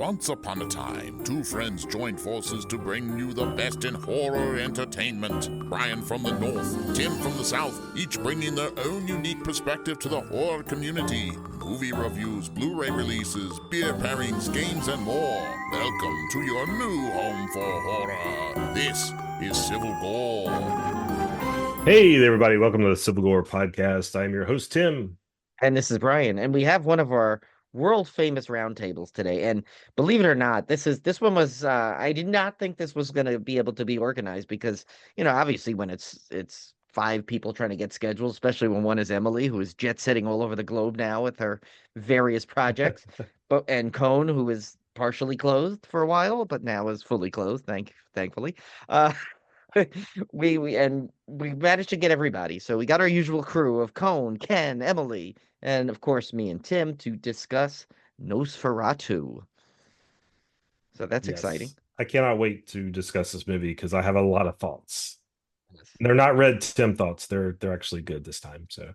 Once upon a time, two friends joined forces to bring you the best in horror entertainment. Brian from the north, Tim from the south, each bringing their own unique perspective to the horror community. Movie reviews, Blu-ray releases, beer pairings, games, and more. Welcome to your new home for horror. This is Civil Gore. Hey there, everybody. Welcome to the Civil Gore podcast. I'm your host, Tim. And this is Brian. And we have one of our world famous roundtables today. And believe it or not, this one was I did not think this was going to be able to be organized because, obviously when it's five people trying to get scheduled, especially when one is Emily, who is jet setting all over the globe now with her various projects, and Cone, who is partially closed for a while, but now is fully closed, thankfully. We managed to get everybody. So we got our usual crew of Cone, Ken, Emily, and of course me and Tim to discuss NOSFERATU. So that's exciting. I cannot wait to discuss this movie because I have a lot of thoughts. They're not Red Tim thoughts. They're actually good this time. So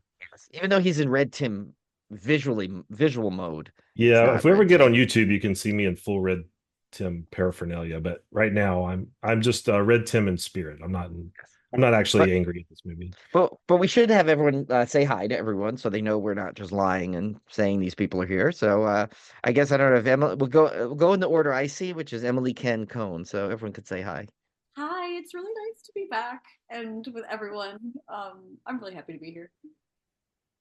even though he's in Red Tim visual mode. Yeah, if we ever get on YouTube, you can see me in full Red Tim paraphernalia. But right now, I'm just Red Tim in spirit. I'm not actually angry at this movie. But we should have everyone say hi to everyone so they know we're not just lying and saying these people are here. So I guess I don't know if Emily we'll go in the order I see, which is Emily, Ken, Cone. So everyone could say hi. Hi, it's really nice to be back and with everyone. I'm really happy to be here.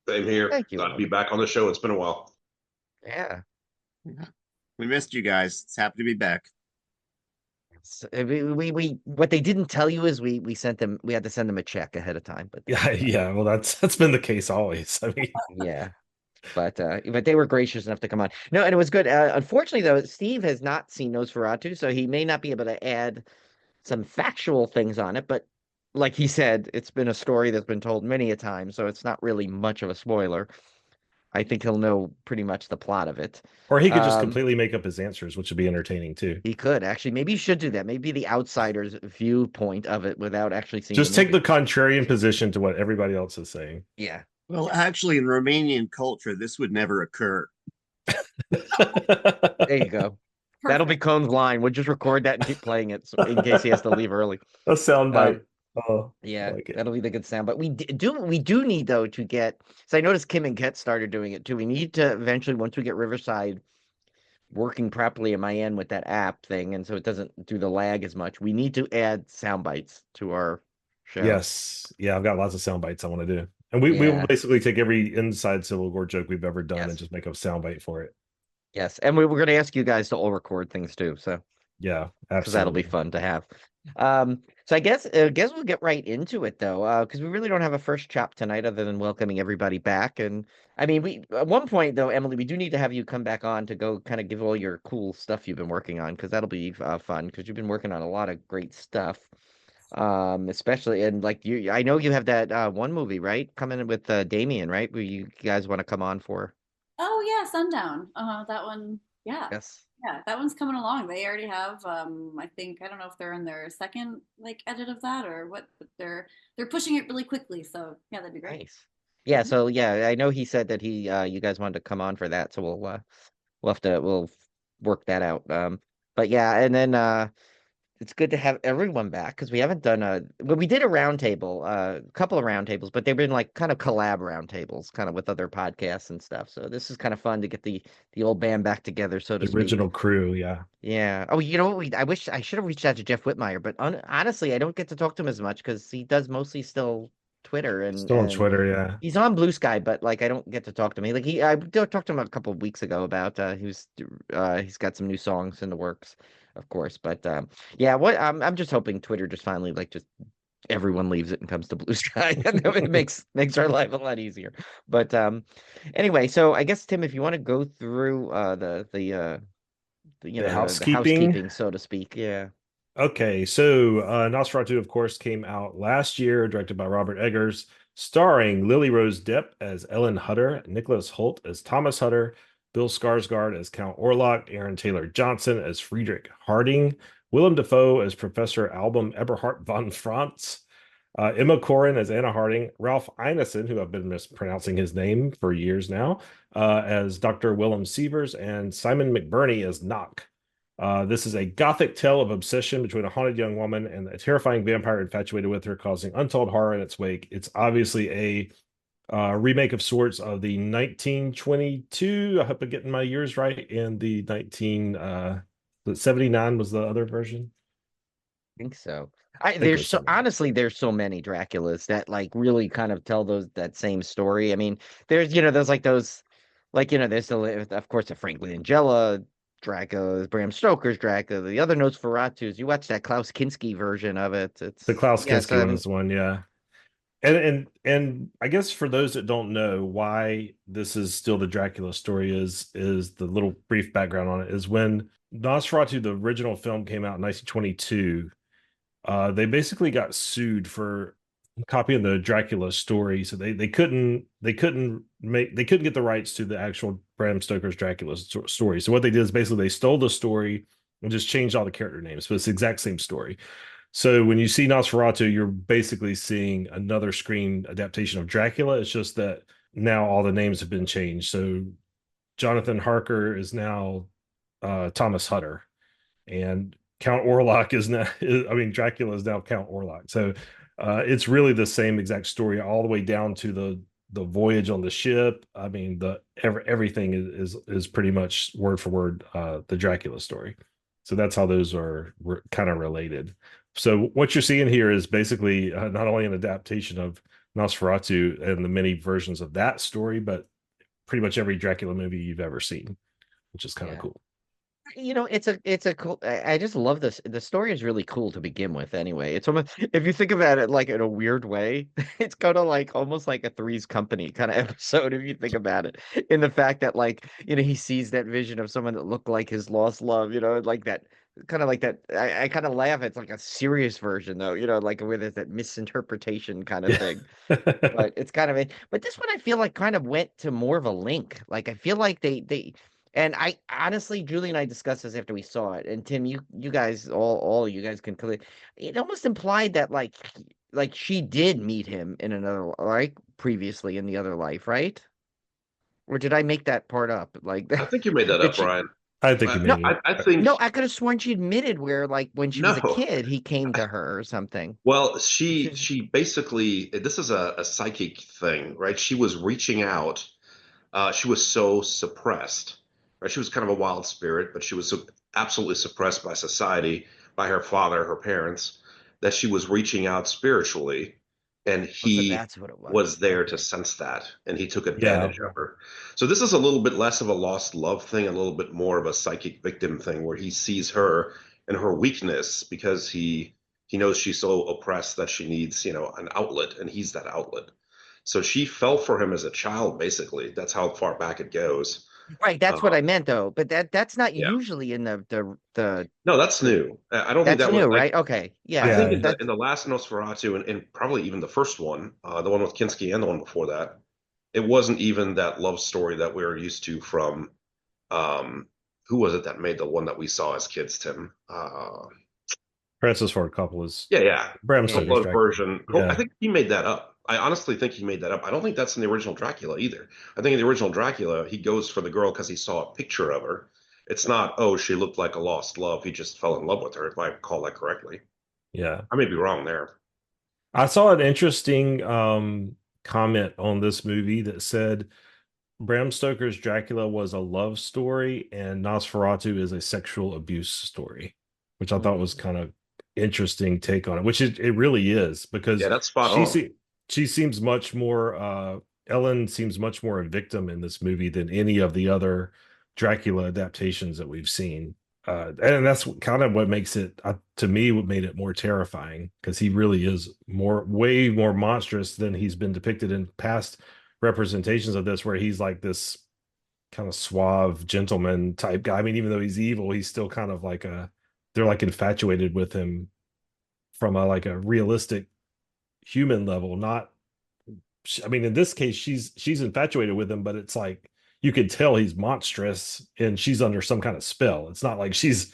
Same here. Thank you. Glad to be back on the show. It's been a while. Yeah. We missed you guys. It's happy to be back. So we what they didn't tell you is we had to send them a check ahead of time. But yeah. Well, that's been the case always. I mean, yeah. But they were gracious enough to come on. No, and it was good. Unfortunately, though, Steve has not seen NOSFERATU, so he may not be able to add some factual things on it. But like he said, it's been a story that's been told many a time, so it's not really much of a spoiler. I think he'll know pretty much the plot of it. Or he could just completely make up his answers, which would be entertaining too. He could actually. Maybe you should do that. Maybe the outsider's viewpoint of it without actually seeing. Just take the contrarian position to what everybody else is saying. Yeah. Well, actually, in Romanian culture, this would never occur. There you go. That'll be Cone's line. We'll just record that and keep playing it in case he has to leave early. A soundbite. Yeah, that'll be the good sound. But we do need though to get. So I noticed Kim and Ket started doing it too. We need to eventually, once we get Riverside working properly in my end with that app thing, and so it doesn't do the lag as much. We need to add sound bites to our show. Yes, yeah, I've got lots of sound bites I want to do, and we will basically take every inside Civil Gore joke we've ever done and just make a sound bite for it. Yes, and we're going to ask you guys to all record things too. So yeah, absolutely, because that'll be fun to have. So I guess we'll get right into it though, because we really don't have a first chop tonight other than welcoming everybody back. And I mean, we at one point though, Emily, we do need to have you come back on to go kind of give all your cool stuff you've been working on, because that'll be fun, because you've been working on a lot of great stuff, especially and like I know you have that one movie right coming in with Damien, right? Where you guys want to come on for? Oh yeah, Sundown. That one. Yeah. Yes. Yeah, that one's coming along. They already have. I think I don't know if they're in their second edit of that or what, but they're pushing it really quickly. So yeah, that'd be great. Nice. Yeah. So yeah, I know he said that you guys wanted to come on for that, so we'll work that out. But yeah, and then it's good to have everyone back because we haven't done we did a roundtable, a couple of roundtables, but they've been like kind of collab roundtables, kind of with other podcasts and stuff. So this is kind of fun to get the old band back together, so to speak. Original crew, yeah. Yeah. Oh, you know what? I wish I should have reached out to Jeff Whitmire, but honestly, I don't get to talk to him as much because he does mostly still Twitter and still on Twitter, yeah. He's on Blue Sky, but like I don't get to talk to him. I talked to him a couple of weeks ago about he's got some new songs in the works, of course. But yeah, I'm just hoping Twitter just finally just everyone leaves it and comes to Blue Sky, and it makes our life a lot easier. But anyway, so I guess Tim, if you want to go through the housekeeping, so to speak, yeah. Okay, so NOSFERATU, of course, came out last year, directed by Robert Eggers, starring Lily Rose Depp as Ellen Hutter, Nicholas Hoult as Thomas Hutter, Bill Skarsgård as Count Orlok, Aaron Taylor Johnson as Friedrich Harding, Willem Dafoe as Professor Album Eberhard von Franz, Emma Corrin as Anna Harding, Ralph Ineson, who I've been mispronouncing his name for years now, as Dr. Willem Sievers, and Simon McBurney as Knock. This is a gothic tale of obsession between a haunted young woman and a terrifying vampire infatuated with her, causing untold horror in its wake. It's obviously a remake of sorts of the 1922. I hope I'm getting my years right. And the 1979 was the other version. think so. I think it There's was so 79. honestly, there's so many Draculas that like really kind of tell that same story. I mean, there's like those, like there's of course the Frank Langella Dracula, Bram Stoker's Dracula, the other Nosferatus. You watch that Klaus Kinski version of it. The It's Klaus yeah. Kinski So one is one, yeah. And I guess for those that don't know why this is still the Dracula story is the little brief background on it is when Nosferatu, the original film, came out in 1922. They basically got sued for copying the Dracula story, so they couldn't get the rights to the actual Bram Stoker's Dracula story. So what they did is basically they stole the story and just changed all the character names, but it's the exact same story. So when you see Nosferatu, you're basically seeing another screen adaptation of Dracula. It's just that now all the names have been changed. So Jonathan Harker is now Thomas Hutter, and Count Orlok is now. I mean, Dracula is now Count Orlok. So it's really the same exact story all the way down to the voyage on the ship. I mean, everything is pretty much word for word the Dracula story. So that's how those are kind of related. So what you're seeing here is basically not only an adaptation of Nosferatu and the many versions of that story, but pretty much every Dracula movie you've ever seen, which is kind of yeah. cool. It's a cool. I just love this. The story is really cool to begin with. Anyway, it's almost if you think about it like in a weird way, it's kind of like almost like a Three's Company kind of episode if you think about it. In the fact that like he sees that vision of someone that looked like his lost love. Like that kind of like that. I kind of laugh. It's like a serious version though. Like where there's that misinterpretation kind of thing. But it's kind of but this one I feel like kind of went to more of a link. Like I feel like they and I honestly, Julie and I discussed this after we saw it. And Tim, you guys all you guys can clearly it almost implied that like she did meet him in another like previously in the other life, right? Or did I make that part up? Like I think you made that that up, she Brian. I think you no, made I it. think no, I could have sworn she admitted where like when she was a no. kid, he came to her or something. Well, She's she basically this is a psychic thing, right? She was reaching out. She was so suppressed, right? She was kind of a wild spirit, but she was so absolutely suppressed by society, by her father, her parents, that she was reaching out spiritually, and oh, so he that's what it was. was there to Okay. sense that, and he took Yeah. advantage of her. So this is a little bit less of a lost love thing, a little bit more of a psychic victim thing, where he sees her and her weakness because he knows she's so oppressed that she needs, an outlet, and he's that outlet. So she fell for him as a child, basically. That's how far back it goes. Right, that's what I Um, meant though. But that's not yeah. usually in the No, that's new. I don't think that's that was new, like. right? Okay. I Yeah. think Yeah. in the That in the last Nosferatu and probably even the first one, the one with Kinski and the one before that, it wasn't even that love story that we were used to from. Um, who was it that made the one that we saw as kids, Tim? Francis Ford Coppola's Yeah, yeah. Bram yeah. Stoker's Coppola's Dracula. version. I Yeah. think he made that up. I honestly think he made that up. I don't think that's in the original Dracula either. I think in the original Dracula, he goes for the girl because he saw a picture of her. It's not, oh, she looked like a lost love. He just fell in love with her, if I recall that correctly. Yeah. I may be wrong there. I saw an interesting comment on this movie that said Bram Stoker's Dracula was a love story and Nosferatu is a sexual abuse story, which I thought was Mm. kind of interesting take on it, which it really is Yeah, because that's spot she on. se she seems much more Ellen seems much more a victim in this movie than any of the other Dracula adaptations that we've seen. And that's kind of what makes it to me what made it more terrifying because he really is way more monstrous than he's been depicted in past representations of this, where he's like this kind of suave gentleman type guy. I mean, even though he's evil, he's still kind of like they're like infatuated with him from a realistic human level. Not, I mean, in this case, she's infatuated with him, but it's like you could tell he's monstrous and she's under some kind of spell. It's not like she's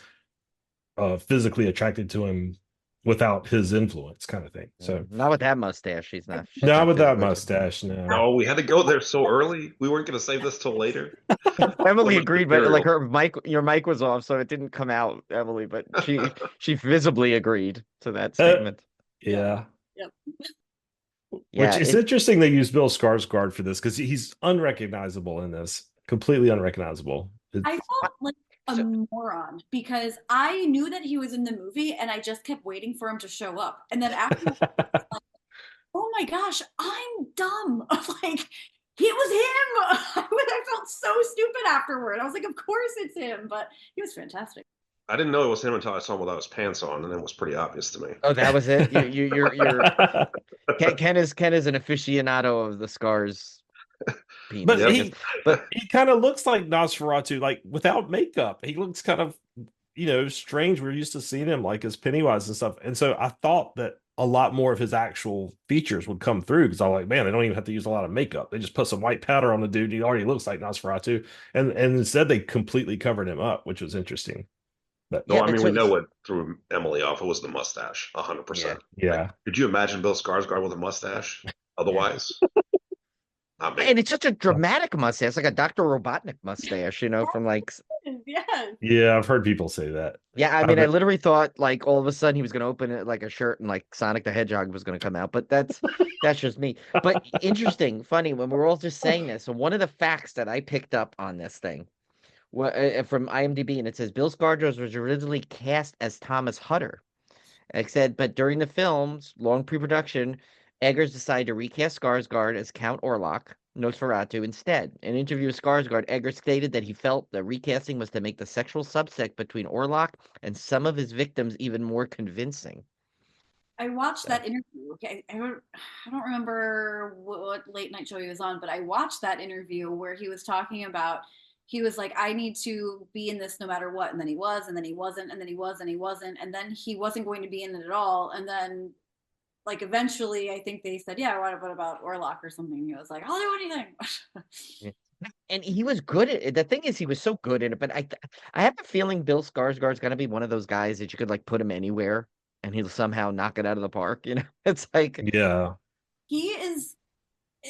physically attracted to him without his influence, kind of thing. So Not with that mustache. She's not. She's not not with that physically- mustache, no. No, we had to go there so early. We weren't going to save this till later. Emily So much agreed, but like material. your mic was off, so it didn't come out, Emily. But she visibly agreed to that Uh, statement. Yeah. Yep. Yeah, Which is interesting they use Bill Skarsgård for this because he's unrecognizable in this, completely unrecognizable. I felt like a moron because I knew that he was in the movie and I just kept waiting for him to show up. And then after, oh my gosh, I'm dumb. Like, it was him. I felt so stupid afterward. I was like, of course it's him, but he was fantastic. I didn't know it was him until I saw him without his pants on, and it was pretty obvious to me. Oh, that was it. You're Ken is an aficionado of the scars. Penis, But Yep. he kind of looks like Nosferatu, like without makeup. He looks kind of, strange. We're used to seeing him like as Pennywise and stuff. And so I thought that a lot more of his actual features would come through because I'm like, man, they don't even have to use a lot of makeup. They just put some white powder on the dude. He already looks like Nosferatu. And instead they completely covered him up, which was interesting. But Well, Yeah, I but mean, so- we know what threw Emily off. It was the mustache, 100%. yeah. Could you imagine Bill Skarsgård with a mustache? Otherwise, not me. and it's such a dramatic mustache, like a Dr. Robotnik mustache, from like. Yes. Yeah, I've heard people say that. Yeah, I mean, I bet- literally thought like all of a sudden he was going to open it like a shirt and like Sonic the Hedgehog was going to come out, but that's just me. But interesting, funny when we're all just saying this. So one of the facts that I picked up on this thing from IMDb, and it says Bill Skarsgård was originally cast as Thomas Hutter. It said, but during the film's long pre-production, Eggers decided to recast Skarsgård as Count Orlok, Nosferatu, instead. In an interview with Skarsgård, Eggers stated that he felt the recasting was to make the sexual subtext between Orlok and some of his victims even more convincing. I watched that interview. Okay, I don't remember what late night show he was on, but I watched that interview where he was talking about he was like, I need to be in this no matter what, and then he was, and then he wasn't, and then he was, and he wasn't, and then he wasn't going to be in it at all, and then like eventually, I think they said, yeah, what about Orlok or something? He was like, I'll do anything. And he was good at it. The thing is, he was so good at it. But I have a feeling Bill Skarsgård's going to be one of those guys that you could like put him anywhere and he'll somehow knock it out of the park. It's like, Yeah. He is,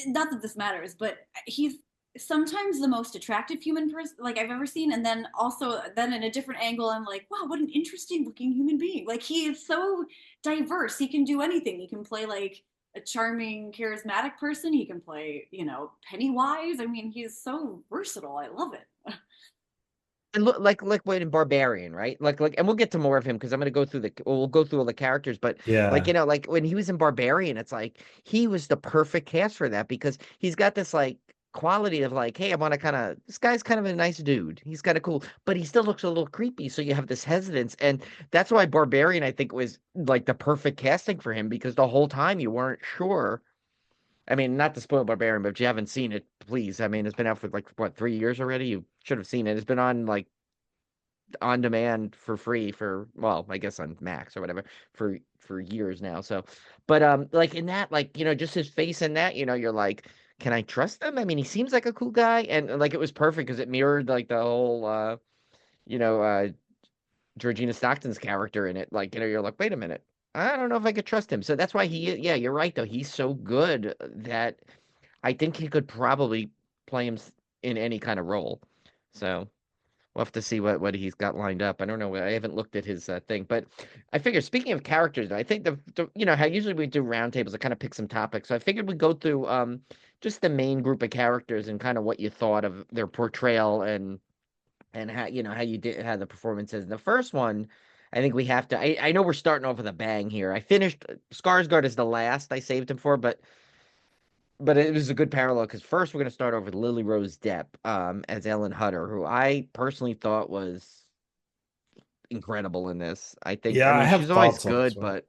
not that this matters, but he's sometimes the most attractive human person like I've ever seen, and then also then in a different angle I'm like, wow, what an interesting looking human being. Like, he is so diverse. He can do anything. He can play like a charming charismatic person. He can play Pennywise. I mean, he's so versatile. I love it. and look like what in Barbarian, right? Like, and we'll get to more of him because I'm going to go through we'll go through all the characters. But Yeah. like when he was in Barbarian, it's like he was the perfect cast for that because he's got this like quality of like, hey, I want to this guy's kind of a nice dude. He's kind of cool, but he still looks a little creepy. So you have this hesitance. And that's why Barbarian, I think, was like the perfect casting for him because the whole time you weren't sure. I mean, not to spoil Barbarian, but if you haven't seen it, please. I mean, it's been out for like, what, 3 years already? You should have seen it. It's been on like on demand for free for, well, I guess on Max or whatever for years now. So, but like in that, like, just his face in that, you're like, can I trust him? I mean, he seems like a cool guy, and like it was perfect because it mirrored like the whole Georgina Stockton's character in it. Like, you're like, wait a minute, I don't know if I could trust him. So that's why yeah, you're right though. He's so good that I think he could probably play him in any kind of role. So we'll have to see what he's got lined up. I don't know. I haven't looked at his thing, but I figured. Speaking of characters, I think how usually we do roundtables, I kind of pick some topics. So I figured we'd go through just the main group of characters and kind of what you thought of their portrayal and how how you did how the performances. The first one, I think we have to. I know we're starting off with a bang here. I finished Skarsgård is the last I saved him for, but it was a good parallel because first we're going to start over with Lily Rose Depp as Ellen Hutter, who I personally thought was incredible in this. I think, Yeah, I I mean, have she's always thoughts on this good, one.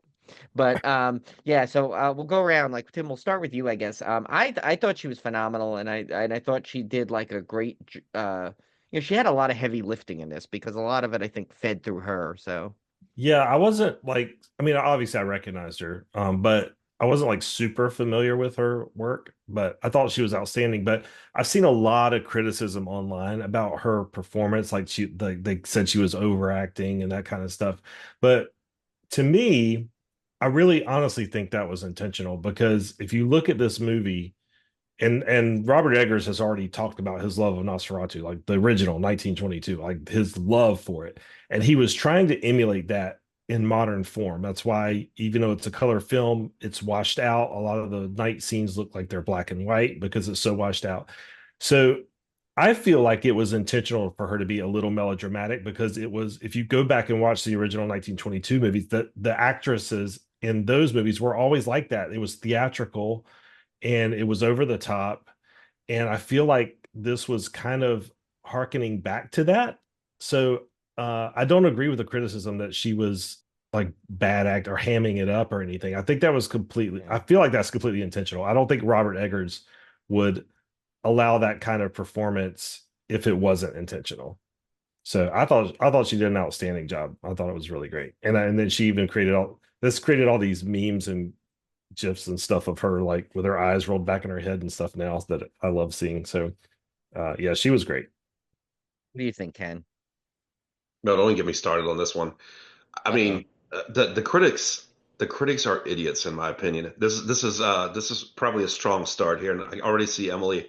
but yeah. So we'll go around. Like Tim, we'll start with you, I guess. I thought she was phenomenal, and I thought she did like a great. She had a lot of heavy lifting in this because a lot of it I think fed through her. So Yeah, I wasn't like, I mean, obviously I recognized her, but I wasn't like super familiar with her work, but I thought she was outstanding. But I've seen a lot of criticism online about her performance. Like they said she was overacting and that kind of stuff. But to me, I really honestly think that was intentional, because if you look at this movie, and Robert Eggers has already talked about his love of Nosferatu, like the original 1922, like his love for it. And he was trying to emulate that in modern form. That's why, even though it's a color film, it's washed out. A lot of the night scenes look like they're black and white because it's so washed out. So I feel like it was intentional for her to be a little melodramatic, because it was, if you go back and watch the original 1922 movies, the actresses in those movies were always like that. It was theatrical and it was over the top. And I feel like this was kind of hearkening back to that. So I don't agree with the criticism that she was like bad act or hamming it up or anything. I think that was completely, I feel like that's completely intentional. I don't think Robert Eggers would allow that kind of performance if it wasn't intentional. So I thought she did an outstanding job. I thought it was really great. And then she even created all these memes and gifs and stuff of her like with her eyes rolled back in her head and stuff now that I love seeing. So yeah, she was great. What do you think, Ken? No, don't even get me started on this one. I mean, the critics are idiots in my opinion. This is probably a strong start here, and I already see Emily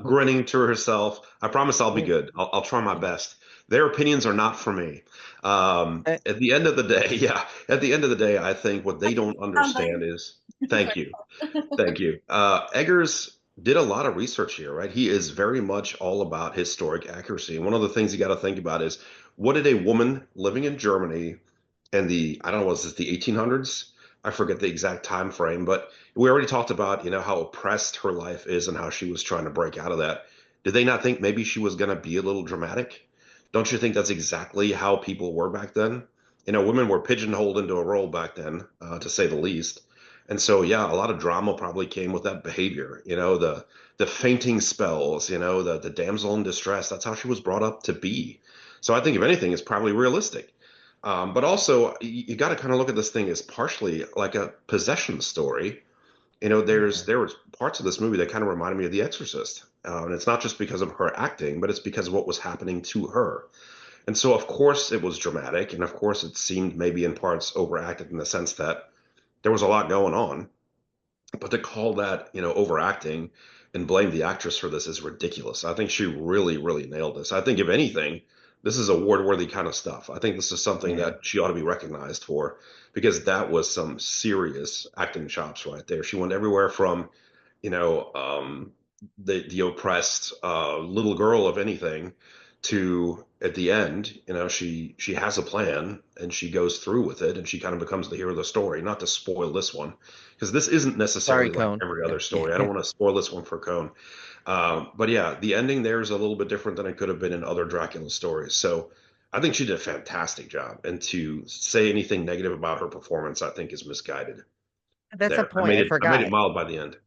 grinning to herself. I promise I'll be good. I'll try my best. Their opinions are not for me. At the end of the day, yeah, at the end of the day, I think what they don't understand is, thank you. Thank you. Eggers did a lot of research here, right? He is very much all about historic accuracy. And one of the things you got to think about is, what did a woman living in Germany in the, I don't know, was this the 1800s? I forget the exact time frame, but we already talked about, how oppressed her life is and how she was trying to break out of that. Did they not think maybe she was going to be a little dramatic? Don't you think that's exactly how people were back then? Women were pigeonholed into a role back then, to say the least. And so, yeah, a lot of drama probably came with that behavior. The fainting spells, the damsel in distress. That's how she was brought up to be. So I think if anything, it's probably realistic. But also, you got to kind of look at this thing as partially like a possession story. There was parts of this movie that kind of reminded me of The Exorcist, and it's not just because of her acting, but it's because of what was happening to her. And so, of course, it was dramatic, and of course, it seemed maybe in parts overacted in the sense that there was a lot going on. But to call that, overacting and blame the actress for this is ridiculous. I think she really, really nailed this. I think if anything, this is award-worthy kind of stuff. I think this is something Yeah. that she ought to be recognized for, because that was some serious acting chops right there. She went everywhere from, you know, um, the oppressed little girl of anything to, at the end, she has a plan and she goes through with it and she kind of becomes the hero of the story. Not to spoil this one, because this isn't Sorry, necessarily like Cone. every Yeah, other yeah, story. I don't want to spoil this one for Cone. But yeah, the ending there is a little bit different than it could have been in other Dracula stories. So I think she did a fantastic job. And to say anything negative about her performance, I think is misguided that's a there. point. I I made it forgot. mild by the end.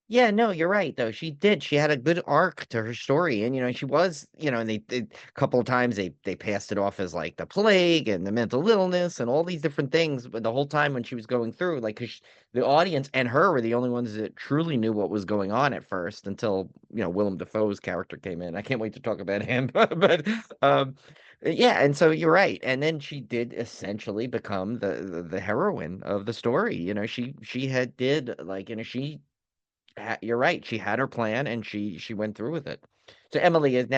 Yeah, no, you're right though. She did. She had a good arc to her story, and she was, and they a couple of times they passed it off as like the plague and the mental illness and all these different things. But the whole time when she was going through, like, 'cause the audience and her were the only ones that truly knew what was going on at first, until Willem Dafoe's character came in. I can't wait to talk about him, but um, yeah. And so you're right. And then she did essentially become the heroine of the story. She had did like she you're right. She had her plan and she went through with it. So Emily is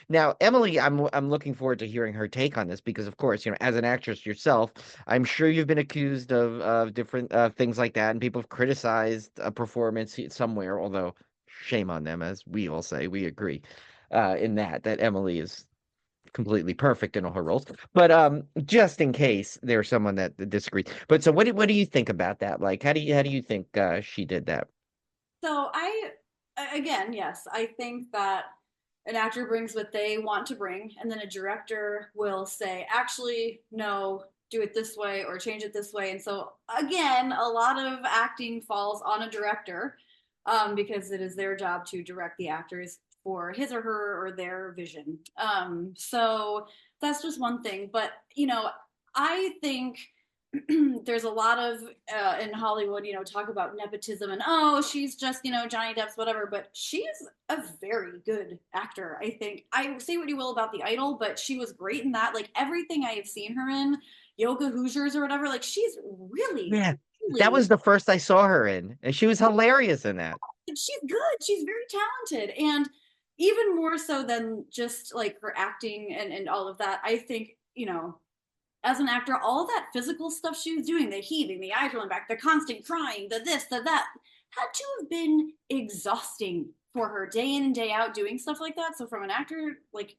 now Emily. I'm looking forward to hearing her take on this, because of course as an actress yourself, I'm sure you've been accused of different things like that, and people have criticized a performance somewhere. Although shame on them, as we all say, we agree in that Emily is completely perfect in all her roles. But just in case there's someone that disagrees. But so what do you think about that? Like, how do you think she did that? So again, yes, I think that an actor brings what they want to bring, and then a director will say, actually, no, do it this way or change it this way. And so, again, a lot of acting falls on a director, because it is their job to direct the actors for his or her or their vision. So that's just one thing. But, I think there's a lot of in Hollywood, talk about nepotism and, oh, she's just, Johnny Depp's whatever, but she's a very good actor. I think, I say what you will about The Idol, but she was great in that. Like, everything I have seen her in, Yoga Hoosiers or whatever. Like she's really, Yeah, really, that was the first I saw her in, and she was hilarious in that. she's good. She's very talented. And even more so than just like her acting and all of that, I think, as an actor, all that physical stuff she was doing, the heaving, the eyes rolling back, the constant crying, the this, the that, had to have been exhausting for her day in and day out doing stuff like that. So from an actor, like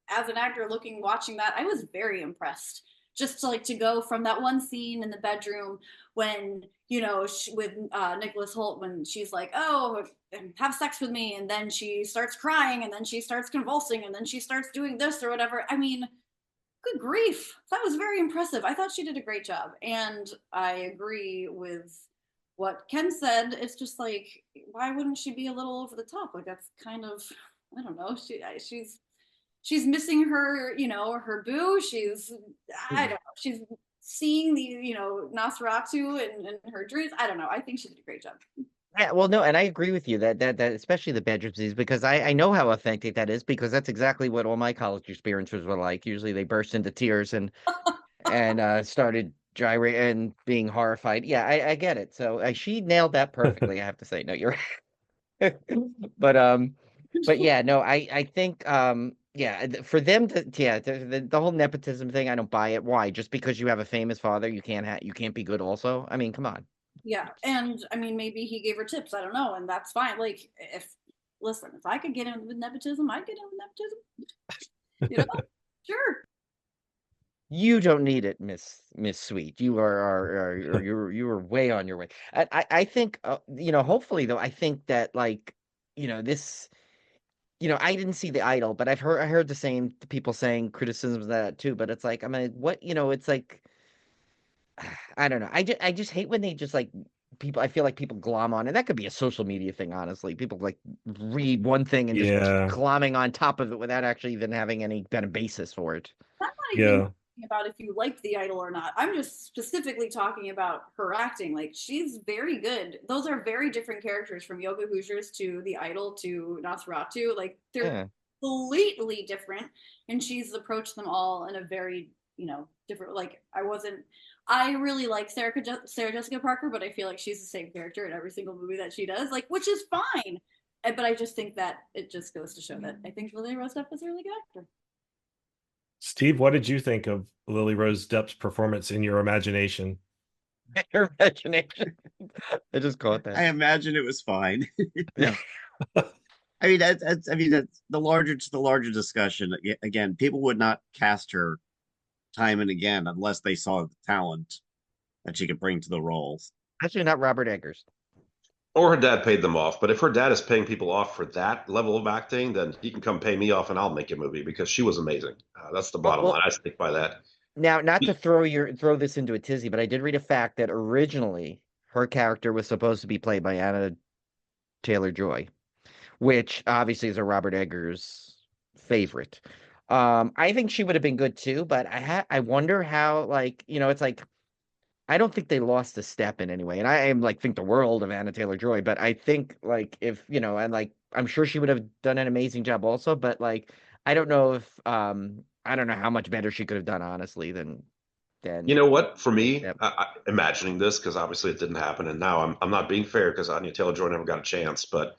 as an actor watching that, I was very impressed. Just to to go from that one scene in the bedroom when with Nicholas Holt, when she's like, "Oh, have sex with me," and then she starts crying, and then she starts convulsing, and then she starts doing this or whatever. I mean, good grief, that was very impressive. I thought she did a great job, and I agree with what Ken said. It's just like, why wouldn't she be a little over the top? Like that's kind of, I don't know. She's missing her, her boo. I don't know. She's seeing the, Nosferatu and her dreams. I don't know. I think she did a great job. Yeah, well, no, and I agree with you that especially the bedroom scenes, because I know how authentic that is, because that's exactly what all my college experiences were like. Usually they burst into tears and started gyrating and being horrified. Yeah, I get it. So she nailed that perfectly, I have to say. No, you're right. But yeah, no, I think yeah, for them to the whole nepotism thing, I don't buy it. Why? Just because you have a famous father, you can't be good also? I mean, come on. Yeah, and I mean, maybe he gave her tips. I don't know, and that's fine. Like, if I could get in with nepotism, I'd get in with nepotism. Sure. You don't need it, Miss Sweet. You you're way on your way. I think hopefully though, I think that this I didn't see the Idol, but I heard the same people saying criticisms of that too. But it's like, I mean, what it's like, I don't know. I just hate when they just like people. I feel like people glom on, and that could be a social media thing. Honestly, people like read one thing and just keep Yeah. glomming on top of it without actually even having any kind of basis for it. I'm not even Yeah. talking about if you liked the Idol or not. I'm just specifically talking about her acting. Like she's very good. Those are very different characters, from Yoga Hoosiers to the Idol to Nosferatu. Like they're Yeah. completely different, and she's approached them all in a very different. Like I really like Sarah Jessica Parker, but I feel like she's the same character in every single movie that she does, like, which is fine. But I just think that it just goes to show that I think Lily Rose Depp is a really good actor. Steve, what did you think of Lily Rose Depp's performance in your imagination? Your imagination. I just caught that. I imagine it was fine. Yeah. I mean, that's the larger discussion. Again, people would not cast her time and again unless they saw the talent that she could bring to the roles. Actually, not Robert Eggers. Or her dad paid them off. But if her dad is paying people off for that level of acting, then he can come pay me off and I'll make a movie because she was amazing. That's the bottom line. I stick by that. Now, not to throw this into a tizzy, but I did read a fact that originally her character was supposed to be played by Anna Taylor-Joy, which obviously is a Robert Eggers favorite. I think she would have been good too, but I wonder how, it's like, I don't think they lost a step in any way. And I am think the world of Anna Taylor-Joy, but I think if, and I'm sure she would have done an amazing job also, but I don't know if I don't know how much better she could have done, honestly, than You know what? For me, Yep. imagining this, because obviously it didn't happen, and now I'm not being fair because Anya Taylor-Joy never got a chance, but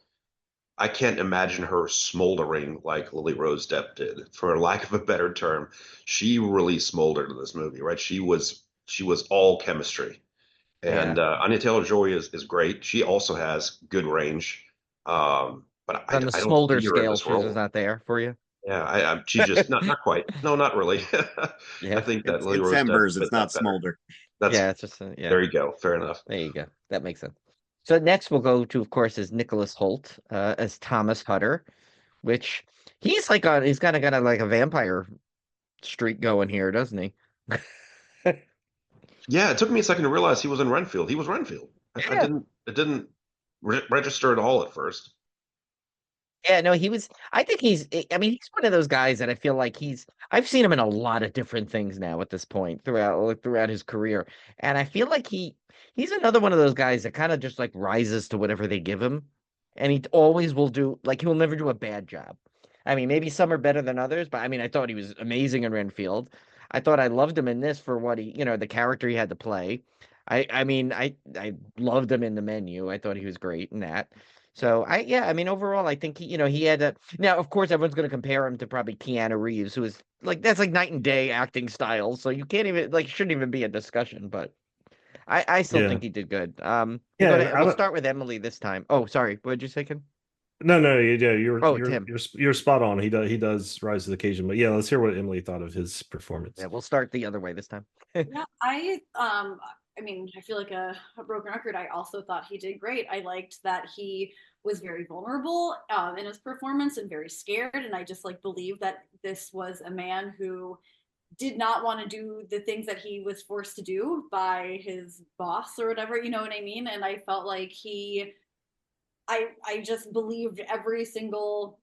I can't imagine her smoldering like Lily Rose Depp did, for lack of a better term. She really smoldered in this movie, right? She was all chemistry, and Anya Taylor-Joy is great. She also has good range, but On the I don't smolder see her in scale, this she's just role. not there for you. Yeah, she just not quite. No, not really. I Yeah. think that Lily It's Rose Depp embers. fit It's that not better. smolder. That's Yeah, it's just yeah. There you go. Fair enough. There you go. That makes sense. So next we'll go to, of course, is Nicholas Holt as Thomas Hutter, which he's he's kind of got a vampire streak going here, doesn't he? Yeah, it took me a second to realize he was in Renfield. He was Renfield. Yeah. It didn't register at all at first. Yeah, no, I think I mean, he's one of those guys that I feel like I've seen him in a lot of different things now at this point throughout his career. And I feel like he's another one of those guys that kind of just rises to whatever they give him. And he always will he'll never do a bad job. I mean, maybe some are better than others, but I mean, I thought he was amazing in Renfield. I thought I loved him in this for what he, the character he had to play. I mean, I loved him in The Menu. I thought he was great in that. So I mean, overall, I think he had a. Now, of course, everyone's going to compare him to probably Keanu Reeves, who is like that's like night and day acting style. So you can't even shouldn't even be a discussion. But I still think he did good. We'll start with Emily this time. Oh, sorry, what did you say, Kim? No, Tim. you're spot on. He does rise to the occasion. But yeah, let's hear what Emily thought of his performance. Yeah, we'll start the other way this time. Yeah, I mean, I feel like a broken record. I also thought he did great. I liked that he was very vulnerable in his performance and very scared. And I just like believe that this was a man who did not want to do the things that he was forced to do by his boss or whatever, you know what I mean? And I felt like I just believed every single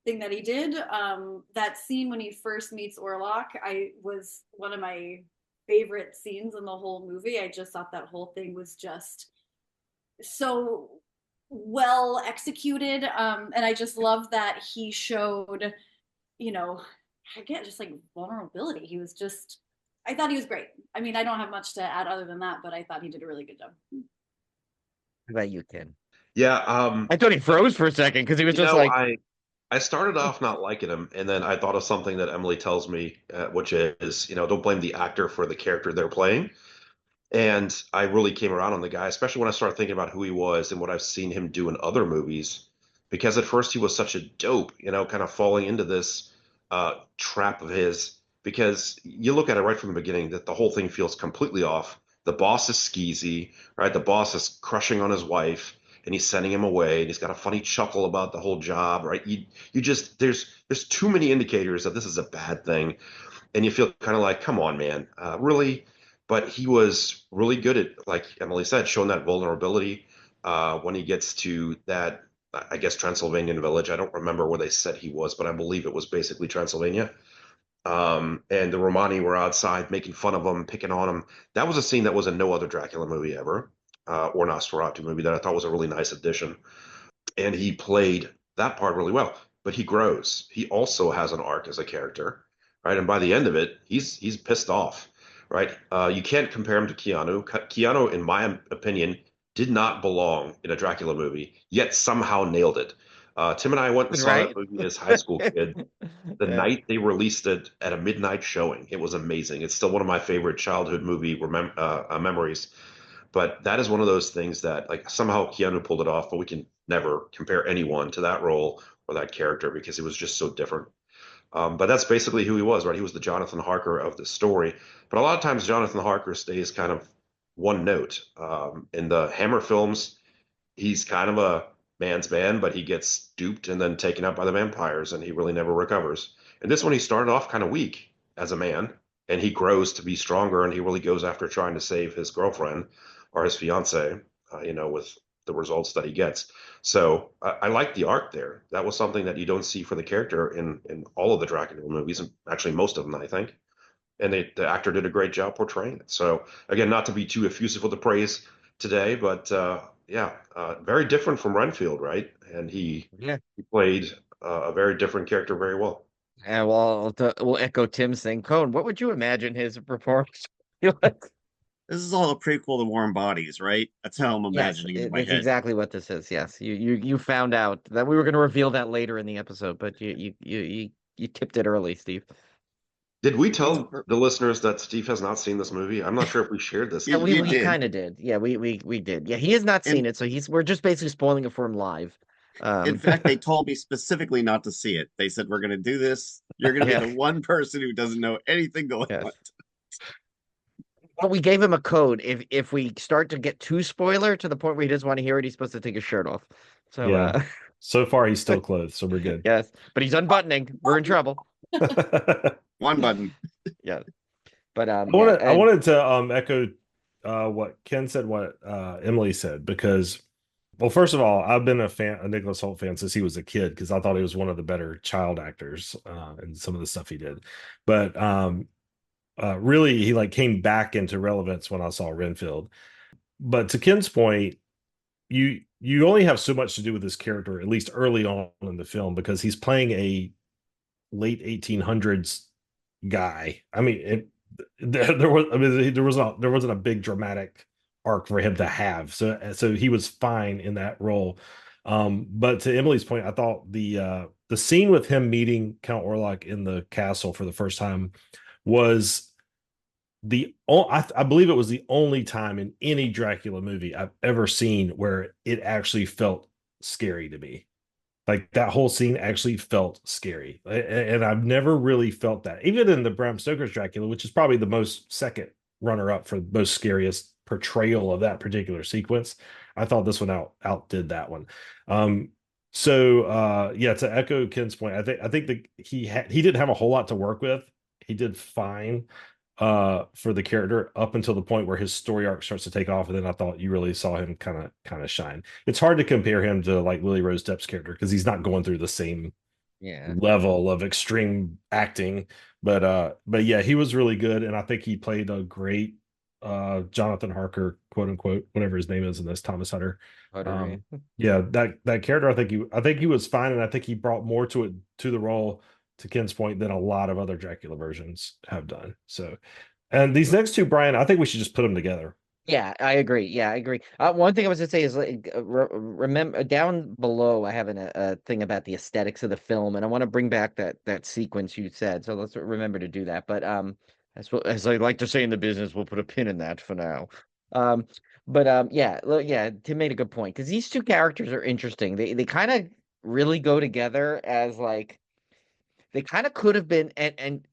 thing that he did. That scene when he first meets Orlok, I was one of my favorite scenes in the whole movie. I just thought that whole thing was just so well executed. And I just love that he showed, again, just like vulnerability. He was just, I thought he was great. I mean, I don't have much to add other than that, but I thought he did a really good job. How about you, Ken? Yeah. I thought he froze for a second because he was just like. I started off not liking him, and then I thought of something that Emily tells me, which is, don't blame the actor for the character they're playing. And I really came around on the guy, especially when I started thinking about who he was and what I've seen him do in other movies. Because at first he was such a dope, kind of falling into this trap of his. Because you look at it right from the beginning that the whole thing feels completely off. The boss is skeezy, right? The boss is crushing on his wife, and he's sending him away, and he's got a funny chuckle about the whole job, right? You just there's too many indicators that this is a bad thing, and you feel kind of like, come on, man, really? But he was really good at, like Emily said, showing that vulnerability when he gets to that, I guess, Transylvanian village. I don't remember where they said he was, but I believe it was basically Transylvania. And the Romani were outside making fun of him, picking on him. That was a scene that was in no other Dracula movie ever, or Nosferatu movie, that I thought was a really nice addition. And he played that part really well. But he grows. He also has an arc as a character, right? And by the end of it, he's pissed off, right? You can't compare him to Keanu. Keanu, in my opinion, did not belong in a Dracula movie, yet somehow nailed it. Tim and I went and saw that movie as high school kid. The night they released it at a midnight showing. It was amazing. It's still one of my favorite childhood movie memories. But that is one of those things that, like, somehow Keanu pulled it off, but we can never compare anyone to that role or that character because it was just so different. But that's basically who he was, right? He was the Jonathan Harker of the story. But a lot of times Jonathan Harker stays kind of one note. In the Hammer films, he's kind of a man's man, but he gets duped and then taken out by the vampires, and he really never recovers. And this one, he started off kind of weak as a man, and he grows to be stronger, and he really goes after trying to save his girlfriend or his fiance, with the results that he gets. So I like the arc there. That was something that you don't see for the character in all of the Dracula movies, and actually most of them, I think. And the actor did a great job portraying it. So again, not to be too effusive with the praise today, but very different from Renfield, right? And he played a very different character very well. Yeah, well, we'll echo Tim's thing. Cone, what would you imagine his performance be like? This is all a prequel to Warm Bodies, right? That's how I'm imagining it in my head. That's exactly what this is. Yes, you found out that we were going to reveal that later in the episode, but you tipped it early, Steve. Did we tell the listeners that Steve has not seen this movie? I'm not sure if we shared this. Yeah, we kind of did. Yeah, we did. Yeah, he has not seen it, so we're just basically spoiling it for him live. In fact, they told me specifically not to see it. They said, we're going to do this. You're going to be the one person who doesn't know anything going on. But we gave him a code. If we start to get too spoiler to the point where he doesn't want to hear it, he's supposed to take his shirt off. So so far he's still clothed, so we're good. Yes, but he's unbuttoning. We're in trouble. One button. Yeah, but I wanted to echo what Ken said, what Emily said, because, well, first of all, I've been a Nicholas Hoult fan since he was a kid because I thought he was one of the better child actors in some of the stuff he did. But really, he came back into relevance when I saw Renfield. But to Ken's point, you only have so much to do with this character, at least early on in the film, because he's playing a late 1800s guy. I mean, there was, I mean, there wasn't a big dramatic arc for him to have. So he was fine in that role. But to Emily's point, I thought the scene with him meeting Count Orlok in the castle for the first time was I believe it was the only time in any Dracula movie I've ever seen where it actually felt scary to me. Like that whole scene actually felt scary. And I've never really felt that. Even in the Bram Stoker's Dracula, which is probably the most second runner up for most scariest portrayal of that particular sequence, I thought this one outdid that one. Yeah, to echo Ken's point, I think that he didn't have a whole lot to work with. He did fine for the character up until the point where his story arc starts to take off, and then I thought you really saw him kind of shine. It's hard to compare him to like Lily Rose Depp's character because he's not going through the same Yeah. level of extreme acting, but yeah, he was really good, and I think he played a great Jonathan Harker, quote unquote, whatever his name is in this, Thomas Hutter. Buttery. Yeah, that character, I think he was fine, and I think he brought more to the role, to Ken's point, than a lot of other Dracula versions have done. So, and these next two, Brian, I think we should just put them together. Yeah, I agree. Yeah, I agree. One thing I was gonna say is like remember down below, I have a thing about the aesthetics of the film, and I want to bring back that sequence you said. So let's remember to do that. But as I like to say in the business, we'll put a pin in that for now. Um, yeah, yeah, Tim made a good point because these two characters are interesting. They kind of really go together as like they kind of could have been, and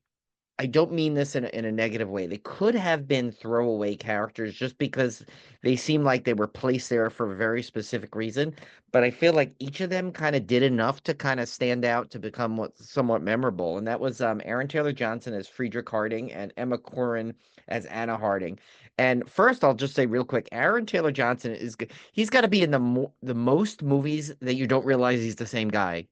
I don't mean this in a negative way. They could have been throwaway characters just because they seem like they were placed there for a very specific reason. But I feel like each of them kind of did enough to kind of stand out to become somewhat memorable. And that was Aaron Taylor Johnson as Friedrich Harding and Emma Corrin as Anna Harding. And first, I'll just say real quick, Aaron Taylor Johnson he's got to be in the most movies that you don't realize he's the same guy.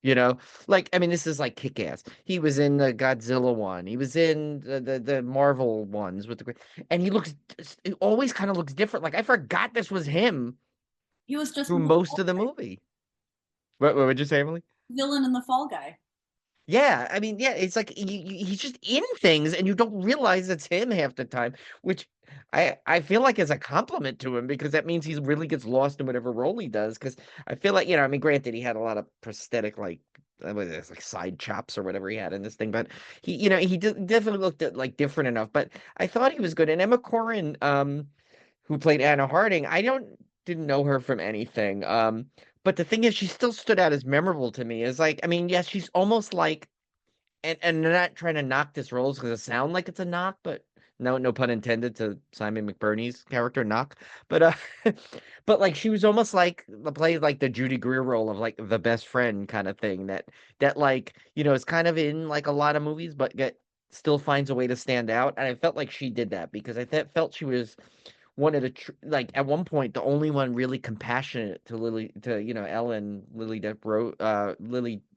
You know, like, I mean, this is like Kick-Ass. He was in the Godzilla one. He was in the Marvel ones with and he always kind of looks different. Like I forgot this was him He was just through in the most Fall of the Guy, movie. What would you say, Emily? villain in the Fall Guy. Yeah, I mean, yeah, it's like he's just in things and you don't realize it's him half the time, which I feel like is a compliment to him because that means he really gets lost in whatever role he does. Because I feel like, I mean, granted, he had a lot of prosthetic like what is it, like side chops or whatever he had in this thing, but he definitely looked at, like different enough. But I thought he was good. And Emma Corrin, who played Anna Harding, didn't know her from anything. But the thing is, she still stood out as memorable to me. Is like, I mean, yes, she's almost like, and they're not trying to knock this role because it sound like it's a knock, but no pun intended to Simon McBurney's character knock. But but like she was almost like played like the Judy Greer role of like the best friend kind of thing that like is kind of in like a lot of movies, but still finds a way to stand out. And I felt like she did that because felt she was one of the like at one point the only one really compassionate to Ellen Lily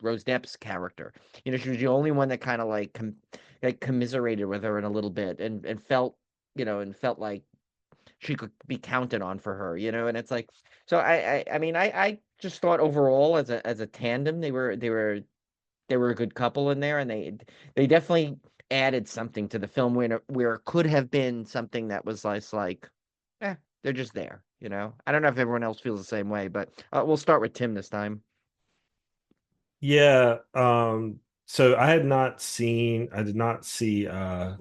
Rose Depp's character. She was the only one that kind of like commiserated with her in a little bit and felt and felt like she could be counted on for her, and it's like so I mean I just thought overall as a tandem they were a good couple in there, and they definitely added something to the film where it could have been something that was like they're just there. I don't know if everyone else feels the same way, but we'll start with Tim this time. Yeah. So I did not see Emma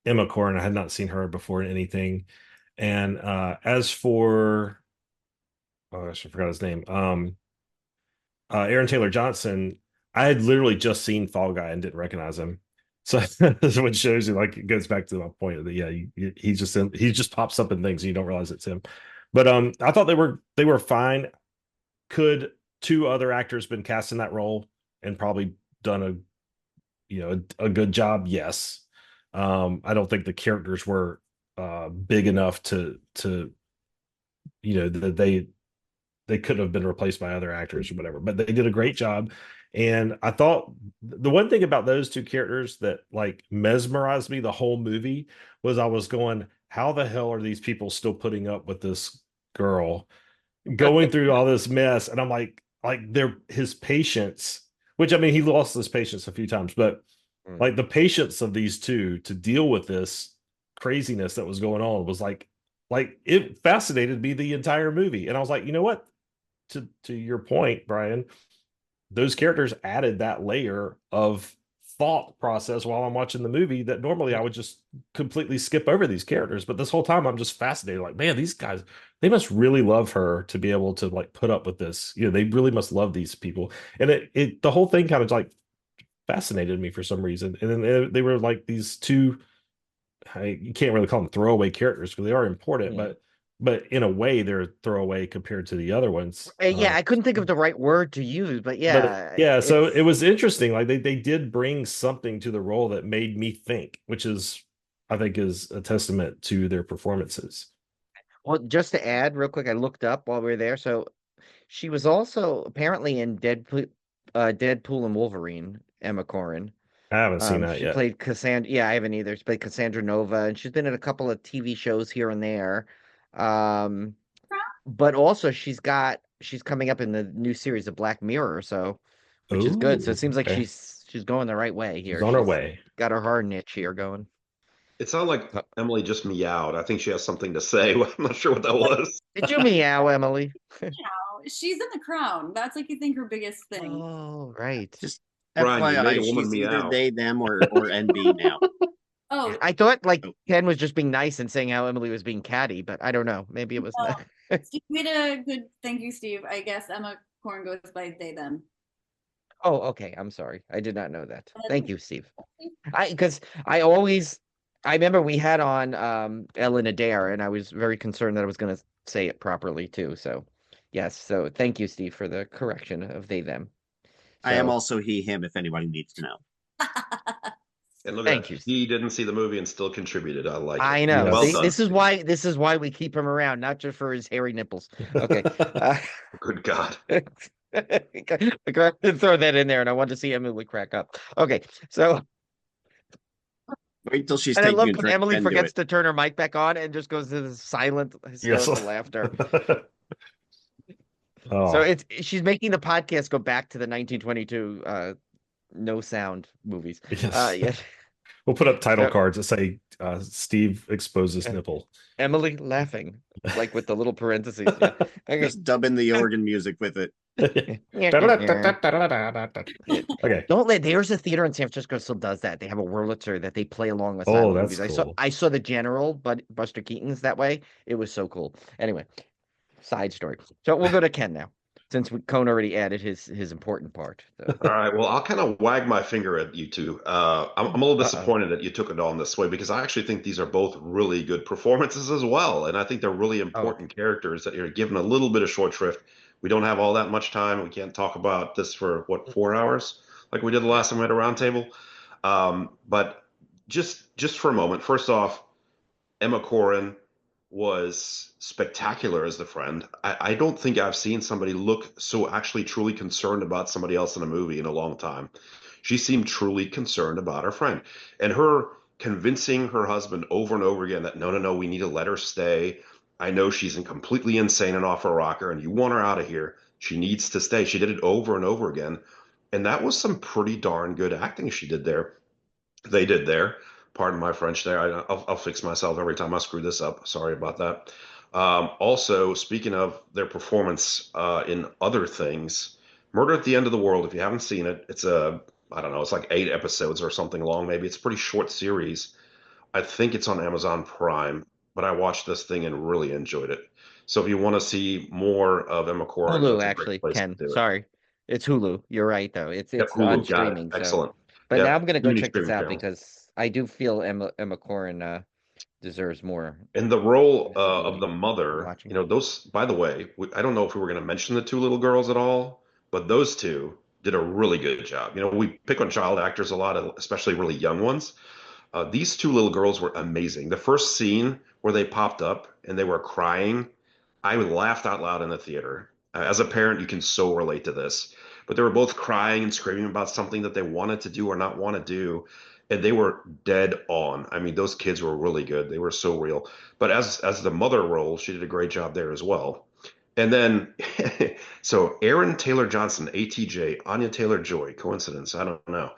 Corrin. I had not seen her before in anything. And as for oh gosh, I forgot his name. Aaron Taylor Johnson, I had literally just seen Fall Guy and didn't recognize him. So this is what shows you, like, it goes back to my point that yeah, he just pops up in things and you don't realize it's him. But I thought they were fine. Could two other actors been cast in that role and probably done a good job? Yes. I don't think the characters were big enough to that they could have been replaced by other actors or whatever, but they did a great job. And I thought the one thing about those two characters that like mesmerized me the whole movie was I was going, how the hell are these people still putting up with this girl going through all this mess? And I'm like his patience, which I mean, he lost his patience a few times, but Like the patience of these two to deal with this craziness that was going on was like it fascinated me the entire movie. And I was like, you know what? To your point, Brian, those characters added that layer of thought process while I'm watching the movie that normally I would just completely skip over these characters. But this whole time I'm just fascinated. Like, man, these guys, they must really love her to be able to like put up with this. You know, they really must love these people. And the whole thing kind of like fascinated me for some reason. And then they were like these two, you can't really call them throwaway characters because they are important, but in a way they're throwaway compared to the other ones. Yeah, I couldn't think of the right word to use, but yeah, yeah, so it was interesting. Like they did bring something to the role that made me think, which is I think is a testament to their performances. Well, just to add real quick, I looked up while we were there. So she was also apparently in Deadpool and Wolverine, Emma Corrin. I haven't seen that She yet. played Cassandra. Yeah, I haven't either. She played Cassandra Nova, and she's been in a couple of TV shows here and there. Um, but also she's coming up in the new series of Black Mirror, so which is good. So it Oh, seems like okay. she's going the right way She's here. on her She's way. got her hard niche here going. It sounded like Uh, Emily just meowed. I think she has something to say. I'm not sure what that was. Did you meow, Emily? She's in The Crown. That's like, you think, her biggest thing. Oh, right. Just Brian, you made FYI, a woman she's either meow. they, them, or NB now. Oh, I thought like Oh. Ken was just being nice and saying how Emily was being catty, but I don't know. Maybe it was no. not. Steve made a good, thank you, Steve. I guess Emma Corrin goes by they, them. Oh, okay. I'm sorry. I did not know that. Thank you, Steve. Because I remember we had on Ellen Adair, and I was very concerned that I was going to say it properly too. So, yes. So, thank you, Steve, for the correction of they them. I am So, also he, him, if anybody needs to know. And look thank at you, that. Steve. He didn't see the movie and still contributed. I like it. I know. Yes. Well See, done. this is why we keep him around, not just for his hairy nipples. Okay. Good God. I got to throw that in there, and I wanted to see Emily crack up. Okay, so Wait till she's and I taking love a when drink, Emily then do forgets it. to turn her mic back on and just goes to the silent Yes. hysterical laughter. So Oh, she's making the podcast go back to the 1922 no sound movies. yes. Yeah. We'll put up title So cards that say Steve exposes uh, nipple. Emily laughing, like with the little parentheses. Yeah. Okay. Just dub in the organ music with it. Okay. Don't let there's a theater in San Francisco still does that. They have a Wurlitzer that they play along with Oh, silent that's movies. cool. I saw the General, but Buster Keaton's that way. It was so cool. Anyway, side story. So we'll go to Ken now, since Cone already added his important part. So. All right. Well, I'll kind of wag my finger at you two. I'm a little Uh-oh. disappointed that you took it on this way because I actually think these are both really good performances as well. And I think they're really important characters that you're given a little bit of short shrift. We don't have all that much time. We can't talk about this for, what, 4 hours like we did the last time we had a roundtable. But just for a moment, first off, Emma Corrin was spectacular as the friend. I don't think I've seen somebody look so actually truly concerned about somebody else in a movie in a long time. She seemed truly concerned about her friend. And her convincing her husband over and over again that no, no, no, we need to let her stay. I know she's completely insane and off her rocker, and you want her out of here. She needs to stay. She did it over and over again. And that was some pretty darn good acting she did there. They did there. Pardon my French there. I'll fix myself every time I screw this up. Sorry about that. Also, speaking of their performance in other things, Murder at the End of the World, if you haven't seen it, I don't know, it's like 8 episodes or something long, maybe. It's a pretty short series. I think it's on Amazon Prime, but I watched this thing and really enjoyed it. So if you want to see more of Emma Corrin, Hulu, that's a great actually, place to Ken. do it. Sorry. It's Hulu. You're right, though. It's Yep, on Hulu, got it. streaming. So, Excellent. but now Yep, I'm gonna go community check this streaming out channel. because I do feel Emma Corrin deserves more In the role of visibility the for mother, watching. those, by the way, I don't know if we were going to mention the two little girls at all, but those two did a really good job. We pick on child actors a lot, especially really young ones. These two little girls were amazing. The first scene where they popped up and they were crying, I laughed out loud in the theater. As a parent, you can so relate to this. But they were both crying and screaming about something that they wanted to do or not want to do. And they were dead on. I mean, those kids were really good. They were so real. But as the mother role, she did a great job there as well. And then, so Aaron Taylor Johnson, ATJ, Anya Taylor Joy, coincidence? I don't know.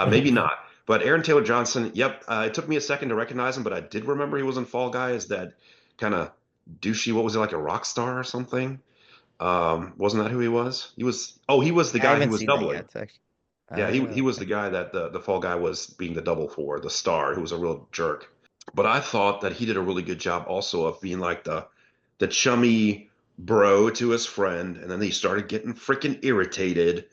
Maybe not. But Aaron Taylor Johnson, yep, it took me a second to recognize him, but I did remember he was in Fall Guy as that kind of douchey. What was he, like a rock star or something? Wasn't that who he was? He was the I guy he haven't was seen that doubling. yet. Actually. Yeah, he was Okay. the guy that the Fall Guy was being the double for, the star, who was a real jerk. But I thought that he did a really good job also of being like the chummy bro to his friend, and then he started getting freaking irritated,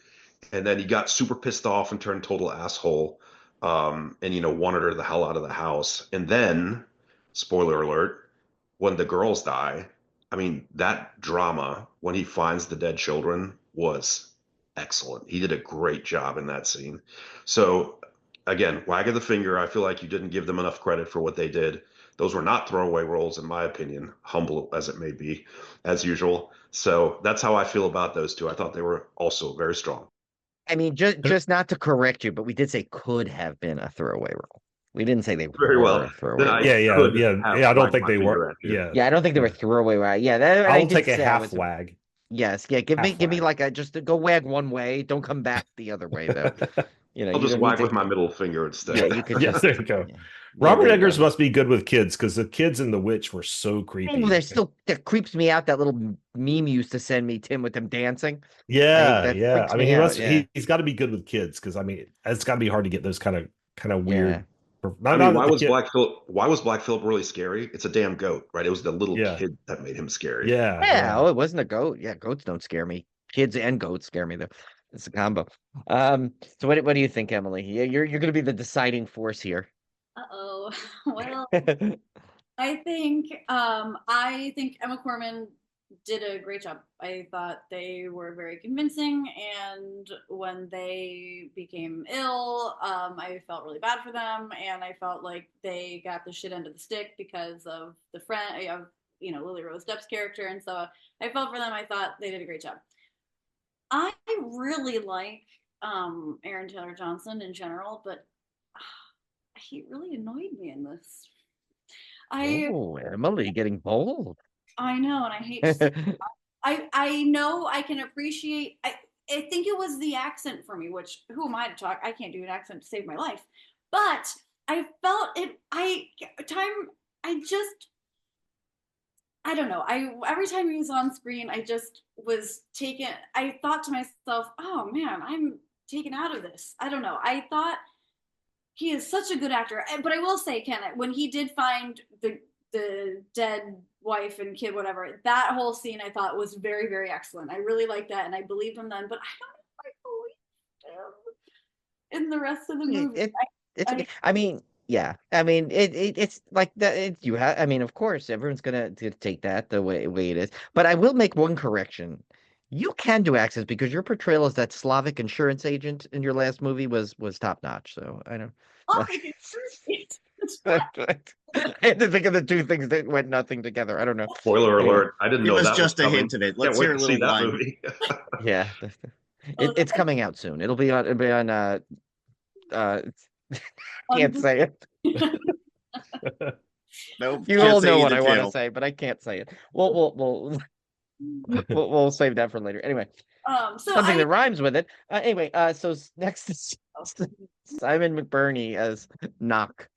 and then he got super pissed off and turned total asshole, and wanted her the hell out of the house. And then, spoiler alert, when the girls die, I mean that drama when he finds the dead children was excellent. He did a great job in that scene. So again, wag of the finger. I feel like you didn't give them enough credit for what they did. Those were not throwaway roles, in my opinion, humble as it may be, as usual. So that's how I feel about those two. I thought they were also very strong. I mean, just not to correct you, but we did say could have been a throwaway role. We didn't say they Very were well. a Then throwaway I role. could have I don't wagged think my they finger were. at you. Yeah, I don't think they were throwaway. Right? Yeah, that I I'll did take a say I half was. wag. Yes, yeah. Give Half me wag. like just to go wag one way. Don't come back the other way though. I'll You just don't need wag to. with my middle finger instead. Yeah, you could Yes, just. there you go. Yeah, yeah, Robert there you go. Eggers must be good with kids because the kids in The Witch were so Oh, creepy. there's still that creeps me out. That little meme you used to send me, Tim, with them dancing. Yeah, That yeah. freaks I mean, me out. Yeah, he's got to be good with kids because I mean, it's got to be hard to get those kind of yeah. weird. I Not mean, that the kid. Why was Black Phillip really scary? It's a damn goat, right? It was the little Yeah, kid that made him scary. yeah, Yeah, yeah. oh, it wasn't a goat. Yeah, goats don't scare me. Kids and goats scare me though. It's a combo. So what do you think, Emily? Yeah, you're gonna be the deciding force here. Uh-oh. Well, I think Emma Corrin did a great job. I thought they were very convincing, and when they became ill, I felt really bad for them, and I felt like they got the shit end of the stick because of the friend of Lily Rose Depp's character, and so I felt for them. I thought they did a great job. I really like Aaron Taylor Johnson in general, but he really annoyed me in this. I Oh, Emily getting bold. I know, and I hate to say I know I can appreciate I think it was the accent for me, which who am I to talk? I can't do an accent to save my life. But I felt it I just I don't know. I every time he was on screen, I just was taken I thought to myself, "Oh man, I'm taken out of this." I don't know. I thought he is such a good actor. But I will say, Ken, when he did find the dead wife and kid, whatever, that whole scene I thought was very, very excellent. I really liked that, and I believed him then. But I don't know if I believed him in the rest of the movie. It's I okay. I mean, yeah. I mean, it's like that. You have. I mean, of course, everyone's gonna take that the way it is. But I will make one correction. You can do accents because your portrayal as that Slavic insurance agent in your last movie was top notch. So I don't. oh, I can it's I had to think of the two things that went nothing together. I don't know. Spoiler Anyway, alert! I didn't Give know us that just was a coming. hint of it. Can't Let's wait hear a to see little that line. movie. yeah, oh, it's coming out soon. It'll be on. Can't say it. Nope, You can't all say know what either, I want to Jill. say, but I can't say it. We'll save that for later. Anyway, so something that rhymes with it. Anyway, so next is Simon McBurney as Knock.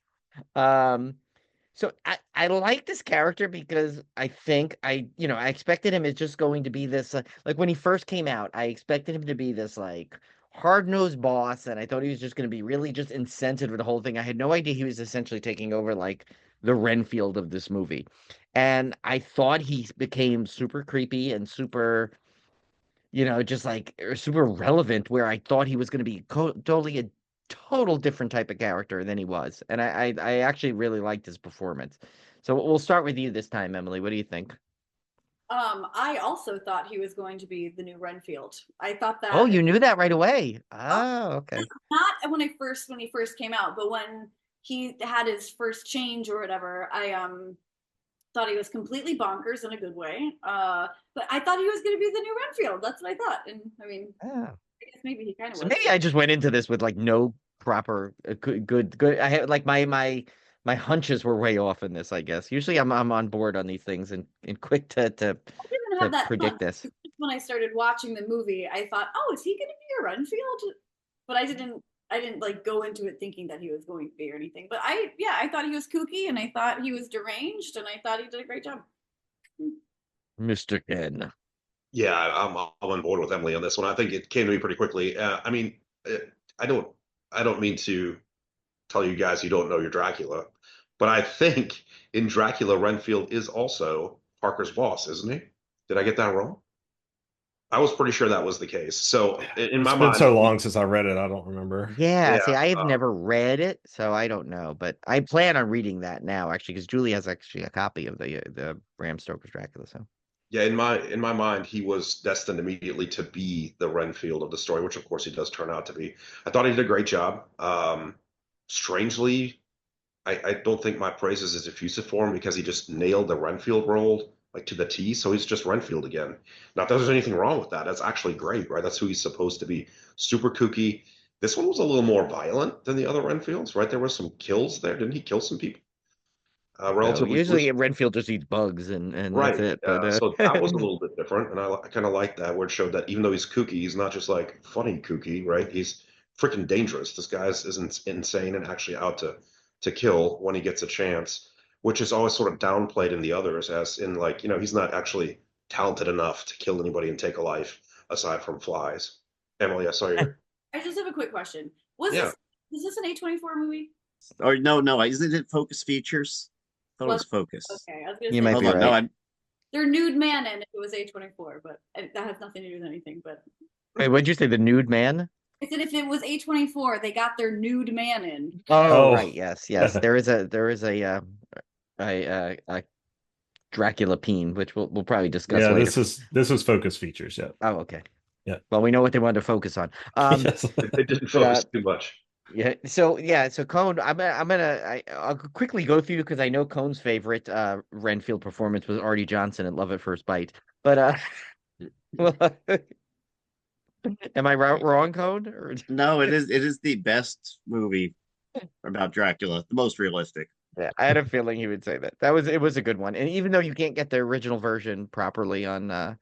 So I like this character because I think I expected him as just going to be this like when he first came out, I expected him to be this like hard-nosed boss, and I thought he was just going to be really just incented with the whole thing. I had no idea he was essentially taking over like the Renfield of this movie. And I thought he became super creepy and super, just like super relevant where I thought he was going to be totally a total different type of character than he was. And I actually really liked his performance. So we'll start with you this time, Emily. What do you think? I also thought he was going to be the new Renfield. I thought Oh, that you knew that right away. oh, Oh, okay. not when he first came out, but when he had his first change or whatever, I thought he was completely bonkers in a good way. But I thought he was going to be the new Renfield. That's what I thought. And I mean, Oh. I guess maybe he kind of So was. maybe I just went into this with like no proper good. I had like my hunches were way off in this, I guess. Usually I'm on board on these things and quick to I didn't have that predict hunch. this. When I started watching the movie, I thought, oh, is he going to be a Renfield? But I didn't I didn't like go into it thinking that he was going to be or anything. But I thought he was kooky and I thought he was deranged and I thought he did a great job. Mr. Ken. Yeah, I'm on board with Emily on this one. I think it came to me pretty quickly. I mean, I don't mean to tell you guys you don't know your Dracula, but I think in Dracula, Renfield is also Parker's boss, isn't he? Did I get that wrong? I was pretty sure that was the case. So in my It's been mind, so long since I read it, I don't remember. Yeah, yeah, see, I have never read it, so I don't know, but I plan on reading that now, actually, because Julie has actually a copy of the Bram Stoker's Dracula. So yeah, in my mind, he was destined immediately to be the Renfield of the story, which of course he does turn out to be. I thought he did a great job. Strangely, I don't think my praise is as effusive for him because he just nailed the Renfield role like to the T. So he's just Renfield again. Not that there's anything wrong with that. That's actually great, right? That's who he's supposed to be. Super kooky. This one was a little more violent than the other Renfields, right? There were some kills there. Didn't he kill some people? no, Relatively usually Renfield just eats bugs and that's right. it. But So that was a little bit different, and I kind of like that where it showed that even though he's kooky, he's not just like funny kooky, right? He's freaking dangerous. This guy's isn't insane and actually out to kill when he gets a chance, which is always sort of downplayed in the others, as in like he's not actually talented enough to kill anybody and take a life aside from flies. Emily, I saw your I just have a quick question. Was yeah. this is this an A24 movie? Or no, isn't it Focus Features? I thought it was Focus. Okay, I was gonna You say might Hold be on, no, right. they're nude man and if it was A24, but that has nothing to do with anything. But Wait, what'd you say? The nude man? I said if it was A24, they got their nude man in. Oh, Oh. right. Yes. There is a Dracula peen, which we'll probably discuss Yeah, later. this is focus features. Yeah. Oh, okay. Yeah. Well, we know what they wanted to focus on. Yes. They didn't But, focus too much. So Cone, I'll quickly go through because I know Cone's favorite Renfield performance was Artie Johnson in Love at First Bite. But well, am I wrong, Cone? Or... No, it is the best movie about Dracula, the most realistic. Yeah, I had a feeling he would say that. It was a good one. And even though you can't get the original version properly on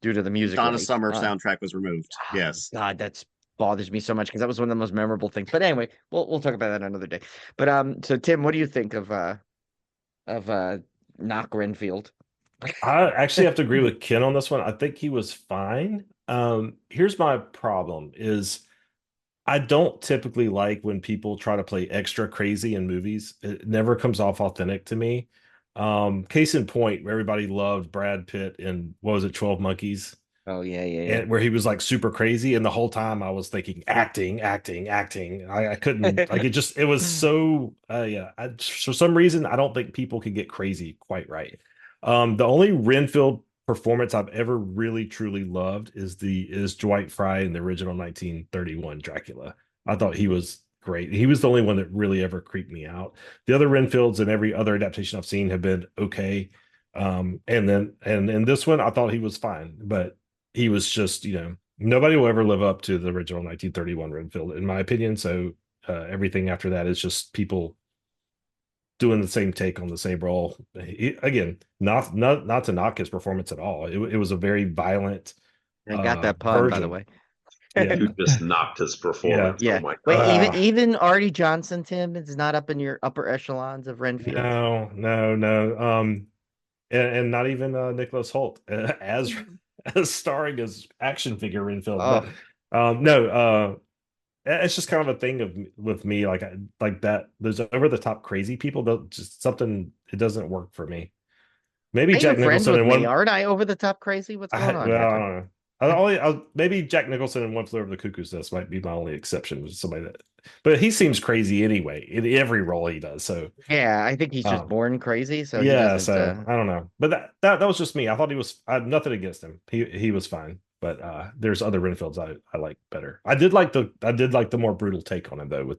due to the music Donna rights, Summer soundtrack was removed. Yes. God, that's bothers me so much because that was one of the most memorable things. But anyway, we'll talk about that another day. But so Tim, what do you think of Knock Renfield? I actually have to agree with Ken on this one. I think he was fine. Here's my problem is I don't typically like when people try to play extra crazy in movies. It never comes off authentic to me. Case in point, everybody loved Brad Pitt in what was it, 12 Monkeys? Oh yeah. And where he was like super crazy, and the whole time I was thinking acting. I couldn't like it was so for some reason I don't think people can get crazy quite right. The only Renfield performance I've ever really truly loved is Dwight Frye in the original 1931 Dracula. I thought he was great. He was the only one that really ever creeped me out. The other Renfields and every other adaptation I've seen have been okay. And in this one I thought he was fine, but he was just, nobody will ever live up to the original 1931 Renfield, in my opinion. So everything after that is just people doing the same take on the same role. Again, not to knock his performance at all. It was a very violent. I got that pun, by the version. way. Yeah. You just knocked his performance. Yeah. Oh my Wait, God. even Artie Johnson, Tim, is not up in your upper echelons of Renfield. No. And not even Nicholas Holt as starring as action figure Renfield. Oh. But no, it's just kind of a thing with me, like that. Those over the top crazy people. Just something it doesn't work for me. Maybe Hey, Jack you're friends Nicholson with in me, one. aren't I? Over the top crazy? What's going on? Well, here? I don't know. Maybe Jack Nicholson in One Flew Over the Cuckoo's Nest might be my only exception. Somebody that, but he seems crazy anyway in every role he does. So Yeah, I think he's just born crazy. So he yeah, doesn't. so I don't know, but that was just me. I thought I had nothing against him. He was fine, but there's other Renfields I like better. I did like the more brutal take on him though, with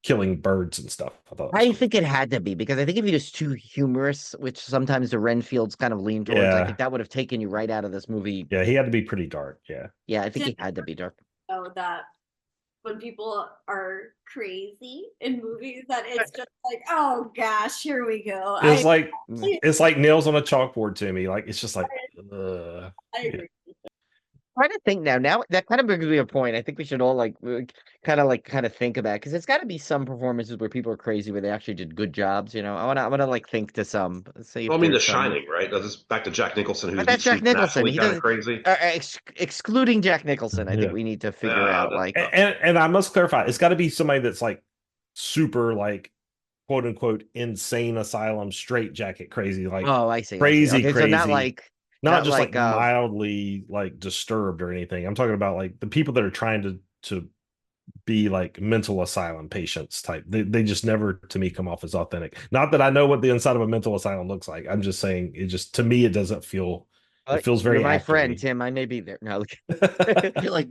killing birds and stuff. I think it had to be because I think if he was too humorous, which sometimes the Renfields kind of lean towards, I think that would have taken you right out of this movie. Yeah, he had to be pretty dark. Yeah, I think he had to be dark. Oh, that when people are crazy in movies, that it's just like, oh gosh, here we go. It's like nails on a chalkboard to me. Like it's just like, I agree. trying to think now. Now that kind of brings me a point. I think we should all kind of think about, because it's got to be some performances where people are crazy where they actually did good jobs. I want to like think to some, see Well, if I mean, The there's some. Shining, right? This is back to Jack Nicholson, But who's that's Jack Nicholson. naturally He kind of does, crazy. excluding Jack Nicholson. I think Yeah. we need to figure out That's like, tough. And I must clarify, it's got to be somebody that's like super like quote unquote insane asylum straight jacket crazy, like oh, I see. Okay, so crazy, not not just like like mildly like disturbed or anything. I'm talking about like the people that are trying to be like mental asylum patients type. They just never to me come off as authentic. Not that I know what the inside of a mental asylum looks like. I'm just saying it just to me it doesn't feel, it feels you're very my friend, actory. Tim. I may be there. No, I feel like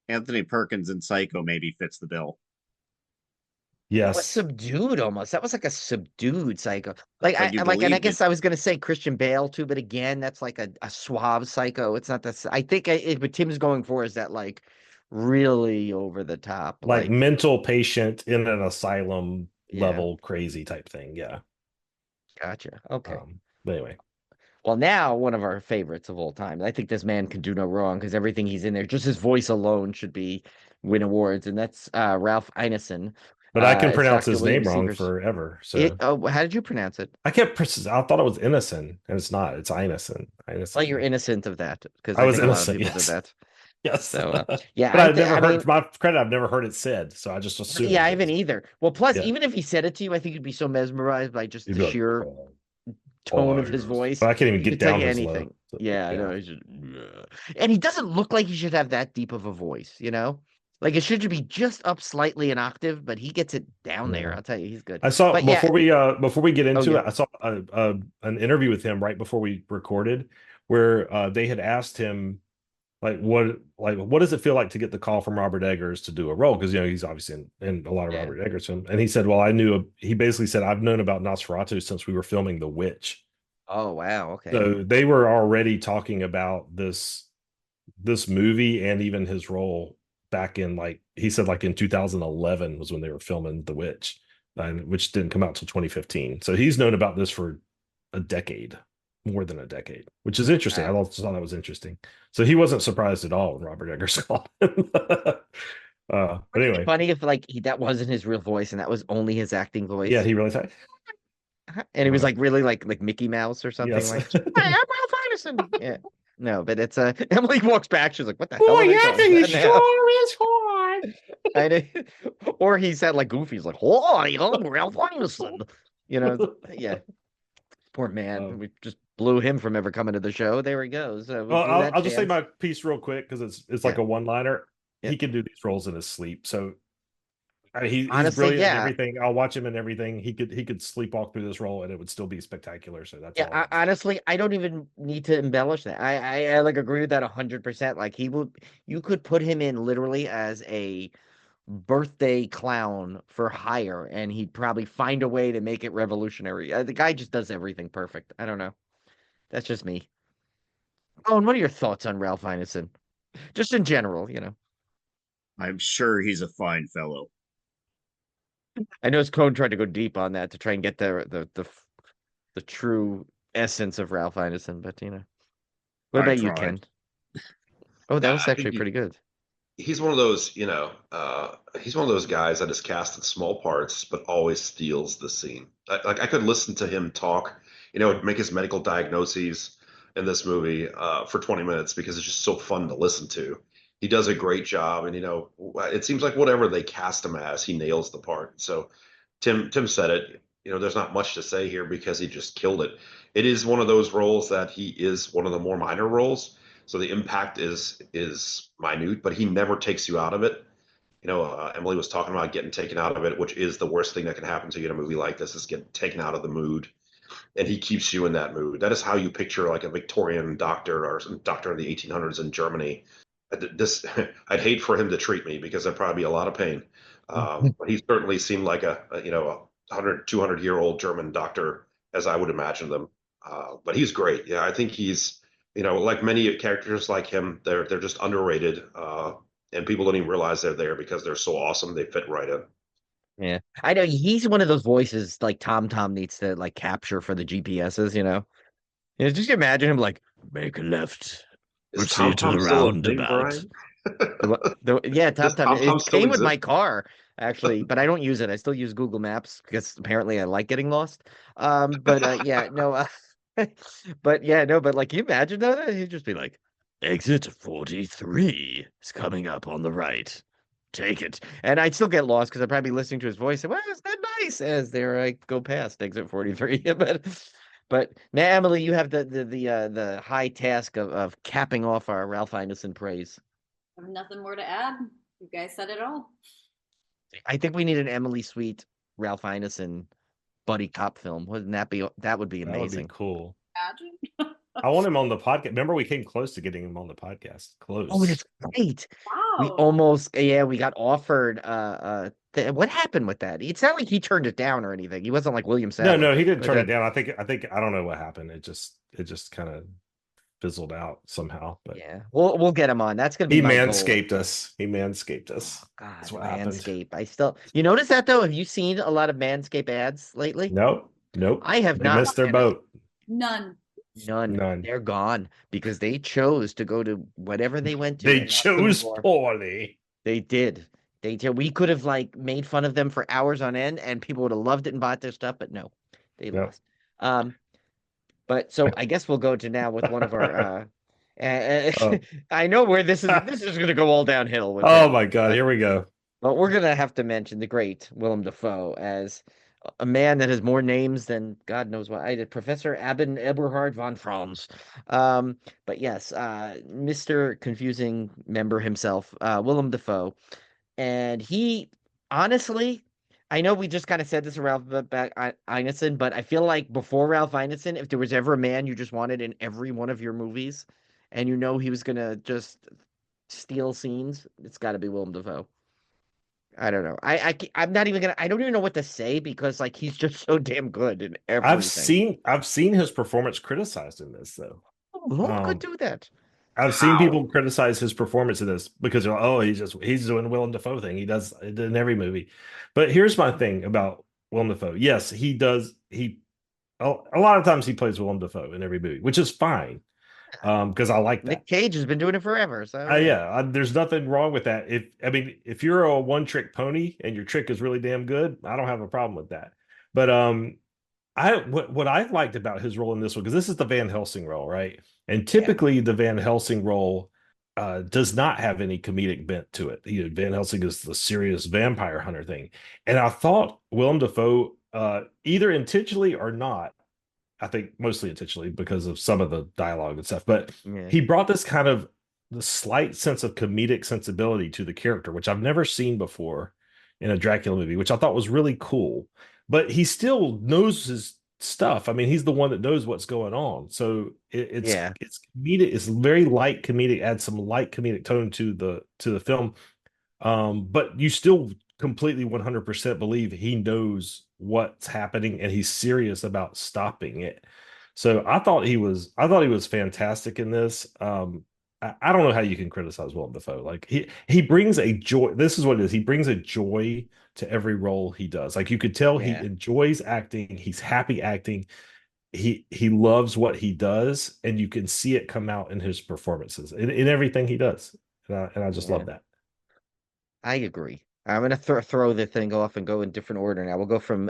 Anthony Perkins in Psycho maybe fits the bill. that was Yes. subdued almost. That was like a subdued psycho. Like But you and I believed it. guess I was gonna say Christian Bale too, but again, that's like a suave psycho. It's not that. I think what Tim's going for is that like really over the top, Like like mental patient in an asylum yeah, level crazy type thing. Yeah. gotcha. Okay. But anyway. Well, now one of our favorites of all time. I think this man can do no wrong because everything he's in there, just his voice alone, should be win awards, and that's Ralph Ineson. But I can It's pronounce Dr. his William name wrong Seegers. forever. So How did you pronounce it? I thought it was innocent, and it's not. It's Innocent. Well, you're Innocent. innocent of that because I I was think a lot of innocent. people did Yes. that. Yes. So yeah, But I've never I heard, mean, to my credit, I've never heard it said. So I just yeah, assumed I it haven't was. either. Well, plus, Yeah. even if he said it to you, I think you'd be so mesmerized by just You'd the be like, sheer oh, tone oh, of his yes. voice. But I can't even He get could tell down you this low. anything. So, Yeah, I yeah. know. And he doesn't look like he should have that deep of a voice, you know? Like it should be just up slightly an octave, but he gets it down there. Yeah. I'll tell you, he's good. I saw But yeah, before we get oh into yeah. it, I saw an interview with him right before we recorded where they had asked him what does it feel like to get the call from Robert Eggers to do a role, because he's obviously in a lot of Yeah. Robert Eggers films, and he said, well, he basically said, I've known about Nosferatu since we were filming The Witch. Oh wow, okay. So they were already talking about this movie and even his role back in, like he said, like in 2011 was when they were filming The Witch, which didn't come out till 2015. So he's known about this for a decade, more than a decade, which is interesting. I Wow. thought that was interesting. So he wasn't surprised at all when Robert Eggers called him. But Wouldn't it be anyway, funny if like that wasn't his real voice and that was only his acting yeah, voice? he really thought, And he was like really like Mickey Mouse or something yes. like, "Hi, I'm Ralph Ineson." Yeah. No, but it's Emily walks back. She's like, "What the hell Boy, are they yeah, talking he about now?" sure is hard. I know. Or he said like Goofy. He's like, "Hi, I'm Ralph Ineson." Yeah. Poor man. Um, We just blew him from ever coming to the show. There he goes. We well, blew that I'll just say chance. my piece real quick because it's like Yeah. a one-liner. Yeah. He can do these roles in his sleep. So he's Honestly, brilliant in yeah. everything. I'll watch him in everything. He could sleepwalk through this role and it would still be spectacular. So that's Yeah, all. honestly, I don't even need to embellish that. I like agree with that 100%. Like you could put him in literally as a birthday clown for hire, and he'd probably find a way to make it revolutionary. The guy just does everything perfect. I don't know. That's just me. Oh, and what are your thoughts on Ralph Ineson? Just in general. I'm sure he's a fine fellow. I know Cohn tried to go deep on that to try and get the true essence of Ralph Ineson, but what I about you, tried. Ken? Oh, that was I actually think pretty good. he's one of those, he's one of those guys that is cast in small parts, but always steals the scene. I could listen to him talk, make his medical diagnoses in this movie for 20 minutes because it's just so fun to listen to. He does a great job, and it seems like whatever they cast him as, he nails the part. So Tim said it. There's not much to say here because he just killed it. It is one of those roles that he is one of the more minor roles, so the impact is minute, but he never takes you out of it. Emily was talking about getting taken out of it, which is the worst thing that can happen to you in a movie like this, is get taken out of the mood. And he keeps you in that mood. That is how you picture like a Victorian doctor or some doctor in the 1800s in Germany. This I'd hate for him to treat me because I'd probably be a lot of pain. But he certainly seemed like a 100, 200-year-old German doctor as I would imagine them. But he's great. Yeah, I think he's like many characters like him, they're just underrated, and people don't even realize they're there because they're so awesome. They fit right in. Yeah. I know he's one of those voices like Tom needs to like capture for the GPSs. Just imagine him like, make a left Is Tom Tom still a thing, Brian? Yeah, Does TomTom. Tom Tom It still came with my exist? car actually, but I don't use it. I still use Google Maps because apparently I like getting lost. But yeah, no. But yeah, no. But like, can you imagine though? He'd just be like, "Exit 43 is coming up on the right. Take it." And I'd still get lost because I'd probably be listening to his voice. And, well, is that nice? As there I go past exit 43. But now, Emily, you have the high task of capping off our Ralph Ineson praise. I have nothing more to add. You guys said it all. I think we need an Emily Sweet Ralph Ineson buddy cop film. Wouldn't that be? That would be That would be amazing. cool. Imagine. I want him on the podcast. Remember, we came close to getting him on the podcast. Close. Oh, it's great. We Wow. almost, yeah, we got offered. What happened with that? It's not like he turned it down or anything. He wasn't like William Sadler. No, he didn't But turn it down. I think I don't know what happened. It just kind of fizzled out somehow. But yeah, we'll get him on. That's gonna be he my goal. manscaped us. He manscaped us. Oh, God, That's what happened. Manscaped. I still, you notice that though? Have you seen a lot of Manscaped ads lately? Nope. I have They not. missed their And boat. None. None. They're gone because they chose to go to whatever they went to. They and not chose anymore. poorly. They did. They did. We could have like made fun of them for hours on end, and people would have loved it and bought their stuff. But no, they Yep. lost. But so I guess we'll go to now with one of our. Oh. I know where this is. This is going to go all downhill. With Oh him, my God! Here we go. but we're going to have to mention the great Willem Dafoe as a man that has more names than God knows what. I did Professor Abin Eberhard von Franz. But yes, Mr. Confusing member himself, Willem Dafoe. And he, honestly, I know we just kind of said this around Ineson, but I feel like before Ralph Ineson, if there was ever a man you just wanted in every one of your movies, and you know he was going to just steal scenes, it's got to be Willem Dafoe. I don't know. I'm not even gonna. I don't even know what to say because like he's just so damn good in everything. I've seen his performance criticized in this though. Who could do that? I've seen people criticize his performance in this because they're like, oh, he's doing Willem Dafoe thing. He does it in every movie. But here's my thing about Willem Dafoe. Yes, he does. A lot of times he plays Willem Dafoe in every movie, which is fine. Because I like that. Nick Cage has been doing it forever. So there's nothing wrong with that. If you're a one-trick pony and your trick is really damn good, I don't have a problem with that. But what I liked about his role in this one, because this is the Van Helsing role, right? And typically the Van Helsing role does not have any comedic bent to it. Van Helsing is the serious vampire hunter thing. And I thought Willem Dafoe, either intentionally or not, I think mostly intentionally because of some of the dialogue and stuff, but he brought this kind of the slight sense of comedic sensibility to the character, which I've never seen before in a Dracula movie, which I thought was really cool. But he still knows his stuff. I mean, he's the one that knows what's going on. So it's comedic. It's very light comedic, adds some light comedic tone to the film. But you still completely 100% believe he knows what's happening and he's serious about stopping it. So I thought he was fantastic in this. I don't know how you can criticize Willem Dafoe. Like he brings a joy. This is what it is. He brings a joy to every role he does. Like you could tell he enjoys acting. He's happy acting. He loves what he does, and you can see it come out in his performances in everything he does. And I just love that. I agree. I'm gonna throw the thing off and go in different order now. We'll go from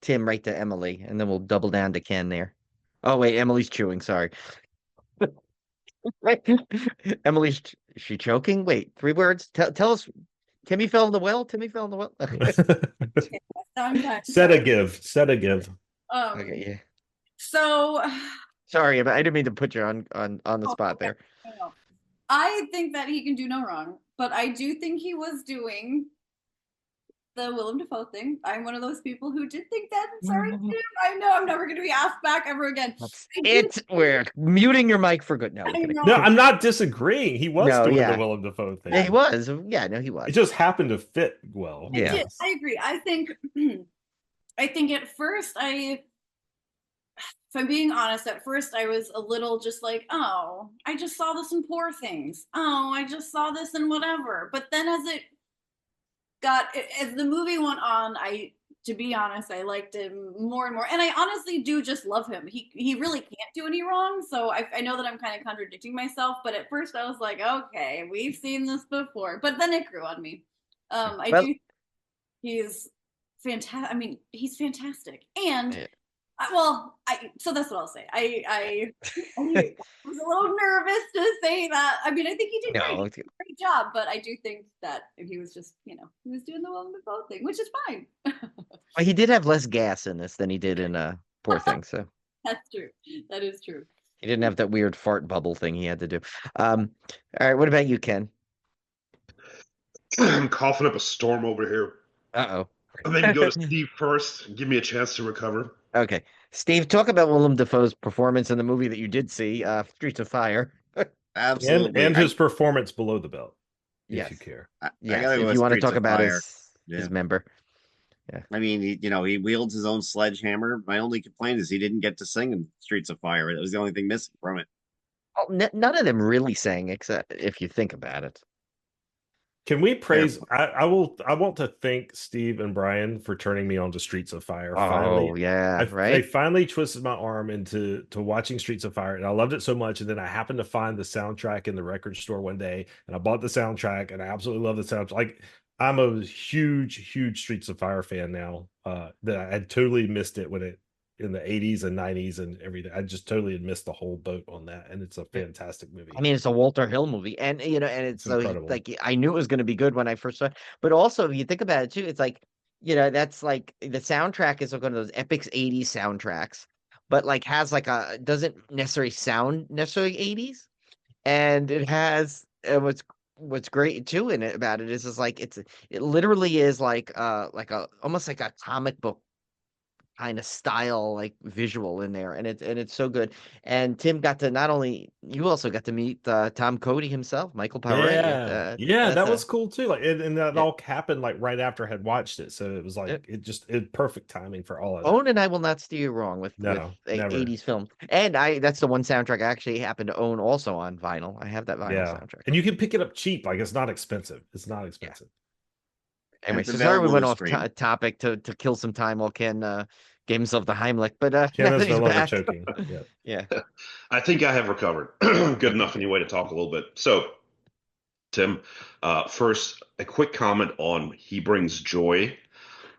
Tim right to Emily, and then we'll double down to Ken there. Oh wait, Emily's chewing. Sorry. Emily's she choking? Wait, 3 words. Tell us. Timmy fell in the well. Timmy fell in the well. Sedative. Okay, yeah. So sorry, but I didn't mean to put you on the spot there. I think that he can do no wrong, but I do think he was doing the Willem Dafoe thing. I'm one of those people who did think that. Sorry, Tim. I know I'm never going to be asked back ever again. We're muting your mic for good. No, I'm not disagreeing. He was doing the Willem Dafoe thing. Yeah, he was. Yeah, no, he was. It just happened to fit well. Yeah, I agree. I think at first if I'm being honest, at first I was a little just like, oh, I just saw this in Poor Things. Oh, I just saw this in whatever. But then as the movie went on, I to be honest, I liked him more and more. And I honestly do just love him. He really can't do any wrong. So I know that I'm kind of contradicting myself, but at first I was like, okay, we've seen this before. But then it grew on me. I Well, do. He's fantastic. I mean, he's fantastic. And Yeah. so that's what I'll say. I was a little nervous to say that. I mean, I think he did great. no, He did a great job, but I do think that he was just, he was doing the Willem Dafoe thing, which is fine. well, he did have less gas in this than he did in Poor Thing, so That's true. That is true. he didn't have that weird fart bubble thing he had to do. All right, what about you, Ken? I'm coughing up a storm over here. Uh-oh. Maybe go to Steve first. Give me a chance to recover. Okay. Steve, talk about Willem Dafoe's performance in the movie that you did see, Streets of Fire. Absolutely. And his performance below the belt, if Yes. you care. Yes, gotta go if with you want to Streets talk of about Fire. his member. I mean, he wields his own sledgehammer. My only complaint is he didn't get to sing in Streets of Fire. That was the only thing missing from it. Well, none of them really sang, except if you think about it. Can we praise? I want to thank Steve and Brian for turning me on to Streets of Fire. Oh, yeah, They right? finally twisted my arm into watching Streets of Fire, and I loved it so much. And then I happened to find the soundtrack in the record store one day, and I bought the soundtrack, and I absolutely love the soundtrack. Like, I'm a huge Streets of Fire fan now. That I had totally missed it when it in the 80s and 90s and everything. I just totally had missed the whole boat on that, and it's a fantastic movie. I mean, it's a Walter Hill movie, and and it's so incredible. like I knew it was going to be good when I first saw it. But also, if you think about it too, it's like that's like the soundtrack is like one of those epic '80s soundtracks, but like has like doesn't necessarily sound necessarily '80s, and it has what's great too in it about it is like it literally is like a almost like a comic book kind of style, like visual in there, and it's so good. And Tim got to you also got to meet Tom Cody himself, Michael Paré. That was cool too. Like, and that Yeah. all happened like right after I had watched it, so it was like it perfect timing for all of Own and I will not steer you wrong with never. 80s films, and that's the one soundtrack I actually happen to own also on vinyl. I have that vinyl soundtrack, and you can pick it up cheap. Like, it's not expensive. It's not expensive. Anyway, It's so sorry we available went to off stream. topic to kill some time while Ken gave himself the Heimlich, but Ken now is that he's no longer back. choking. Yeah. Yeah. I think I have recovered. Good enough anyway to talk a little bit. So, Tim, first, a quick comment on He Brings Joy.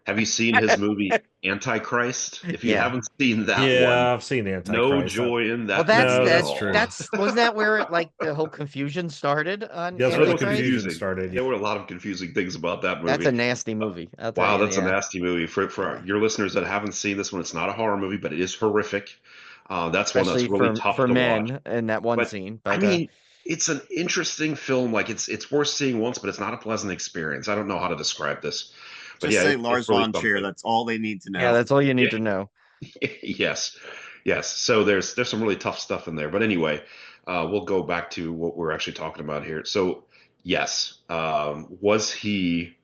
Have you seen his movie Antichrist? If you Yeah. haven't seen that one, I've seen Antichrist. no joy in that. Well, that's movie true. at all. wasn't that where the whole confusion started on That's where the Antichrist? confusion started. There were a lot of confusing things about that movie. That's a nasty movie. I'll tell Wow, you, that's a nasty movie. For your listeners that haven't seen this one, it's not a horror movie, but it is horrific. That's one especially that's really tough for to men watch. in that one But, scene. I But mean, it's an interesting film. Like, it's worth seeing once, but it's not a pleasant experience. I don't know how to describe this. But Just yeah, say it's Lars really von Trier. something. That's all they need to know. yeah, that's all you need to know. Yes. So there's some really tough stuff in there. But anyway, we'll go back to what we're actually talking about here. So yes, was he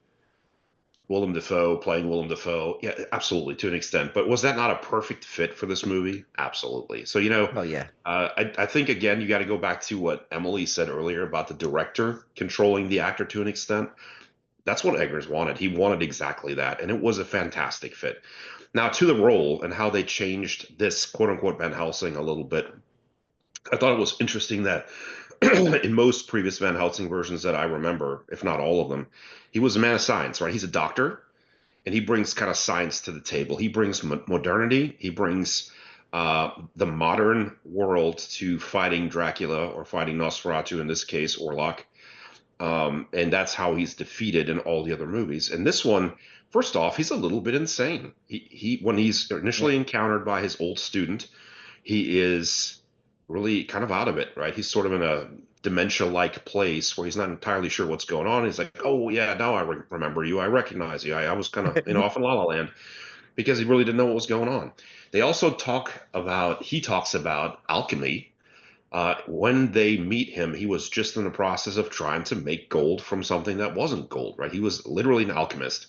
Willem Dafoe playing Willem Dafoe? Yeah, absolutely, to an extent. But was that not a perfect fit for this movie? Absolutely. So Oh yeah. I think again you got to go back to what Emily said earlier about the director controlling the actor to an extent. That's what Eggers wanted. He wanted exactly that, and it was a fantastic fit. Now, to the role and how they changed this quote unquote Van Helsing a little bit, I thought it was interesting that in most previous Van Helsing versions that I remember, if not all of them, he was a man of science, right? He's a doctor, and he brings kind of science to the table. He brings modernity. He brings the modern world to fighting Dracula or fighting Nosferatu, in this case, Orlok. And that's how he's defeated in all the other movies. And this one, first off, he's a little bit insane. He when he's initially encountered by his old student, he is really kind of out of it, right? He's sort of in a dementia-like place where he's not entirely sure what's going on. He's like, "Oh yeah, now I remember you. I recognize you. I was kind of off in La La Land," because he really didn't know what was going on. He talks about alchemy. When they meet him, he was just in the process of trying to make gold from something that wasn't gold, right? He was literally an alchemist.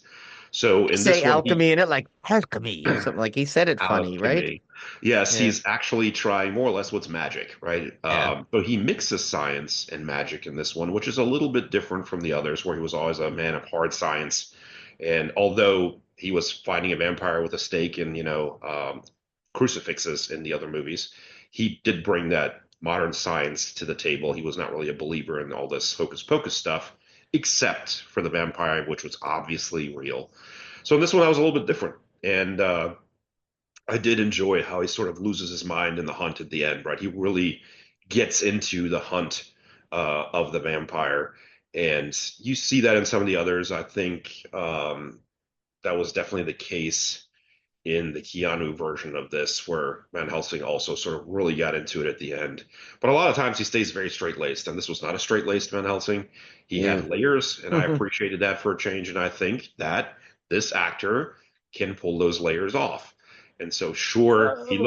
So in Say this one, alchemy in it like alchemy or something, like he said it funny, right? alchemy. Yes, Yeah. he's actually trying more or less what's magic, right? Yeah. But he mixes science and magic in this one, which is a little bit different from the others, where he was always a man of hard science. And although he was fighting a vampire with a stake and crucifixes in the other movies. He did bring that modern science to the table. He was not really a believer in all this hocus pocus stuff, except for the vampire, which was obviously real. So in this one, I was a little bit different, and I did enjoy how he sort of loses his mind in the hunt at the end. Right, he really gets into the hunt of the vampire, and you see that in some of the others. I think that was definitely the case in the Keanu version of this, where Van Helsing also sort of really got into it at the end. But a lot of times he stays very straight-laced, and this was not a straight-laced Van Helsing. He had layers, and I appreciated that for a change, and I think that this actor can pull those layers off. And so, sure, he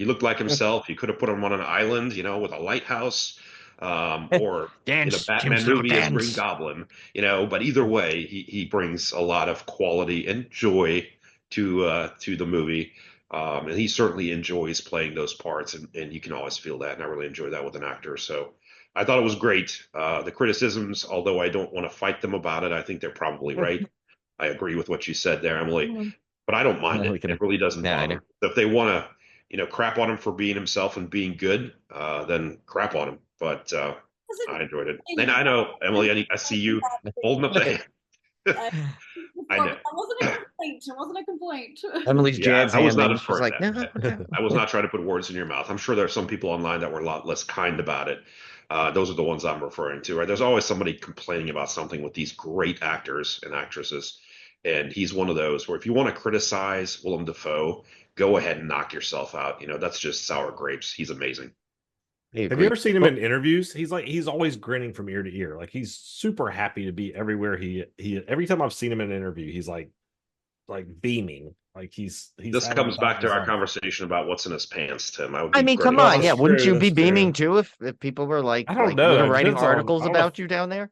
looked like himself. You could have put him on an island, with a lighthouse, or in a Batman movie as Green Goblin, But either way, he brings a lot of quality and joy to the movie, and he certainly enjoys playing those parts, and you can always feel that, and I really enjoy that with an actor. So I thought it was great. The criticisms, although I don't want to fight them about it, I think they're probably right. I agree with what you said there, Emily, but I don't mind it. It really doesn't bother me. If they want to, crap on him for being himself and being good, then crap on him. But I enjoyed it. And I know, Emily, I see you holding up the hand. I know. It wasn't a complaint. Emily's jabs. I was not like, no. I was not trying to put words in your mouth. I'm sure there are some people online that were a lot less kind about it. Those are the ones I'm referring to. Right? There's always somebody complaining about something with these great actors and actresses, and he's one of those where if you want to criticize Willem Dafoe, go ahead and knock yourself out. That's just sour grapes. He's amazing. Have you ever seen him in interviews? He's always grinning from ear to ear. Like he's super happy to be everywhere. He every time I've seen him in an interview, he's like beaming. Like he's This comes back to our conversation about what's in his pants, Tim. I mean, come on, yeah. Wouldn't you be beaming too if people were I don't know, writing articles about you down there?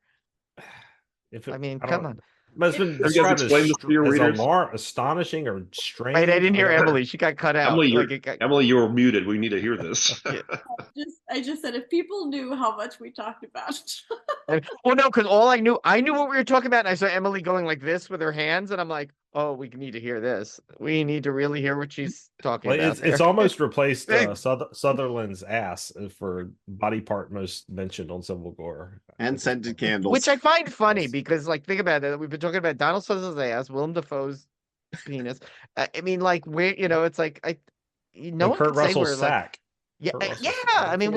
Come on. But it's been described as astonishing or strange. Wait, I didn't hear Emily. She got cut out. Emily, you were muted. We need to hear this. I just said if people knew how much we talked about it. Well, no, because I knew what we were talking about, and I saw Emily going like this with her hands, and I'm like, oh, we need to hear this. We need to really hear what she's talking about. It's almost replaced Sutherland's ass for body part most mentioned on Civil War. And scented candles. Which I find funny because, think about it. We've been talking about Donald Sutherland's ass, Willem Dafoe's penis. I mean, where it's like no one Kurt can say Russell's we're sack. Yeah, I mean,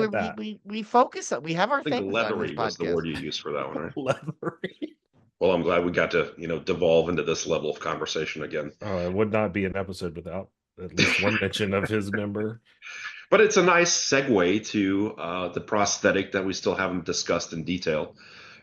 we focus. We have our I think things. leathery was the word you used for that one, right? Leathery. Well, I'm glad we got to devolve into this level of conversation again. Oh, it would not be an episode without at least one mention of his member. But it's a nice segue to the prosthetic that we still haven't discussed in detail,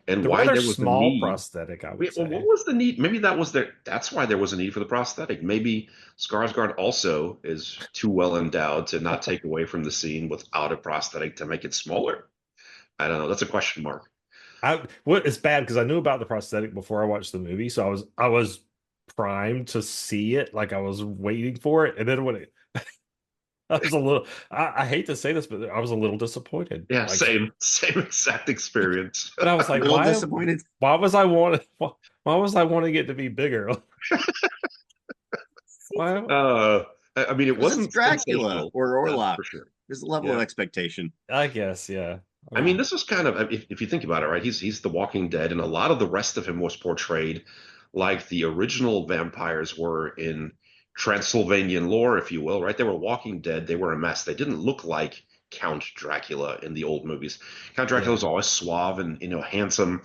and why there was small a need. Prosthetic. I would say. Well, what was the need? Maybe that's why there was a need for the prosthetic. Maybe Skarsgård also is too well endowed to not take away from the scene without a prosthetic to make it smaller. I don't know. That's a question mark. It's bad because I knew about the prosthetic before I watched the movie, so I was primed to see it. Like I was waiting for it, and then when it. I was a little. I hate to say this, but I was a little disappointed. Yeah, same exact experience. But I was like, why disappointed? Why was I wanting it to be bigger? Why? I mean, it wasn't Dracula or Orlok. For sure. There's a level of expectation. I guess, yeah. I mean, this was kind of, if you think about it, right? He's the Walking Dead, and a lot of the rest of him was portrayed like the original vampires were in Transylvanian lore, if you will, right? They were Walking Dead. They were a mess. They didn't look like Count Dracula in the old movies. Count Dracula was always suave and handsome,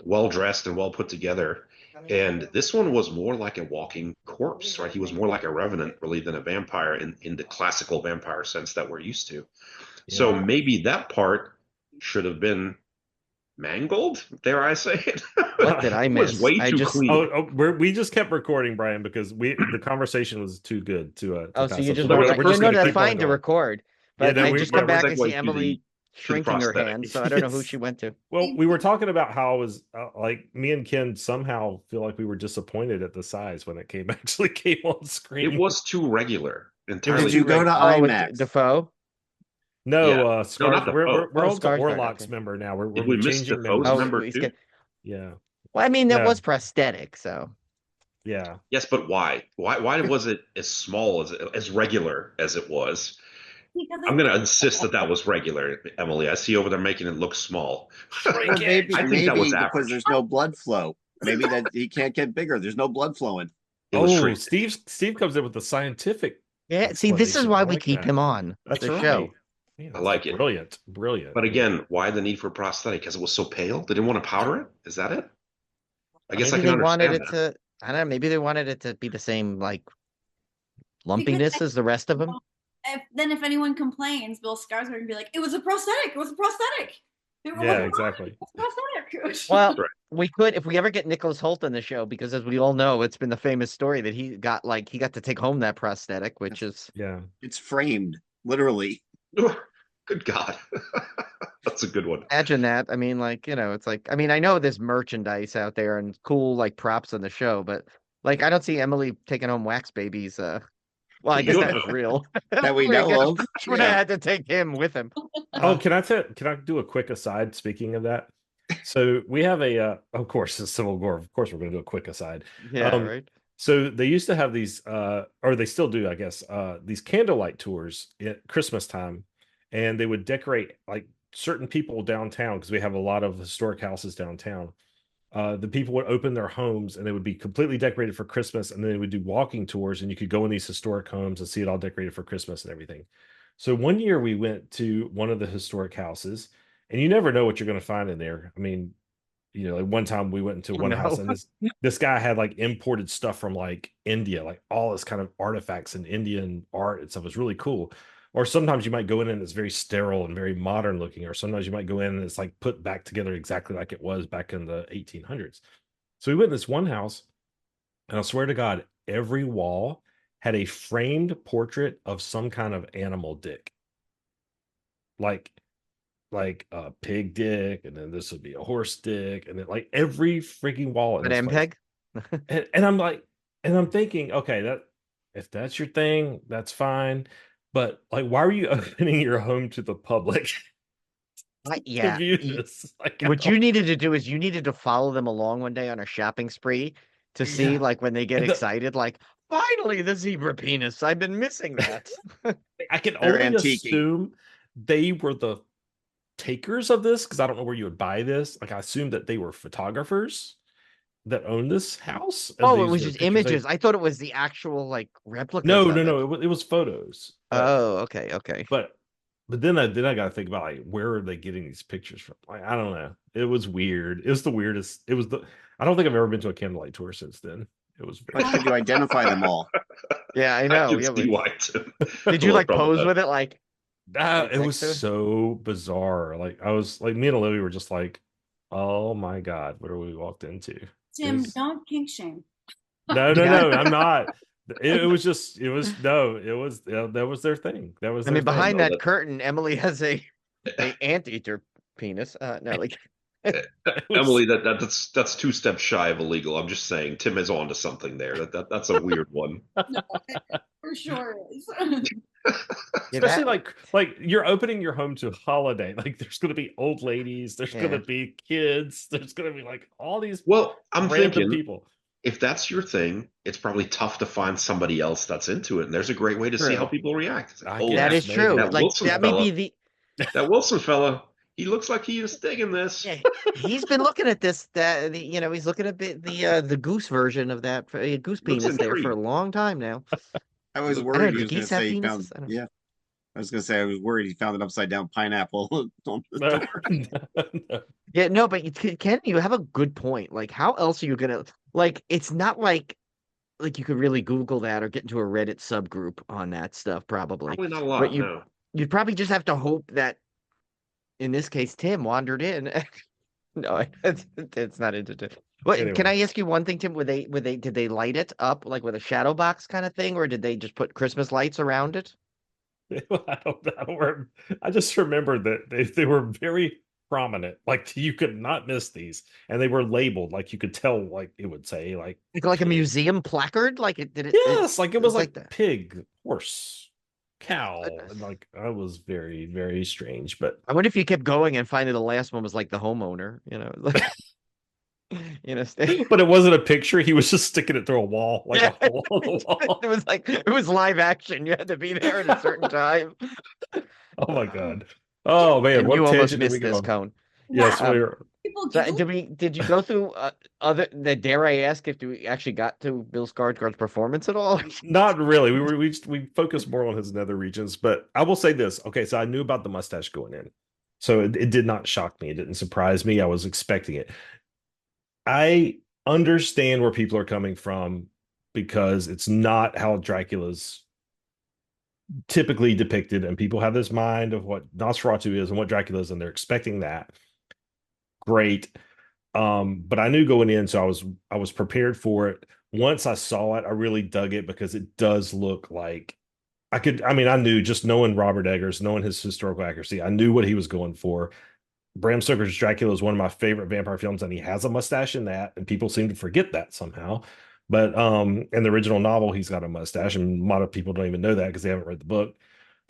well dressed and well put together. And this one was more like a walking corpse, right? He was more like a revenant, really, than a vampire in the classical vampire sense that we're used to. Yeah. So maybe that part should have been mangled, dare I say it. What did I miss? It was way too clean. We just kept recording, Brian, because the conversation was too good to so you just no, that's fine to record. But I just come back and see Emily shrinking her hand, so I don't know who she went to. Well, we were talking about how it was like me and Ken somehow feel like we were disappointed at the size when it actually came on screen. It was too regular. Entirely. Did you go to IMAX? Defoe? No, not we're on the Orlok's member now. We're changing members. Member too? Yeah. Well, I mean, that was prosthetic, so. Yeah. Yes, but why? Why was it as small as regular as it was? Because I'm going to insist that that was regular, Emily. I see you over there making it look small. Or maybe I think that was because average. there's no blood flow. Maybe that he can't get bigger. There's no blood flowing. It was Oh, shrinking. Steve comes in with the scientific Yeah, see, this is explanation. why I we like keep that. him on That's the right. show. Man, I that's like it. brilliant. Brilliant. But again, why the need for prosthetic? Because it was so pale? They didn't want to powder it? Is that it? I guess I Maybe can they wanted understand it that. to. I don't know. Maybe they wanted it to be the same like because lumpiness as the rest of them. if anyone complains, Bill Skarsgård can be like, "It was a prosthetic. It was a prosthetic. It Yeah, wasn't exactly. It was a prosthetic." Well, Right. we could if we ever get Nicholas Hoult on the show, because as we all know, it's been the famous story that he got to take home that prosthetic, which is Yeah. It's framed, literally. Good God. That's a good one. imagine that. I mean, like, it's like I know there's merchandise out there and cool like props on the show, but like I don't see Emily taking home wax babies. Well, I guess You that know, was real. That we I know guess of. she would have Yeah. had to take him with him. Oh, can I do a quick aside speaking of that? So we have of course, it's Civil War. Of course, we're going to do a quick aside. Yeah, right. So they used to have these, or they still do, I guess, these candlelight tours at Christmas time, and they would decorate like certain people downtown because we have a lot of historic houses downtown. The people would open their homes and they would be completely decorated for Christmas, and then they would do walking tours, and you could go in these historic homes and see it all decorated for Christmas and everything. So one year we went to one of the historic houses, and you never know what you're going to find in there. I mean, like one time we went into one house, and this guy had like imported stuff from like India, like all this kind of artifacts and Indian art and stuff. It was really cool. Or sometimes you might go in and it's very sterile and very modern looking, or sometimes you might go in and it's like put back together exactly like it was back in the 1800s. So we went in this one house, and I swear to God, every wall had a framed portrait of some kind of animal dick, like a pig dick, and then this would be a horse dick, and then like every freaking wall in An this place. MPEG? And I'm like, and I'm thinking, okay, that if that's your thing, that's fine. But like, why are you opening your home to the public to Yeah. view this? Like, What you needed to do is you needed to follow them along one day on a shopping spree to see Yeah. like when they get And the- excited, like, finally the zebra penis. I've been missing that. I can They're only antiquing. assume they were the takers of this because I don't know where you would buy this. Like, I assume that they were photographers that owned this house. And Oh, it these was were just pictures images. I thought it was the actual like replicas No, of no, it. no. It was photos. Oh, okay. But then I got to think about like where are they getting these pictures from? Like, I don't know. It was weird. It was the weirdest. I don't think I've ever been to a candlelight tour since then. It was very But could you identify them all? Yeah, I I know. can Yeah, see why too. did you No like problem pose that. with it? Like, it was next to it? so bizarre. Like I was like me and Olivia were just like, oh my God, what are we walked into? Tim, It's- don't kink shame. No, Yeah. I'm not. That was their thing. That was I their mean, behind know that that. curtain, Emily has a anteater penis. No, like thing. It was- Emily, that's 2 steps shy of illegal. I'm just saying, Tim is onto something there. That's a weird one. For sure is. yeah, especially that- like you're opening your home to a holiday. Like there's going to be old ladies, there's going Yeah. to be kids, there's going to be like all these Well, I'm random thinking people. if that's your thing, it's probably tough to find somebody else that's into it. And there's a great way to see True. how people react. It's like, I oh, that guess is maybe. true. That Like Wilson that may fella. be the that Wilson fella, he looks like he is digging this. yeah. He's been looking at this. He's looking at the goose version of that goose Looks penis there for a intrigued. long time now. I was I don't know, worried do he was going geese to have say he found. penises? I don't know. Yeah, I was going to say I was worried he found an upside down pineapple on the No, door. no. Yeah, no, but Ken, you have a good point. Like, how else are you gonna like? It's not like you could really Google that or get into a Reddit subgroup on that stuff. Probably, Probably not a lot. but No. you'd probably just have to hope that in this case Tim wandered in. No, it's not into. What can Anyway. I ask you one thing, Tim? Did they light it up like with a shadow box kind of thing, or did they just put Christmas lights around it? I just remember that they were very prominent. Like you could not miss these, and they were labeled. Like you could tell, like it would say, like Like a pig. museum placard? Like it did it? Yes, like it was like that. pig, horse, cow, Goodness. and like I was very, very strange. But I wonder if you kept going and finally the last one was like the homeowner, But it wasn't a picture. He was just sticking it through a wall, like a hole in the wall. It was live action. You had to be there at a certain time. Oh my God. Oh man, And what you almost tangent did we missed go this, on? Cone. Yes, Yeah. we Um, were. People So giggle. did you go through dare I ask if we actually got to Bill Skarsgård's performance at all? Not really. We focused more on his nether regions, but I will say this. Okay, so I knew about the mustache going in. So it did not shock me. It didn't surprise me. I was expecting it. I understand where people are coming from because it's not how Dracula's typically depicted, and people have this mind of what Nosferatu is and what Dracula is, and they're expecting that. Great. But I knew going in, so I was prepared for it. Once I saw it, I really dug it because it does look like I mean, I knew just knowing Robert Eggers, knowing his historical accuracy, I knew what he was going for. Bram Stoker's Dracula is one of my favorite vampire films, and he has a mustache in that, and people seem to forget that somehow. But in the original novel, he's got a mustache, and a lot of people don't even know that because they haven't read the book.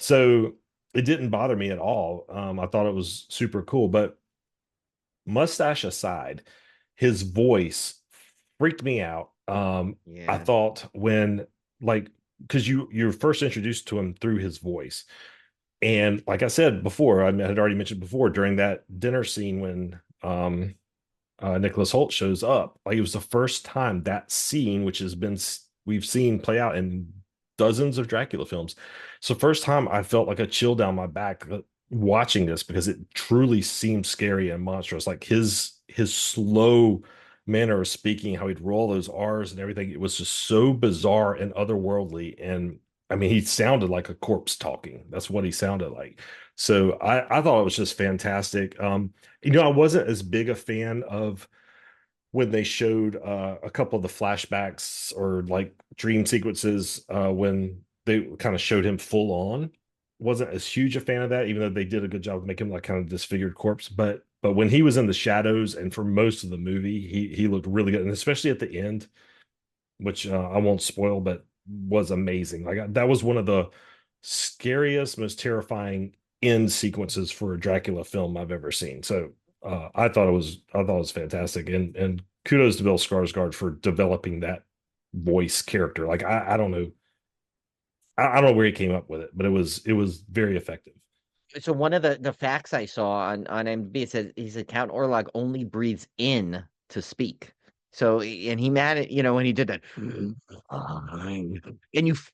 So it didn't bother me at all. I thought it was super cool. But mustache aside, his voice freaked me out. I Yeah. thought when like because you're first introduced to him through his voice. And like I said before, I had already mentioned before during that dinner scene when Nicholas Holt shows up, like it was the first time that scene, which has been we've seen play out in dozens of Dracula films. So first time I felt like a chill down my back watching this because it truly seemed scary and monstrous. Like his slow manner of speaking, how he'd roll those R's and everything, it was just so bizarre and otherworldly. And I mean, he sounded like a corpse talking. That's what he sounded like. So I thought it was just fantastic. I wasn't as big a fan of when they showed a couple of the flashbacks or like dream sequences when they kind of showed him full on. Wasn't as huge a fan of that, even though they did a good job of making him like kind of disfigured corpse. But when he was in the shadows and for most of the movie, he looked really good, and especially at the end, which I won't spoil, but was amazing. Like that was one of the scariest, most terrifying end sequences for a Dracula film I've ever seen. So I thought it was fantastic, and kudos to Bill Skarsgård for developing that voice character. Like I don't know, I don't know where he came up with it, but it was very effective. So one of the facts I saw on IMDb, it says he said Count Orlok only breathes in to speak. So and he managed, when he did that, and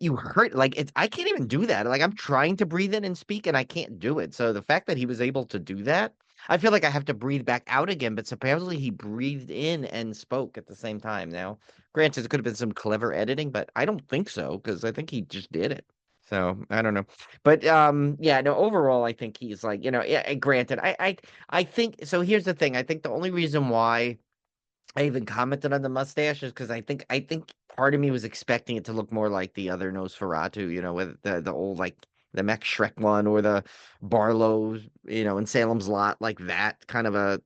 you hurt like it's I can't even do that. Like I'm trying to breathe in and speak, and I can't do it. So the fact that he was able to do that, I feel like I have to breathe back out again. But supposedly he breathed in and spoke at the same time. Now, granted, it could have been some clever editing, but I don't think so because I think he just did it. So I don't know. But yeah, no, overall I think he's like, yeah, granted, I think so here's the thing. I think the only reason why I even commented on the mustache is because I think part of me was expecting it to look more like the other Nosferatu, with the old like the Mech Shrek one or the Barlow, in Salem's Lot, like that kind of a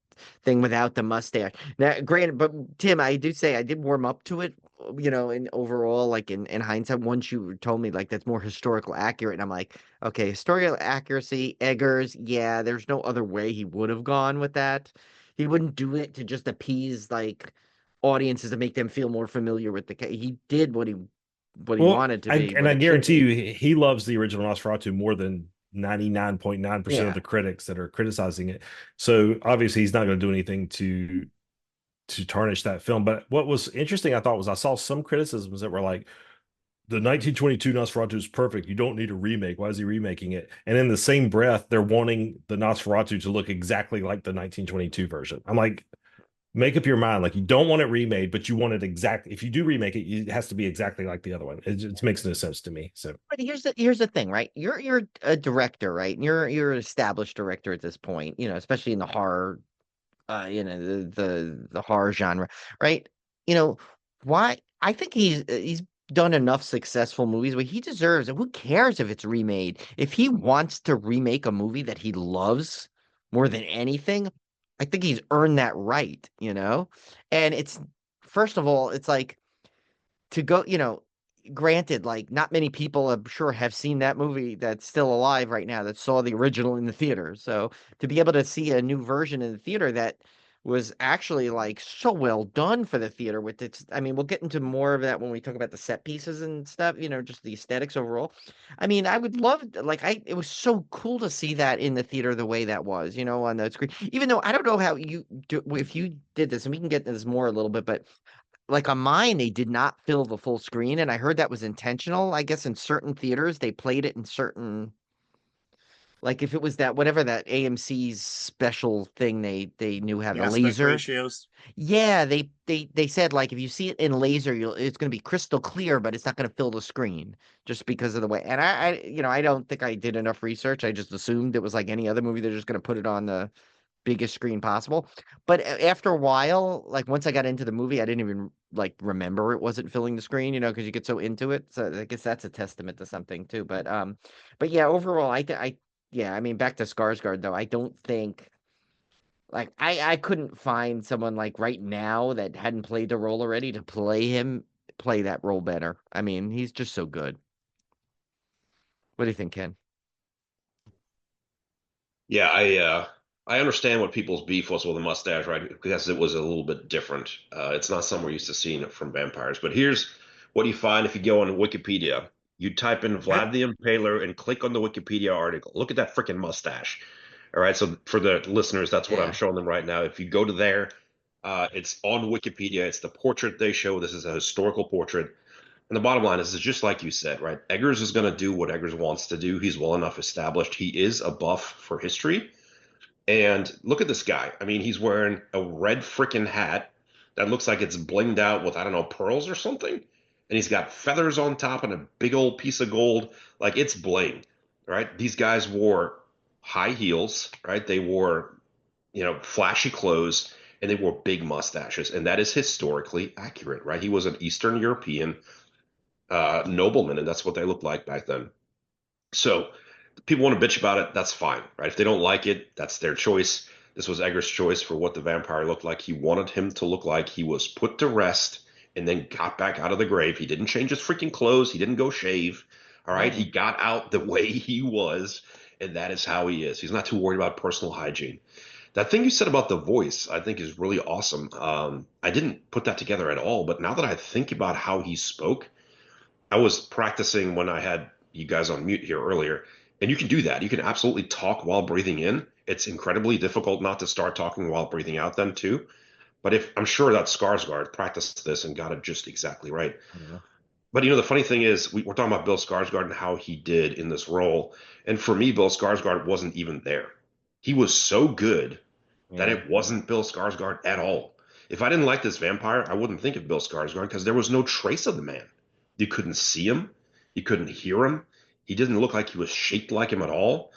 thing without the mustache. Now, granted, but Tim, I do say I did warm up to it, in overall, like in hindsight, once you told me like that's more historical accurate, and I'm like, okay, historical accuracy, Eggers, yeah, there's no other way he would have gone with that. He wouldn't do it to just appease like audiences to make them feel more familiar with he did what he Well, wanted to be, and what I it should guarantee be. you, he loves the original Nosferatu more than 99.9% of Yeah. the critics that are criticizing it. So obviously, he's not going to do anything to tarnish that film. But what was interesting, I thought, was I saw some criticisms that were like, the 1922 Nosferatu is perfect. You don't need a remake. Why is he remaking it? And in the same breath, they're wanting the Nosferatu to look exactly like the 1922 version. I'm like, make up your mind. Like, you don't want it remade, but you want it exactly. If you do remake it, it has to be exactly like the other one. It just makes no sense to me. So, But here's the thing, right? You're a director, right? And you're an established director at this point, especially in the horror, the horror genre, right? You know, why I think he's done enough successful movies where he deserves, and who cares if it's remade? If he wants to remake a movie that he loves more than anything, I think he's earned that right. And it's first of all, it's like to go, granted, like not many people I'm sure have seen that movie that's still alive right now that saw the original in the theater. So to be able to see a new version in the theater that was actually like so well done for the theater with its. I mean, we'll get into more of that when we talk about the set pieces and stuff, just the aesthetics overall. I mean, I would love like it was so cool to see that in the theater the way that was, on the screen. Even though I don't know how you do if you did this, and we can get into this more a little bit, but like on mine, they did not fill the full screen, and I heard that was intentional. I guess in certain theaters they played it in certain, like if it was that whatever that AMC's special thing they knew how The the aspect laser. ratios. Yeah, they said like if you see it in laser, it's going to be crystal clear, but it's not going to fill the screen just because of the way. And I don't think I did enough research. I just assumed it was like any other movie. They're just going to put it on the biggest screen possible. But after a while, like once I got into the movie, I didn't even like remember it wasn't filling the screen, because you get so into it. So I guess that's a testament to something too. But yeah, overall, yeah, I mean, back to Skarsgård though, I don't think like I couldn't find someone like right now that hadn't played the role already to play that role better. I mean, he's just so good. What do you think, Ken? Yeah, I understand what people's beef was with the mustache, right? Because it was a little bit different. It's not something we're used to seeing from vampires. But here's what you find if you go on Wikipedia. You type in Vlad the Impaler and click on the Wikipedia article. Look at that freaking mustache. All right, so for the listeners, that's what I'm Yeah. showing them right now. If you go to there, it's on Wikipedia. It's the portrait they show. This is a historical portrait. And the bottom line is just like you said, right? Eggers is going to do what Eggers wants to do. He's well enough established. He is a buff for history. And look at this guy. I mean, he's wearing a red freaking hat that looks like it's blinged out with, I don't know, pearls or something. And he's got feathers on top and a big old piece of gold. Like it's bling, right? These guys wore high heels, right? They wore, flashy clothes and they wore big mustaches. And that is historically accurate, right? He was an Eastern European nobleman, and that's what they looked like back then. So people want to bitch about it, that's fine, right? If they don't like it, that's their choice. This was Eggers' choice for what the vampire looked like. He wanted him to look like he was put to rest and then got back out of the grave. He didn't change his freaking clothes. He didn't go shave. All right. He got out the way he was, and that is how he is. He's not too worried about personal hygiene. That thing you said about the voice, I think is really awesome. I didn't put that together at all, but now that I think about how he spoke, I was practicing when I had you guys on mute here earlier, and you can do that. You can absolutely talk while breathing in. It's incredibly difficult not to start talking while breathing out then too. But if I'm sure that Skarsgård practiced this and got it just exactly right. Yeah. But the funny thing is, we're talking about Bill Skarsgård and how he did in this role. And for me, Bill Skarsgård wasn't even there. He was so good that Yeah. it wasn't Bill Skarsgård at all. If I didn't like this vampire, I wouldn't think of Bill Skarsgård because there was no trace of the man. You couldn't see him. You couldn't hear him. He didn't look like he was shaped like him at all.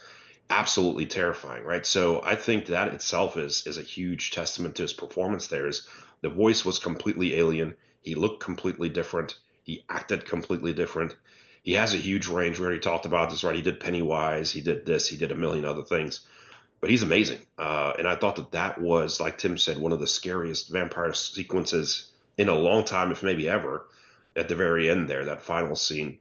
Absolutely terrifying, right? So I think that itself is a huge testament to his performance there. Is the voice was completely alien. He looked completely different. He acted completely different. He has a huge range. We already talked about this, right? He did Pennywise. He did this. He did a million other things. But he's amazing. And I thought that was, like Tim said, one of the scariest vampire sequences in a long time, if maybe ever, at the very end there, that final scene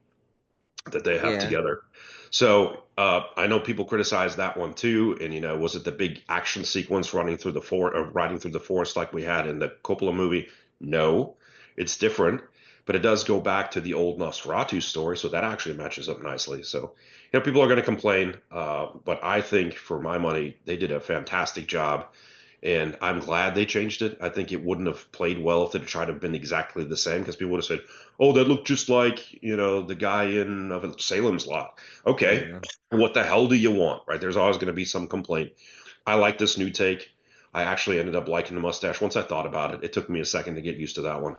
that they have Yeah. together. So I know people criticize that one too. And was it the big action sequence riding through the forest like we had in the Coppola movie? No, it's different, but it does go back to the old Nosferatu story, so that actually matches up nicely. So people are going to complain, but I think for my money, they did a fantastic job. And I'm glad they changed it. I think it wouldn't have played well if it had tried to have been exactly the same because people would have said, oh, that looked just like, the guy in Salem's Lot. Okay, Yeah. what the hell do you want, right? There's always going to be some complaint. I like this new take. I actually ended up liking the mustache once I thought about it. It took me a second to get used to that one.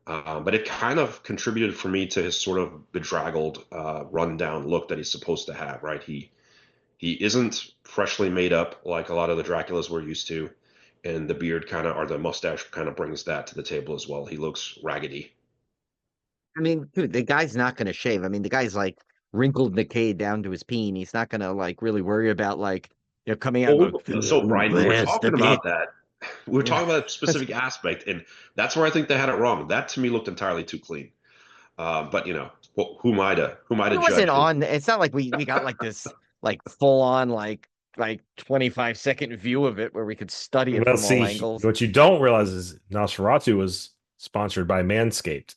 But it kind of contributed for me to his sort of bedraggled, rundown look that he's supposed to have, right? He isn't freshly made up like a lot of the Draculas we're used to, and the beard or the mustache kind of brings that to the table as well. He looks raggedy. I mean, dude, the guy's not gonna shave. I mean, the guy's like wrinkled, decayed down to his peen. He's not gonna like really worry about like coming out and going, So Brian, we were talking about that. We were Yeah. talking about a specific aspect, and that's where I think they had it wrong. That to me looked entirely too clean. But who am I to It judge? wasn't on. It's not like we got like this like full on like like 25-second view of it where we could study it Well, from all see, angles. what you don't realize is Nosferatu was sponsored by Manscaped.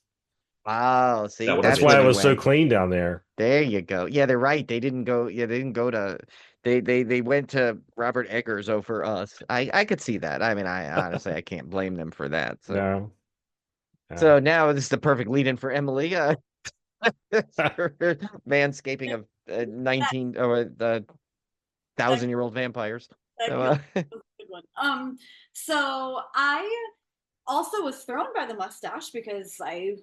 Wow, see, That would've That's that's been why where it they was so went. clean down there. There you go. Yeah, they're right. They didn't go. Yeah, they didn't go to. They went to Robert Eggers over us. I could see that. I mean, I honestly I can't blame them for that. So No. so now this is the perfect lead in for Emily. For manscaping of 19 or the 1,000-year-old vampires. That So killed me. That was a good one. So I also was thrown by the mustache because I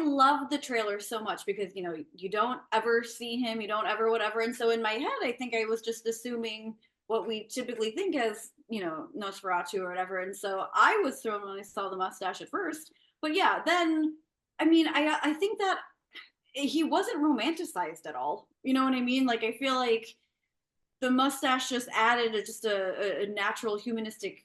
love the trailer so much because you don't ever see him, you don't ever whatever, and so in my head I think I was just assuming what we typically think as Nosferatu or whatever, and so I was thrown when I saw the mustache at first, but yeah, then I mean I think that he wasn't romanticized at all. You know what I mean? Like I feel like the mustache just added just a natural humanistic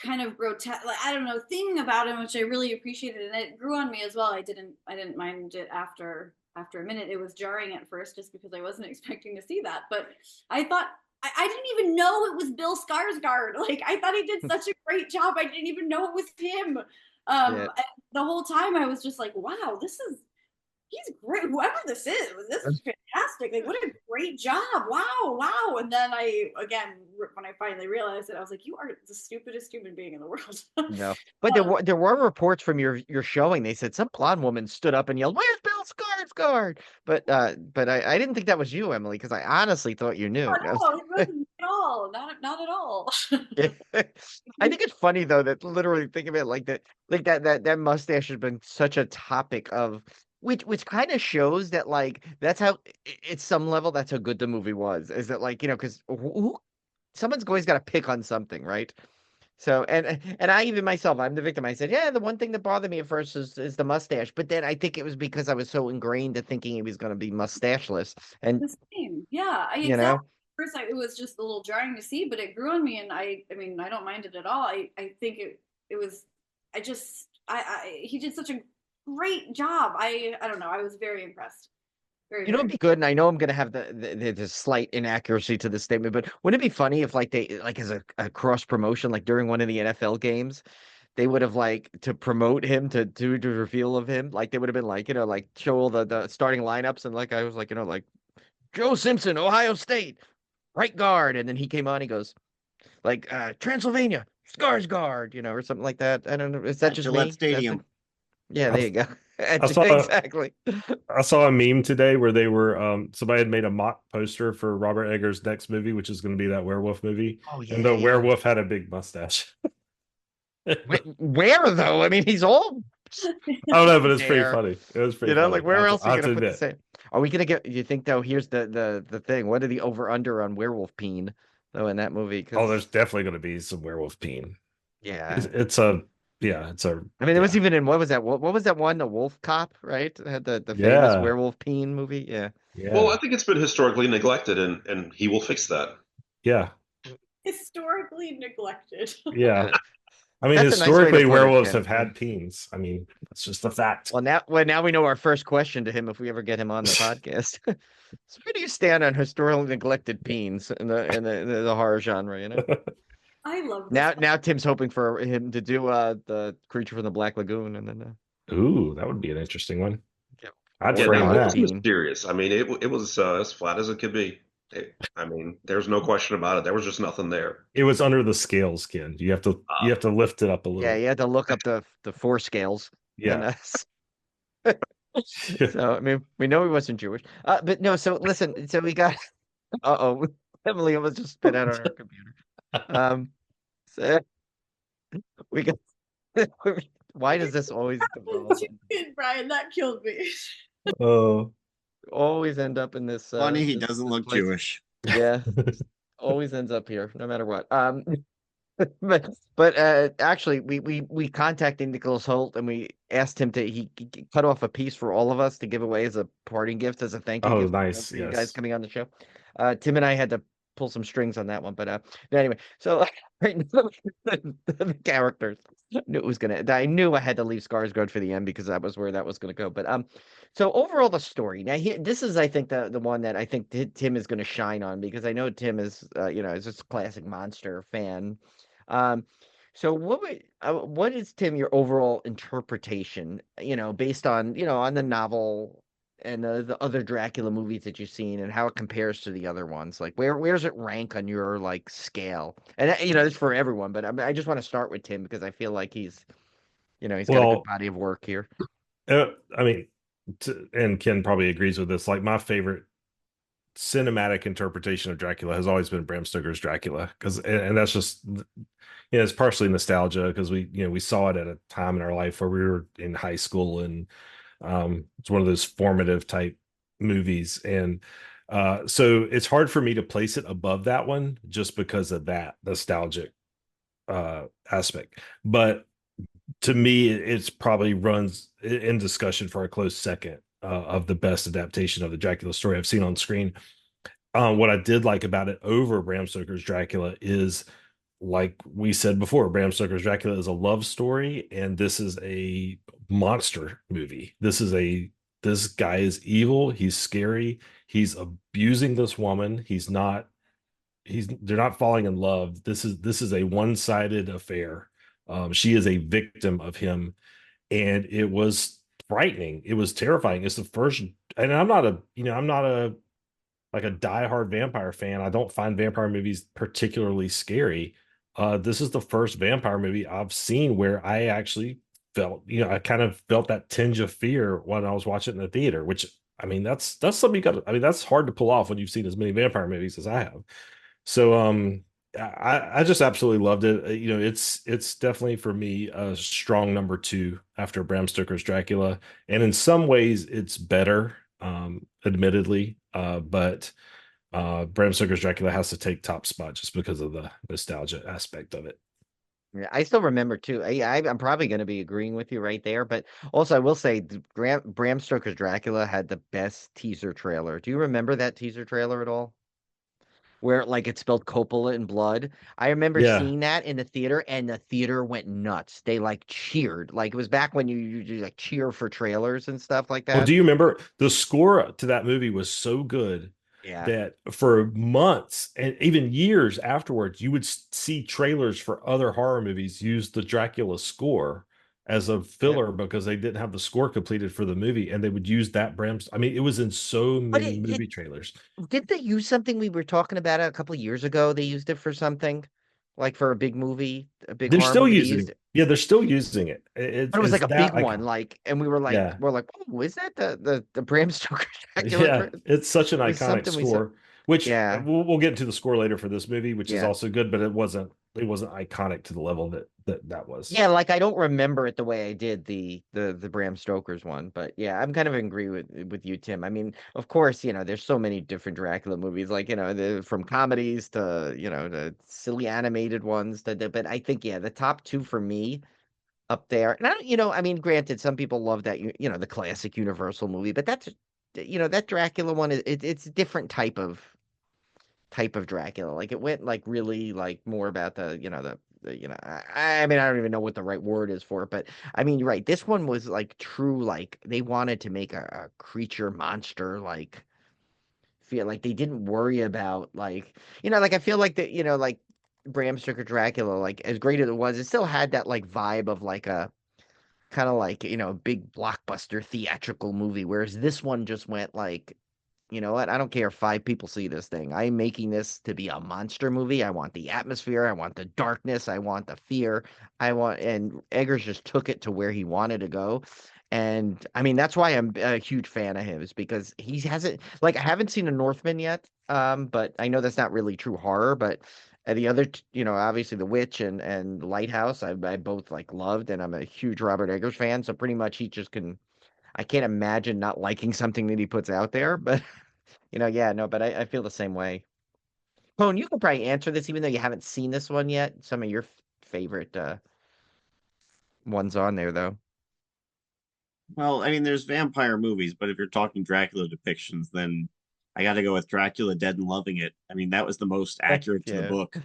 kind of grotesque, like, I don't know, thing about him which I really appreciated, and it grew on me as well. I didn't mind it after a minute. It was jarring at first just because I wasn't expecting to see that, but I thought I didn't even know it was Bill Skarsgård. Like I thought he did such a great job. I didn't even know it was him. yeah. The whole time I was just like, wow, he's great. Whoever this is fantastic. Like, what a great job. Wow, wow. And then when I finally realized it, I was like, you are the stupidest human being in the world. No, but there were reports from your showing. They said some blonde woman stood up and yelled, "Where's Bill Skarsgård?" But I didn't think that was you, Emily, because I honestly thought you knew. No, it wasn't at all. Not at all. I think it's funny though that literally think of it like that, that mustache has been such a topic of which kind of shows that like that's how at some level that's how good the movie was. Is that like because someone's always got to pick on something, right? So and I even myself, I'm the victim. I said, yeah, the one thing that bothered me at first is the mustache, but then I think it was because I was so ingrained to thinking he was going to be mustacheless, and The same. Yeah, you exactly. know, First, it was just a little jarring to see, but it grew on me, and I mean, I don't mind it at all. I think it was. He did such a great job. I don't know. I was very impressed. Very, it'd very. be good. And I know I'm going to have the slight inaccuracy to the statement, but wouldn't it be funny if like they like as a cross promotion, like during one of the NFL games, they would have like to promote him to do the reveal of him, like they would have been like like show all the starting lineups, and like I was like like Joe Simpson, Ohio State, right guard, and then he came on, he goes like Transylvania, Skarsgård, or something like that. I don't know. Is that At just Gillette me? Stadium. Yeah, there you go. I saw Exactly. I saw a meme today where they were somebody had made a mock poster for Robert Eggers' next movie, which is going to be that werewolf movie, Oh yeah, and the yeah. werewolf had a big mustache. Where though? I mean, he's all I don't know, but it's pretty there. funny. It was pretty funny. Like where else I are have you to gonna put the admit. same? Are we gonna get? You think though? Here's the thing. What are the over under on werewolf peen though in that movie? Oh, there's Because definitely going to be some werewolf peen. yeah, It's a it's a I mean, it was yeah even in what was that? What was that one? The Wolf Cop, right? It had the famous yeah werewolf peen movie. Yeah. Well, yeah I think it's been historically neglected, and he will fix that. yeah Historically neglected. yeah. I mean, That's a nice way to historically, put it, werewolves Tim. have had peens. I mean, that's just a fact. Well, now we know our first question to him if we ever get him on the podcast. So where do you stand on historically neglected peens in the horror genre? I love this. Now Tim's hoping for him to do the Creature from the Black Lagoon, and then Ooh, that would be an interesting one. yeah, I'd Yeah, or frame that one not was that. peen. mysterious. I mean, it was as flat as it could be. I mean, there's no question about it. There was just nothing there. It was under the scales, Ken. You have to lift it up a Yeah, little. you had to look up the four scales. And Yeah. so I mean, we know he wasn't Jewish. But no. So listen. So we got. Uh-oh, Emily almost just spit out on our computer. So we got. Why does this always devolve? Brian, that killed me. Oh. Always end up in this? Funny, he this doesn't look place. Jewish. Yeah, always ends up here, no matter what. But actually, we contacted Nicholas Holt and we asked him to he cut off a piece for all of us to give away as a parting gift, as a thank you Oh, gift nice. for you guys Yes. coming on the show. Tim and I had to pull some strings on that one. But anyway, so right, the characters. I knew I had to leave Skarsgård for the end because that was where that was gonna go. But so overall the story. Now this is I think the one that I think Tim is gonna shine on because I know Tim is is just a classic monster fan. Um so what is Tim your overall interpretation, based on, on the novel and the other Dracula movies that you've seen and how it compares to the other ones? Like where does it rank on your like scale? And it's for everyone, but I just want to start with Tim because I feel like he's got a good Well, body of work here. I mean, and Ken probably agrees with this. Like my favorite cinematic interpretation of Dracula has always been Bram Stoker's Dracula and that's just it's partially nostalgia because we saw it at a time in our life where we were in high school and it's one of those formative type movies and so it's hard for me to place it above that one just because of that nostalgic aspect. But to me, it's probably runs in discussion for a close second of the best adaptation of the Dracula story I've seen on screen. What I did like about it over Bram Stoker's Dracula is, like we said before, Bram Stoker's Dracula is a love story, and this is a monster movie. This guy is evil. He's scary. He's abusing this woman. They're not falling in love. This is a one-sided affair. She is a victim of him, and it was frightening. It was terrifying. It's the first, and I'm not a like a diehard vampire fan. I don't find vampire movies particularly scary. This is the first vampire movie I've seen where I actually felt, I kind of felt that tinge of fear when I was watching it in the theater, which I mean, that's something you got. I mean, that's hard to pull off when you've seen as many vampire movies as I have. So I just absolutely loved it. It's definitely for me a strong number two after Bram Stoker's Dracula, and in some ways it's better, admittedly. But Bram Stoker's Dracula has to take top spot just because of the nostalgia aspect of it. Yeah, I still remember too. I'm probably going to be agreeing with you right there, but also I will say Bram Stoker's Dracula had the best teaser trailer. Do you remember that teaser trailer at all? Where like it spelled Coppola in blood. I remember Yeah. seeing that in the theater, and the theater went nuts. They like cheered. Like it was back when you like cheer for trailers and stuff like Well, that. do you remember the score to that movie was so good Yeah. that for months and even years afterwards, you would see trailers for other horror movies use the Dracula score as a Yep. filler because they didn't have the score completed for the movie, and they would use that Bram's. I mean, it was in so But many it movie trailers. did they use something we were talking about a couple of years ago? They used it for something, like for a big movie, a big They're horror still movie. They using used it. it, Yeah, they're still using it. but it was It's like a that big like one. Like, and we were like, yeah. oh, is that the Bram Stoker Dracula? Yeah, it's such an It was iconic something we saw. score, which Yeah, we'll get into the score later for this movie, which is yeah. also good, but it wasn't iconic to the level that was. Yeah, like I don't remember it the way I did the Bram Stoker's one, but yeah, I'm kind of agree with you, Tim. I mean, of course, there's so many different Dracula movies, like from comedies to the silly animated ones but I think yeah, the top two for me up there, and I don't, I mean, granted, some people love that the classic Universal movie, but that's that Dracula one is it's a different type of Dracula. Like it went like really like more about I mean I don't even know what the right word is for it, but I mean you're right. This one was like true, like they wanted to make a creature monster like feel like they didn't worry about like like I feel like that like Bram Stoker Dracula, like as great as it was, it still had that like vibe of like a kind of like a big blockbuster theatrical movie, whereas this one just went like, you know what? I don't care if five people see this thing. I'm making this to be a monster movie. I want the atmosphere. I want the darkness. I want the fear. And Eggers just took it to where he wanted to go. And I mean, that's why I'm a huge fan of him, is because he hasn't, like, I haven't seen a Northman yet. But I know that's not really true horror, but the other, obviously The Witch and Lighthouse, I both like loved, and I'm a huge Robert Eggers fan. So pretty much he just can, I can't imagine not liking something that he puts out there, but yeah, no, but I feel the same way. Pone, you can probably answer this even though you haven't seen this one yet. Some of your favorite ones on there though. Well, I mean, there's vampire movies, but if you're talking Dracula depictions, then I got to go with Dracula Dead and Loving It. I mean, that was the most accurate to the Yeah. book.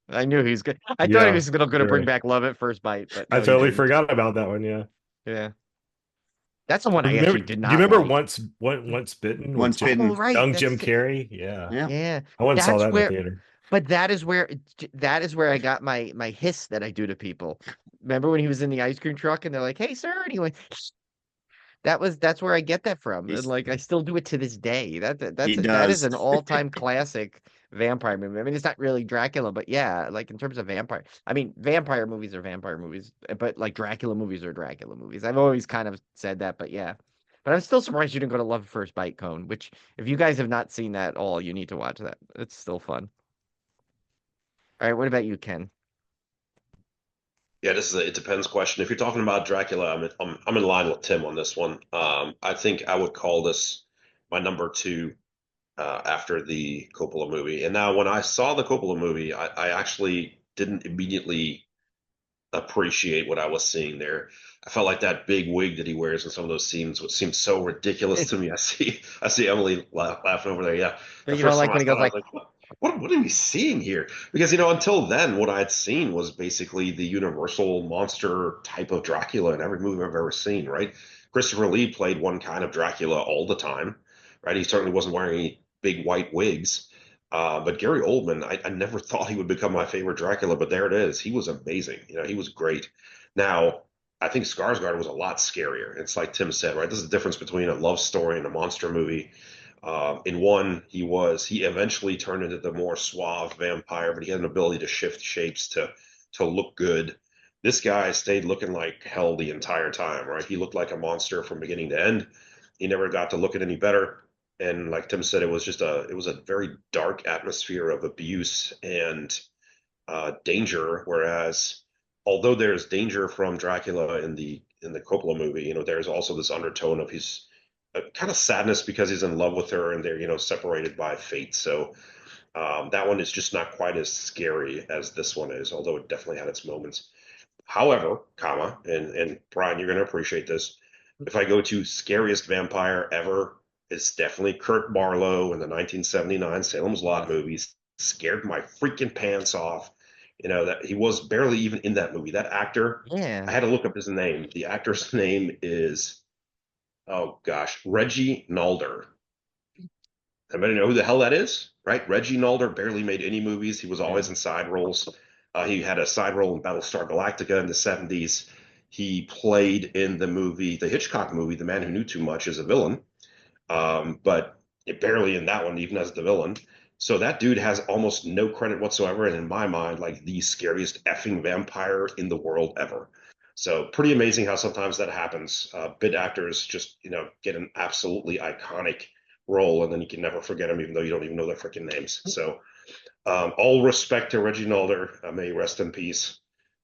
I knew he was good. I thought Yeah, he was going to bring sure. back Love at First Bite, but I no, he totally didn't. forgot about that one. Yeah. Yeah. That's the one I Remember, actually did do you not remember like. Once Bitten with Once Jim, Bitten. Oh, right. young That's Jim Carrey? Yeah. Yeah. yeah. I went and saw That's that in the where, theater. but that is where I got my hiss that I do to people. Remember when he was in the ice cream truck and they're like, "Hey, sir," and he went. That's where I get that from, and He's, like I still do it to this day. he That is does. an all-time classic vampire movie. I mean, it's not really Dracula, but yeah, like in terms of vampire. I mean, vampire movies are vampire movies, but like Dracula movies are Dracula movies. I've always kind of said that, but yeah. But I'm still surprised you didn't go to Love at First Bite, Cone. Which, if you guys have not seen that at all, you need to watch that. It's still fun. All right, what about you, Ken? Yeah, this is a it depends question. If you're talking about Dracula, I'm in line with Tim on this one. I think I would call this my number two after the Coppola movie. And now, when I saw the Coppola movie, I actually didn't immediately appreciate what I was seeing there. I felt like that big wig that he wears in some of those scenes would seem so ridiculous to me. I see Emily laughing over there. Yeah, the You know, first time like I when he saw it, goes I was like, like, what are we seeing here? Because until then, what I had seen was basically the universal monster type of Dracula in every movie I've ever seen. Right? Christopher Lee played one kind of Dracula all the time. Right? He certainly wasn't wearing any big white wigs. But Gary Oldman, I never thought he would become my favorite Dracula, but there it is. He was amazing. He was great. Now, I think Skarsgård was a lot scarier. It's like Tim said, right? This is the difference between a love story and a monster movie. In one, he eventually turned into the more suave vampire, but he had an ability to shift shapes to look good. This guy stayed looking like hell the entire time, right? He looked like a monster from beginning to end. He never got to look at any better. And like Tim said, it was a very dark atmosphere of abuse and danger. Whereas, although there's danger from Dracula in the Coppola movie, there's also this undertone of his kind of sadness because he's in love with her and they're separated by fate. So that one is just not quite as scary as this one is, although it definitely had its moments. However, and Brian, you're going to appreciate this. If I go to scariest vampire ever, it's definitely Kurt Barlow in the 1979 Salem's Lot movies. Scared my freaking pants off. That he was barely even in that movie. That actor, yeah, I had to look up his name. The actor's name is, oh gosh, Reggie Nalder. Everybody know who the hell that is, right? Reggie Nalder barely made any movies. He was always in side roles. He had a side role in Battlestar Galactica in the 70s. He played in the Hitchcock movie, The Man Who Knew Too Much, as a villain, but barely in that one, even as the villain. So that dude has almost no credit whatsoever, and in my mind, like the scariest effing vampire in the world ever. So pretty amazing how sometimes that happens. Bit actors just get an absolutely iconic role, and then you can never forget them, even though you don't even know their freaking names. So all respect to Reggie Nalder. May he rest in peace.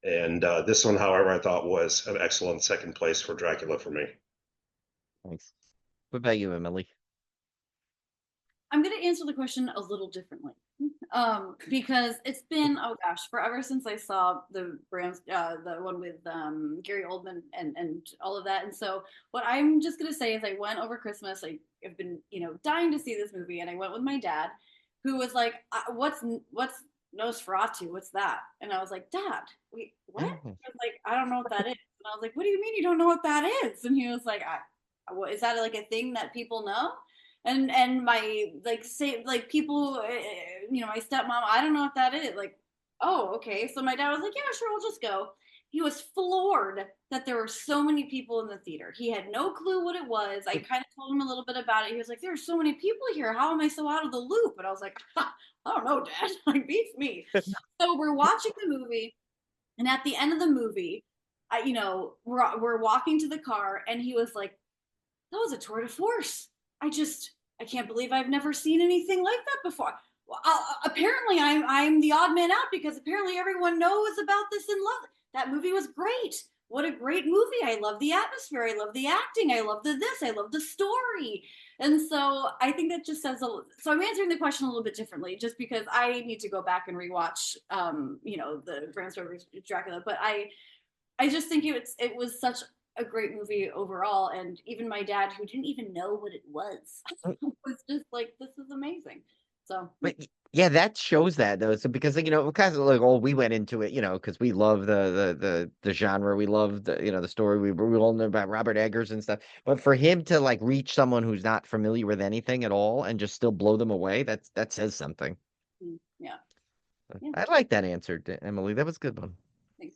And this one, however, I thought was an excellent second place for Dracula for me. thanks. What about you, Emily? I'm going to answer the question a little differently. Because it's been, oh gosh, forever since I saw the one with Gary Oldman and all of that. And so what I'm just going to say is I went over Christmas. I've been, dying to see this movie. And I went with my dad, who was like, what's Nosferatu? What's that? And I was like, Dad, wait, what? I was like, I don't know what that is. And I was like, what do you mean you don't know what that is? And he was like, what, is that like a thing that people know? And my people, my stepmom, I don't know what that is. Like, oh, okay. So my dad was like, yeah, sure, we'll just go. He was floored that there were so many people in the theater. He had no clue what it was. I kind of told him a little bit about it. He was like, there are so many people here. How am I so out of the loop? And I was like, I don't know, Dad. Like, beats me. So we're watching the movie, and at the end of the movie, we're walking to the car, and he was like, that was a tour de force. I can't believe I've never seen anything like that before. Well, apparently I'm the odd man out because apparently everyone knows about this and love it. That movie was great. What a great movie. I love the atmosphere. I love the acting. I love I love the story. And so I think that just says so I'm answering the question a little bit differently just because I need to go back and rewatch the Bram Stoker's Dracula, but I just think it was such a great movie overall. And even my dad, who didn't even know what it was, was just like, "This is amazing." So But yeah, that shows that though. So because because like we went into it, because we love the genre, we love the story. We all know about Robert Eggers and stuff. But for him to like reach someone who's not familiar with anything at all and just still blow them away, that says something. yeah, I like that answer, Emily. That was a good one.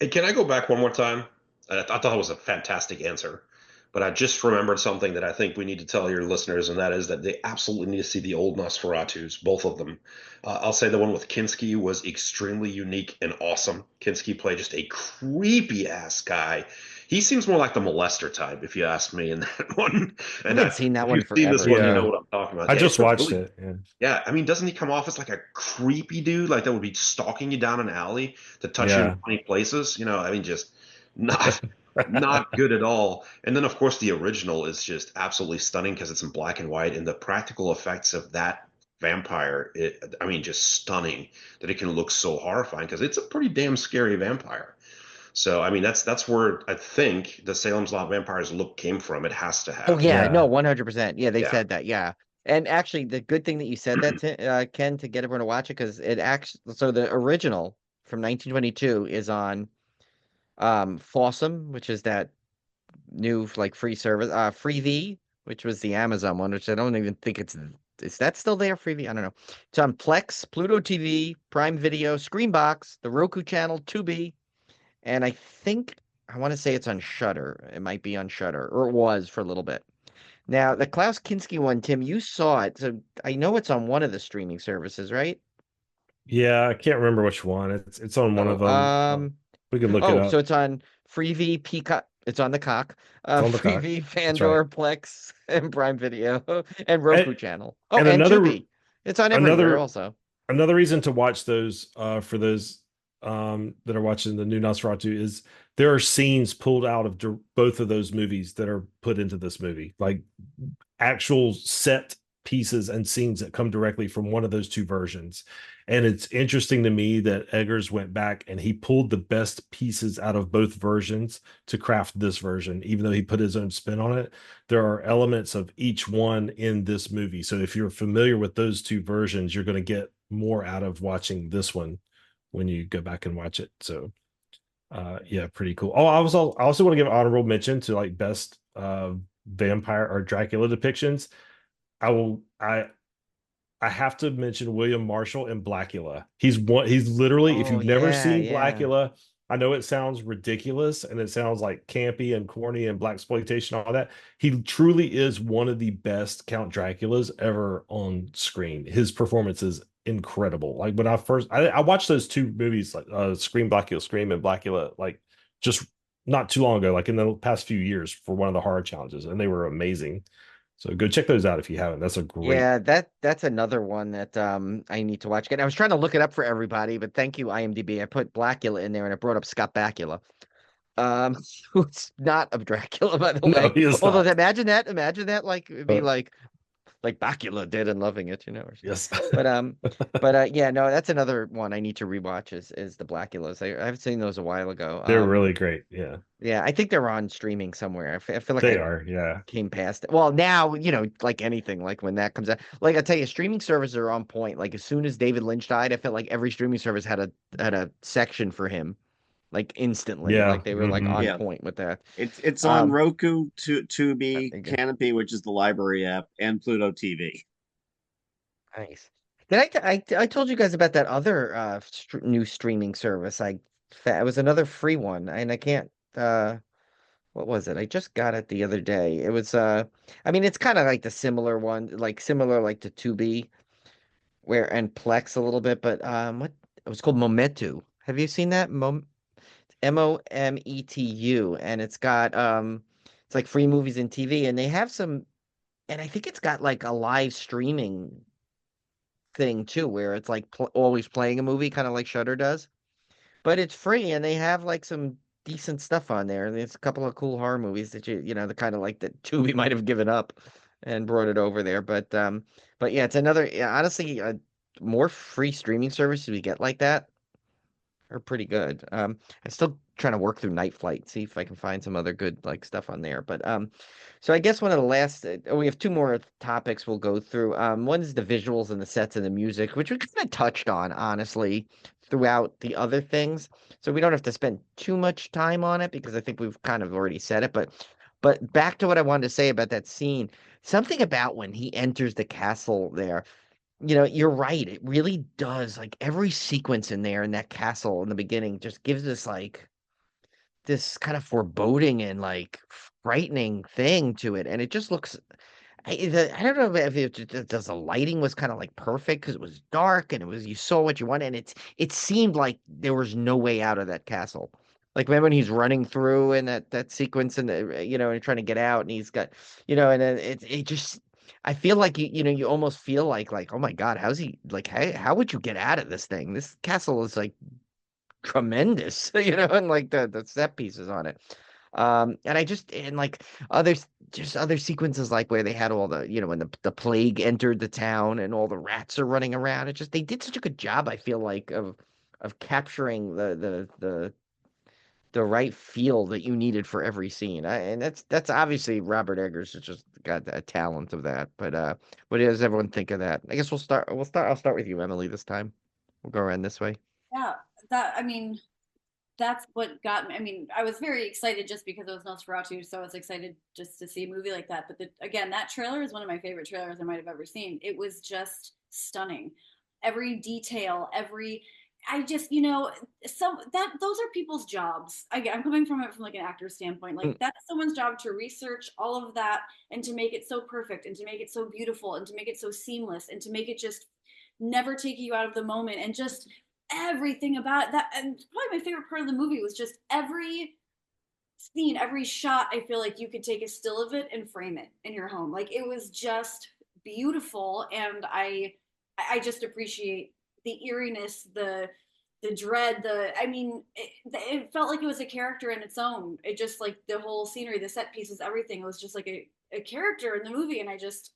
Hey, can I go back one more time? I thought it was a fantastic answer, but I just remembered something that I think we need to tell your listeners, and that is that they absolutely need to see the old Nosferatus, both of them. I'll say the one with Kinski was extremely unique and awesome. Kinski played just a creepy ass guy. He seems more like the molester type, if you ask me, in that one. I And haven't seen that if one you've seen this forever. one, you Yeah. know what I'm talking about. I Yeah, just it's a watched really, it. Yeah. yeah, I mean, doesn't he come off as like a creepy dude, like that would be stalking you down an alley to touch you Yeah. in funny places? I mean, just not good at all. And then, of course, the original is just absolutely stunning because it's in black and white, and the practical effects of that vampire, I mean, just stunning that it can look so horrifying because it's a pretty damn scary vampire. So, I mean, that's where I think the Salem's Lot vampires look came from. It has to Oh have. yeah, Yeah. no, 100%. Yeah, they Yeah. said that. Yeah. And actually, the good thing that you said that, Ken, to get everyone to watch it, because it actually, so the original from 1922 is on Fawsome, which is that new like free service, Freevee, which was the Amazon one, which I don't even think is that still there, Freevee? I don't know. It's on Plex, Pluto TV, Prime Video, Screenbox, the Roku channel, Tubi, and I want to say it's on Shutter. It might be on Shutter, or it was for a little bit. Now, the Klaus Kinski one, Tim, you saw it, so I know it's on one of the streaming services, right? Yeah. I can't remember which one. It's on one of Oh, them. We can look it so up. it's on Freevee, Peacock. It's on the cock. It's on the cock. Freevee, That's right. Fandor, Plex, and Prime Video, and And, Roku channel. Oh, and and another Tubi. It's on everywhere also. another reason to watch those for those that are watching the new Nosferatu is there are scenes pulled out of both of those movies that are put into this movie, like actual set pieces and scenes that come directly from one of those two versions. And it's interesting to me that Eggers went back and he pulled the best pieces out of both versions to craft this version, even though he put his own spin on it. There are elements of each one in this movie. So if you're familiar with those two versions, you're going to get more out of watching this one when you go back and watch it. So yeah, pretty cool. Oh, I also want to give honorable mention to like best vampire or Dracula depictions. I have to mention William Marshall in Blackula. He's literally, if Oh, you've never yeah, seen yeah. Blackula, I know it sounds ridiculous and it sounds like campy and corny and blaxploitation, all that. He truly is one of the best Count Draculas ever on screen. His performance is incredible. Like when I watched those two movies, like Scream, Blackula, Scream, and Blackula, like just not too long ago, like in the past few years for one of the horror challenges, and they were amazing. So go check those out if you haven't. That's a great. Yeah, that's another one that I need to watch again. I was trying to look it up for everybody, but thank you, IMDb. I put Blackula in there and it brought up Scott Bakula. Who's not of Dracula, by the No, way. he is Although not. imagine that, like it'd be like Bakula dead and loving it, or something. Yes. But yeah, no, that's another one I need to rewatch is the Blackulas. I haven't seen those a while ago. They're really great. Yeah. Yeah, I think they're on streaming somewhere. I feel like They I are. Yeah. came past it. Well, now, like anything, like when that comes out, like I tell you, streaming services are on point. Like as soon as David Lynch died, I felt like every streaming service had a section for him, like instantly. Yeah. Like they were like on Yeah. point with that. It's on Um, Roku, there Tubi, you go. Canopy, which is the library app, and Pluto TV. Nice. Did I told you guys about that other new streaming service? It was another free one, and I can't what was it? I just got it the other day. It was I mean it's kind of like the similar one, like similar like to 2B and Plex a little bit, but what it was called Momentu. Have you seen that? Mometu, and it's got it's like free movies and TV, and they have some, and I think it's got like a live streaming thing too, where it's like always playing a movie, kind of like Shutter does. But it's free, and they have like some decent stuff on there. There's a couple of cool horror movies that the kind of like that Tubi might have given up and brought it over there. But yeah, it's another. Yeah, honestly, more free streaming services we get like that are pretty good. I still trying to work through Night Flight, see if I can find some other good like stuff on there. But so I guess one of the last we have two more topics we'll go through. One is the visuals and the sets and the music, which we kind of touched on honestly throughout the other things. So we don't have to spend too much time on it because I think we've kind of already said it. But back to what I wanted to say about that scene, something about when he enters the castle there. You're right. It really does. Like every sequence in there in that castle in the beginning just gives us like this kind of foreboding and like frightening thing to it. And it just looks, I don't know if does the lighting was kind of like perfect because it was dark and you saw what you wanted. And it seemed like there was no way out of that castle. Like remember when he's running through in that sequence and and trying to get out and he's got, and then it just, I feel like you almost feel like, oh my God, how's he like, how would you get out of this thing? This castle is like tremendous, and like the set pieces on it. And I just and like others just other sequences like where they had all the, when the plague entered the town and all the rats are running around. It just they did such a good job, I feel like, of capturing the right feel that you needed for every scene. And that's obviously Robert Eggers has just got a talent of that. But what does everyone think of that? I guess I'll start with you, Emily, this time. We'll go around this way. Yeah, I mean, that's what got me. I mean, I was very excited just because it was Nosferatu, so I was excited just to see a movie like that. But again, that trailer is one of my favorite trailers I might have ever seen. It was just stunning. Every detail, I just, those are people's jobs. I'm coming from it from like an actor's standpoint. Like that's someone's job to research all of that and to make it so perfect and to make it so beautiful and to make it so seamless and to make it just never take you out of the moment and just everything about that. And probably my favorite part of the movie was just every scene, every shot. I feel like you could take a still of it and frame it in your home. Like it was just beautiful, and I just appreciate the eeriness, the dread, it felt like it was a character in its own. It just like the whole scenery, the set pieces, everything, it was just like a character in the movie. And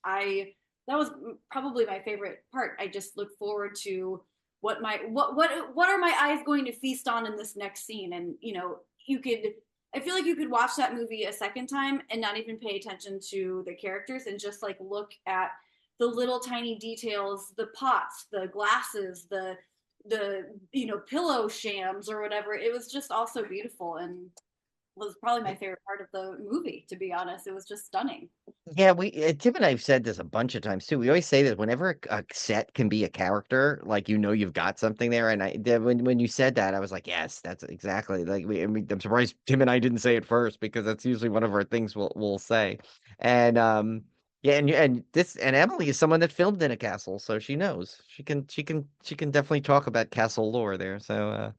I that was probably my favorite part. I just look forward to what are my eyes going to feast on in this next scene. And I feel like you could watch that movie a second time and not even pay attention to the characters and just like look at the little tiny details, the pots, the glasses, the pillow shams or whatever. It was just all so beautiful and was probably my favorite part of the movie, to be honest. It was just stunning. Yeah, Tim and I have said this a bunch of times too. We always say that whenever a set can be a character, like you've got something there. And when you said that, I was like, yes, that's exactly like I'm surprised Tim and I didn't say it first because that's usually one of our things we'll say. And yeah, and Emily is someone that filmed in a castle, so she knows. She can definitely talk about castle lore there. So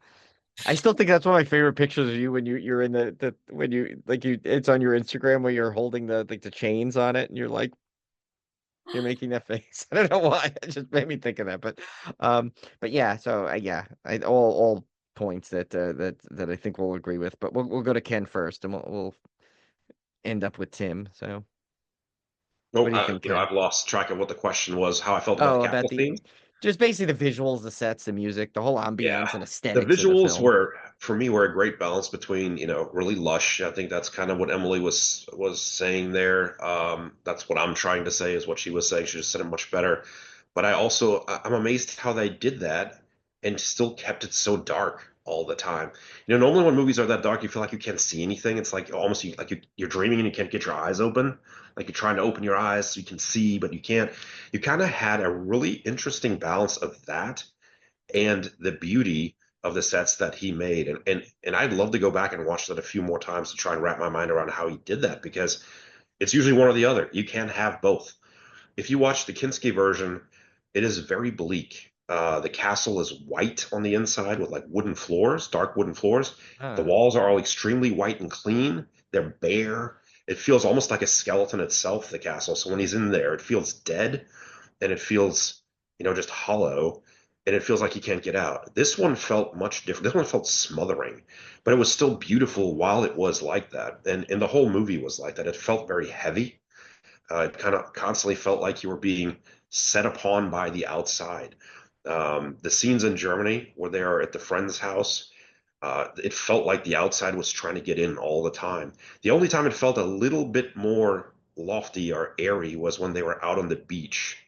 I still think that's one of my favorite pictures of you when you're in the when you like it's on your Instagram where you're holding the chains on it and you're making that face. I don't know why. It just made me think of that. But yeah, so yeah, all points that I think we'll agree with. But we'll go to Ken first and we'll end up with Tim. So Oh, what do you think, Ken? I've lost track of what the question was, how I felt about the Oh, about castle scene. just basically the visuals, the sets, the music, the whole Yeah, ambiance and the aesthetics of the visuals film. for me, were a great balance between, really lush. I think that's kind of what Emily was saying there. That's what I'm trying to say is what she was saying. She just said it much better. But I'm amazed how they did that and still kept it so dark all the time. Normally when movies are that dark, you feel like you can't see anything. It's like almost like you're dreaming and you can't get your eyes open. Like you're trying to open your eyes so you can see, but you can't. You kind of had a really interesting balance of that and the beauty of the sets that he made. And I'd love to go back and watch that a few more times to try and wrap my mind around how he did that, because it's usually one or the other. You can't have both. If you watch the Kinski version, it is very bleak. The castle is white on the inside with like wooden floors, dark wooden floors. The walls are all extremely white and clean. They're bare. It feels almost like a skeleton itself, the castle. So when he's in there, it feels dead and it feels, just hollow, and it feels like he can't get out. This one felt much different. This one felt smothering, but it was still beautiful while it was like that. And the whole movie was like that. It felt very heavy. It kind of constantly felt like you were being set upon by the outside. The scenes in Germany where they are at the friend's house, It felt like the outside was trying to get in all the time. The only time it felt a little bit more lofty or airy was when they were out on the beach.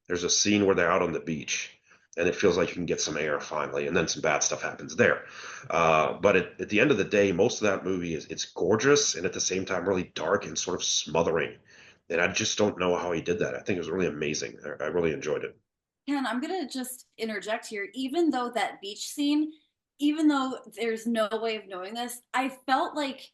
There's a scene where they're out on the beach, and it feels like you can get some air finally, and then some bad stuff happens there. But at the end of the day, most of that movie it's gorgeous and at the same time really dark and sort of smothering. And I just don't know how he did that. I think it was really amazing. I really enjoyed it. Ken, I'm gonna just interject here. Even though that beach scene, even though there's no way of knowing this, I felt like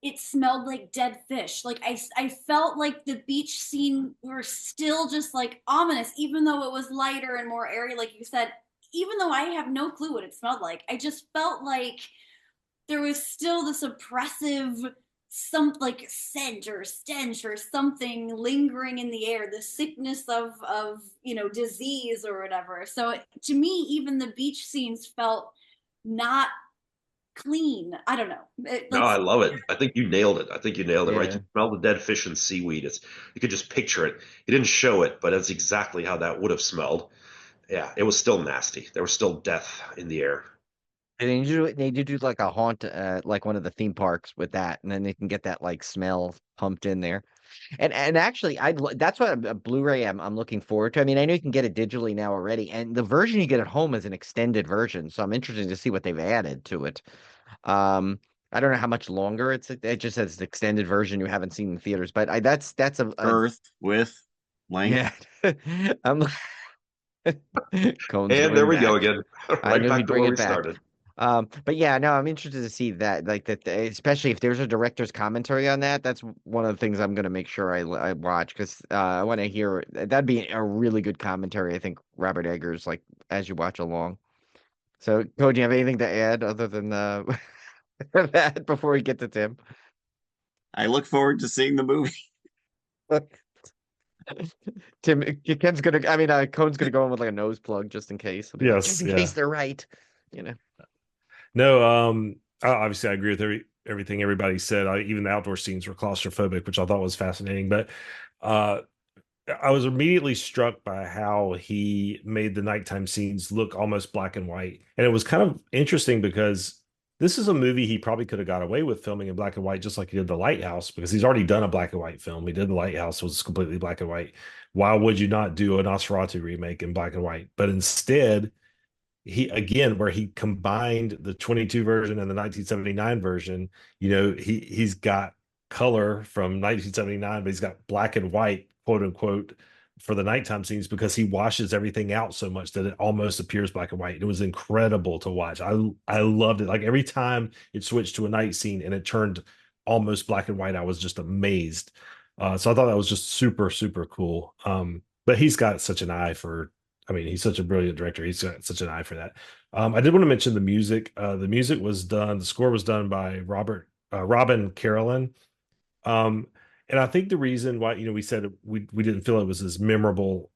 it smelled like dead fish. Like I felt like the beach scene were still just like ominous, even though it was lighter and more airy, like you said. Even though I have no clue what it smelled like, I just felt like there was still this oppressive some like scent or stench or something lingering in the air, the sickness of disease or whatever. So to me, even the beach scenes felt not clean. I don't know. No, I love it. I think you nailed it. I think you nailed it, right? Yeah. You smell the dead fish and seaweed. You could just picture it. He didn't show it, but that's exactly how that would have smelled. Yeah, it was still nasty. There was still death in the air. And they do like a haunt, like one of the theme parks with that, and then they can get that like smell pumped in there. And actually, that's what a Blu-ray I'm looking forward to. I mean, I know you can get it digitally now already, and the version you get at home is an extended version, so I'm interested to see what they've added to it. I don't know how much longer it just says the extended version you haven't seen in theaters, but that's a Girth, width, length. yeah. I'm Cone's And there going we go back. again. I Right knew back he'd to bring where it we back. started. But yeah, no, I'm interested to see that, like that, especially if there's a director's commentary on that. That's one of the things I'm going to make sure I watch because I want to hear. That'd be a really good commentary. I think Robert Eggers, like as you watch along. So, Code, do you have anything to add other than that before we get to Tim? I look forward to seeing the movie. Ken's gonna. I mean, Cone's gonna go in with like a nose plug just in case. He'll be like, just Yes, in yeah. case they're right. You know. No, obviously I agree with everything everybody said. Even the outdoor scenes were claustrophobic, which I thought was fascinating. But uh, I was immediately struck by how he made the nighttime scenes look almost black and white. And it was kind of interesting because this is a movie he probably could have got away with filming in black and white, just like he did The Lighthouse, because he's already done a black and white film. He did The Lighthouse, was completely black and white. Why would you not do a Nosferatu remake in black and white? But instead, he again where he combined the 22 version and the 1979 version, he's got color from 1979, but he's got black and white, quote unquote, for the nighttime scenes because he washes everything out so much that it almost appears black and white. It was incredible to watch. I loved it. Like every time it switched to a night scene and it turned almost black and white, I was just amazed. So I thought that was just super, super cool. But he's got such an eye for, I mean, he's such a brilliant director. He's got such an eye for that. I did want to mention the music. The score was done by Robin Carolyn. And I think the reason why, we said we didn't feel it was as memorable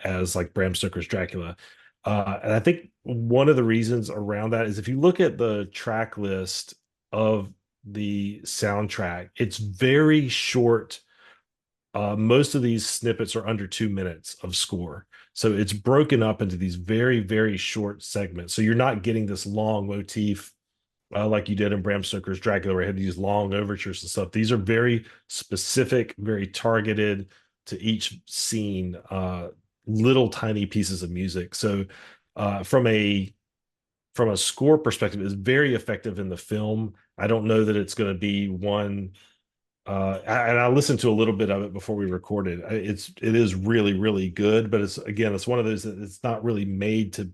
as like Bram Stoker's Dracula. And I think one of the reasons around that is if you look at the track list of the soundtrack, it's very short. Most of these snippets are under 2 minutes of score. So it's broken up into these very, very short segments. So you're not getting this long motif like you did in Bram Stoker's Dracula, where you had these long overtures and stuff. These are very specific, very targeted to each scene, little tiny pieces of music. So from a score perspective, it's very effective in the film. I don't know that it's going to be one and I listened to a little bit of it before we recorded. It is really, really good, but it's one of those that it's not really made to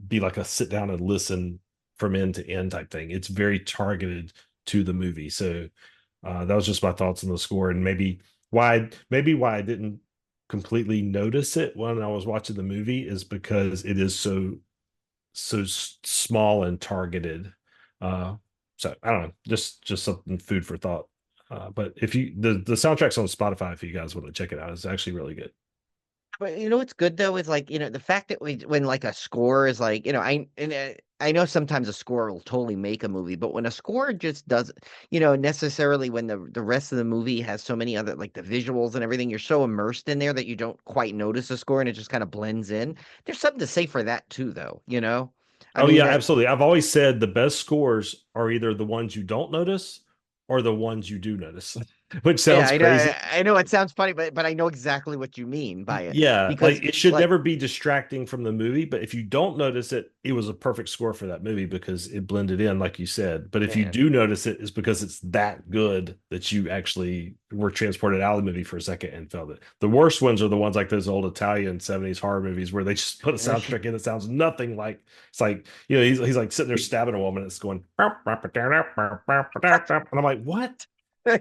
be like a sit down and listen from end to end type thing. It's very targeted to the movie. So that was just my thoughts on the score, and maybe why I didn't completely notice it when I was watching the movie is because it is so small and targeted. So I don't know, just something food for thought. But if the soundtrack's on Spotify, if you guys want to check it out, it's actually really good. But what's good though is like the fact that when like a score is like I know sometimes a score will totally make a movie, but when a score just does necessarily when the rest of the movie has so many other like the visuals and everything, you're so immersed in there that you don't quite notice the score and it just kind of blends in. There's something to say for that too, though. I Oh mean, yeah, absolutely. I've always said the best scores are either the ones you don't notice or the ones you do notice, which yeah, sounds crazy. I know it sounds funny, but I know exactly what you mean by it Yeah, because like it should like never be distracting from the movie, but if you don't notice it, it was a perfect score for that movie because it blended in, like you said. But if you yeah. do notice it, it's because it's that good that you actually were transported out of the movie for a second and felt it. The worst ones are the ones like those old Italian 70s horror movies where they just put a soundtrack in that sounds nothing like it's like, he's like sitting there stabbing a woman and it's going and I'm like, what?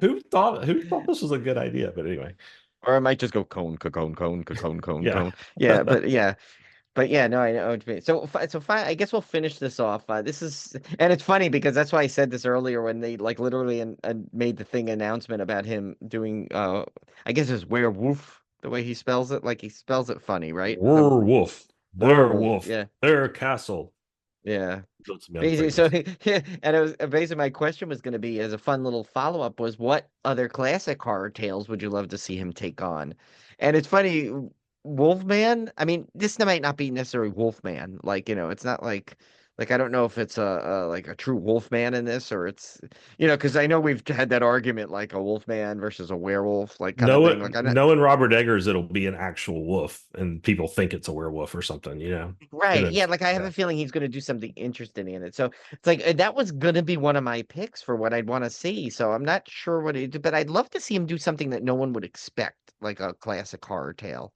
Who thought this was a good idea? But anyway, Or I might just go cone, cone, cone, cone, cone, yeah. cone. Yeah, but yeah, no, I know what you mean. So fine. I guess we'll finish this off. This is, and it's funny because that's why I said this earlier when they like literally made the thing announcement about him doing. I guess it's werewolf the way he spells it. Like he spells it funny, right? The Werewolf, their werewolf. wolf, Yeah, their castle. yeah. Built to be Basically, so unfiltered. yeah, and it was basically my question was going to be as a fun little follow up was what other classic horror tales would you love to see him take on? And it's funny, Wolfman. I mean, this might not be necessarily Wolfman. Like it's not like I don't know if it's like a true Wolfman in this or it's because I know we've had that argument like a Wolfman versus a werewolf like kind of thing. Like I know. Knowing Robert Eggers, it'll be an actual wolf, and people think it's a werewolf or something, Right. And Yeah. then Like I have yeah, a feeling he's going to do something interesting in it. So it's like that was going to be one of my picks for what I'd want to see. So I'm not sure what it, but I'd love to see him do something that no one would expect, like a classic horror tale,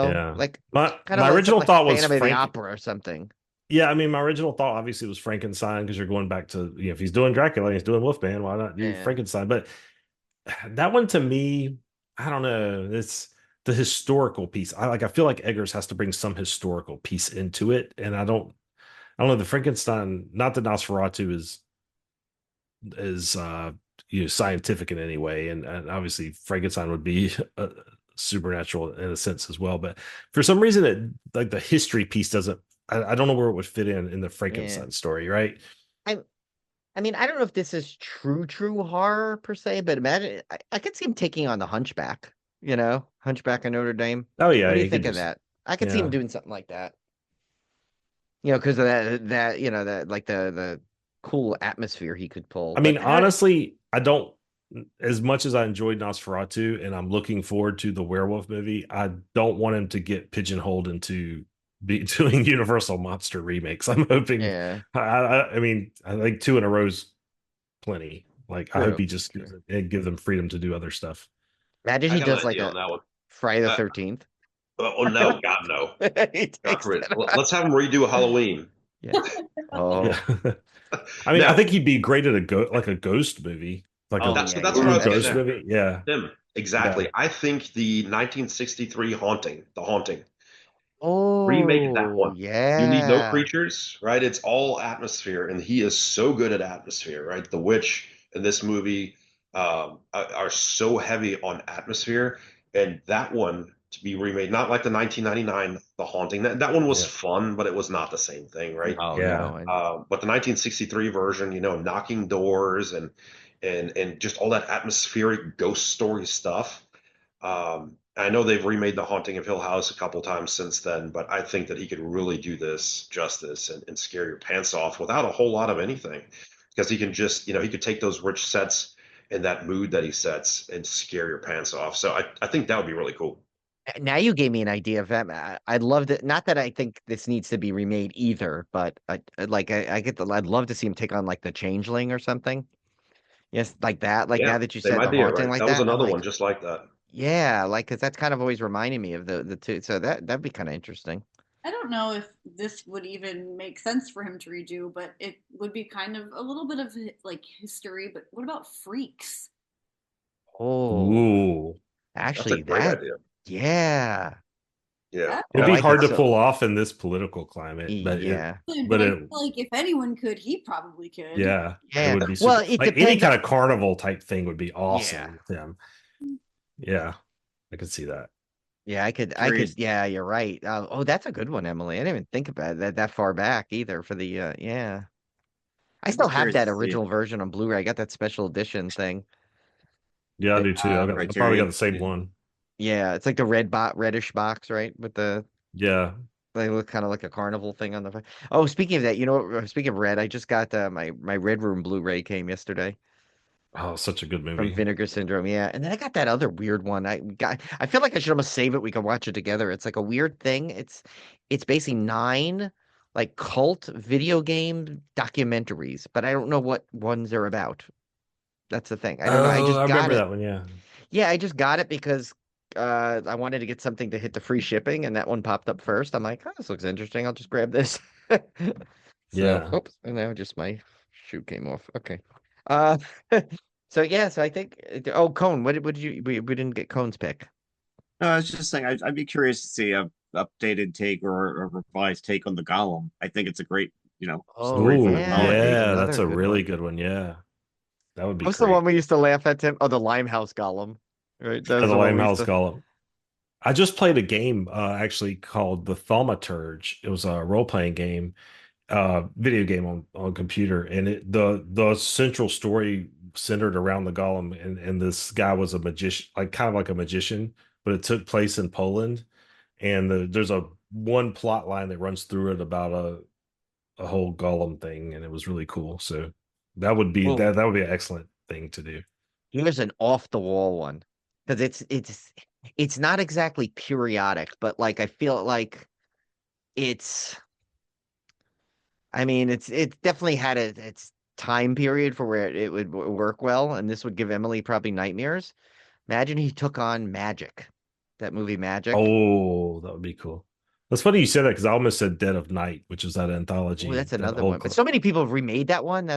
yeah. like My kind of my like something original like thought was Phantom of the Frank. Opera or something. Yeah, I mean, my original thought obviously was Frankenstein because you're going back to if he's doing Dracula and he's doing Wolfman, why not do Yeah. Frankenstein? But that one to me, I don't know. It's the historical piece. I feel like Eggers has to bring some historical piece into it, and I don't know. The Frankenstein, not that Nosferatu is scientific in any way, and obviously Frankenstein would be supernatural in a sense as well. But for some reason, like the history piece doesn't. I don't know where it would fit in the Yeah. Frankenstein story, right? I I mean, I don't know if this is true horror per se, but imagine I could see him taking on the Hunchback, Hunchback of Notre Dame. Oh What yeah, do you you could think of just that? I could see him yeah. doing something like that. Because of that like the cool atmosphere he could pull. I mean, But I don't. honestly, I don't. As much as I enjoyed Nosferatu, and I'm looking forward to the werewolf movie, I don't want him to get pigeonholed into be doing Universal monster remakes. I'm hoping. Yeah, I mean, I think two in a row's plenty. Like, I hope true, he just true. gives them freedom to do other stuff. Imagine I he got an does like idea a on that one. Friday the Uh, 13th. oh no, God no, He not takes for it. that on. Let's have him redo Halloween. Yeah. Yeah, Oh, I mean, I Now, think he'd be great at a ghost movie, like a oh that's yeah, that's what yeah. I true was That'd be ghost getting at. cool. movie. Yeah, Tim, yeah, exactly. I think the 1963 Haunting, The Haunting, remake that Oh one. You need no yeah, creatures, right? It's all atmosphere, and he is so good at atmosphere, right? The witch in this movie are so heavy on atmosphere, and that one to be remade, not like the 1999 The Haunting. That one was yeah, fun, but it was not the same thing, right? oh yeah. no, and But the 1963 version, knocking doors and just all that atmospheric ghost story stuff. I know they've remade The Haunting of Hill House a couple times since then, but I think that he could really do this justice and scare your pants off without a whole lot of anything. Because he can just, he could take those rich sets and that mood that he sets and scare your pants off. So I think that would be really cool. now you gave me an idea of that. I'd love to. Not that I think this needs to be remade either, but I get the. I'd love to see him take on like the Changeling or something. Yes, like that. Like Yeah, now that you they said might the be it, haunting right? like That was that, I'm another one like, just like that. yeah, like because that's kind of always reminding me of the two. So that'd be kind of interesting. I don't know if this would even make sense for him to redo, but it would be kind of a little bit of like history. But what about Freaks? Oh, Ooh, That's a actually, great that idea. yeah, Yeah. That it'd oh, be I could hard to so pull off in this political climate, yeah, but but I it, feel like if anyone could, he probably could. yeah, it yeah. would be Well, super. it Like any depends. kind of carnival type thing would be Yeah, awesome with him. Yeah, I could see that. yeah, I could. Curious, Yeah, you're right. Oh, that's a good one, Emily. I didn't even think about that far back either. For the yeah, I I'd be still have curious that to see original version on Blu-ray. I got that special edition thing. Yeah, I That do too. I probably got Criterion. the same Yeah. one. yeah, it's like the reddish box, right? With the Yeah, They look kind of like a carnival thing on the front. Oh, speaking of that, speaking of Red, I just got my Red Room Blu-ray came yesterday Oh, such a good from movie. Vinegar Syndrome. Yeah, and then I got that other weird one. I feel like I should almost save it. We can watch it together. It's like a weird thing. It's basically 9 like cult video game documentaries, but I don't know what ones they're about. That's the thing. I don't know. I Oh, just I got remember it. that one. Yeah. Yeah, I just got it because I wanted to get something to hit the free shipping, and that one popped up first. I'm like, oh, this looks interesting. I'll just grab this. So, Yeah. oops, and now just my shoe came off. Okay. Uh, so yeah, so I think. Oh, Cone. What did you? We didn't get Cone's pick. No, I was just saying, I'd be curious to see a updated take or a revised take on the Golem. I think it's a great, Oh story for Ooh, yeah, mythology. that's yeah, that's another a good really one. good one. Yeah. That would be What's the great. one we used to laugh at, Tim? Oh, the Limehouse Golem. Right, that Yeah, was the the one we used Limehouse to. Golem. I just played a game actually called the Thaumaturge. It was a role-playing game, video game on computer, and the central story centered around the golem, and this guy was a magician, like kind of like a magician, but it took place in Poland, and there's a one plot line that runs through it about a whole golem thing, and it was really cool. So that would be Oh, that would be an excellent thing to do. here's an off the wall one because it's not exactly periodic, but like I feel like it's. I mean, it definitely had its time period for where it would work well, and this would give Emily probably nightmares. Imagine he took on Magic, that movie Magic. Oh, that would be cool. That's funny you said that because I almost said Dead of Night, which is that Oh, anthology, that's that another old. one. But so many people have remade that one.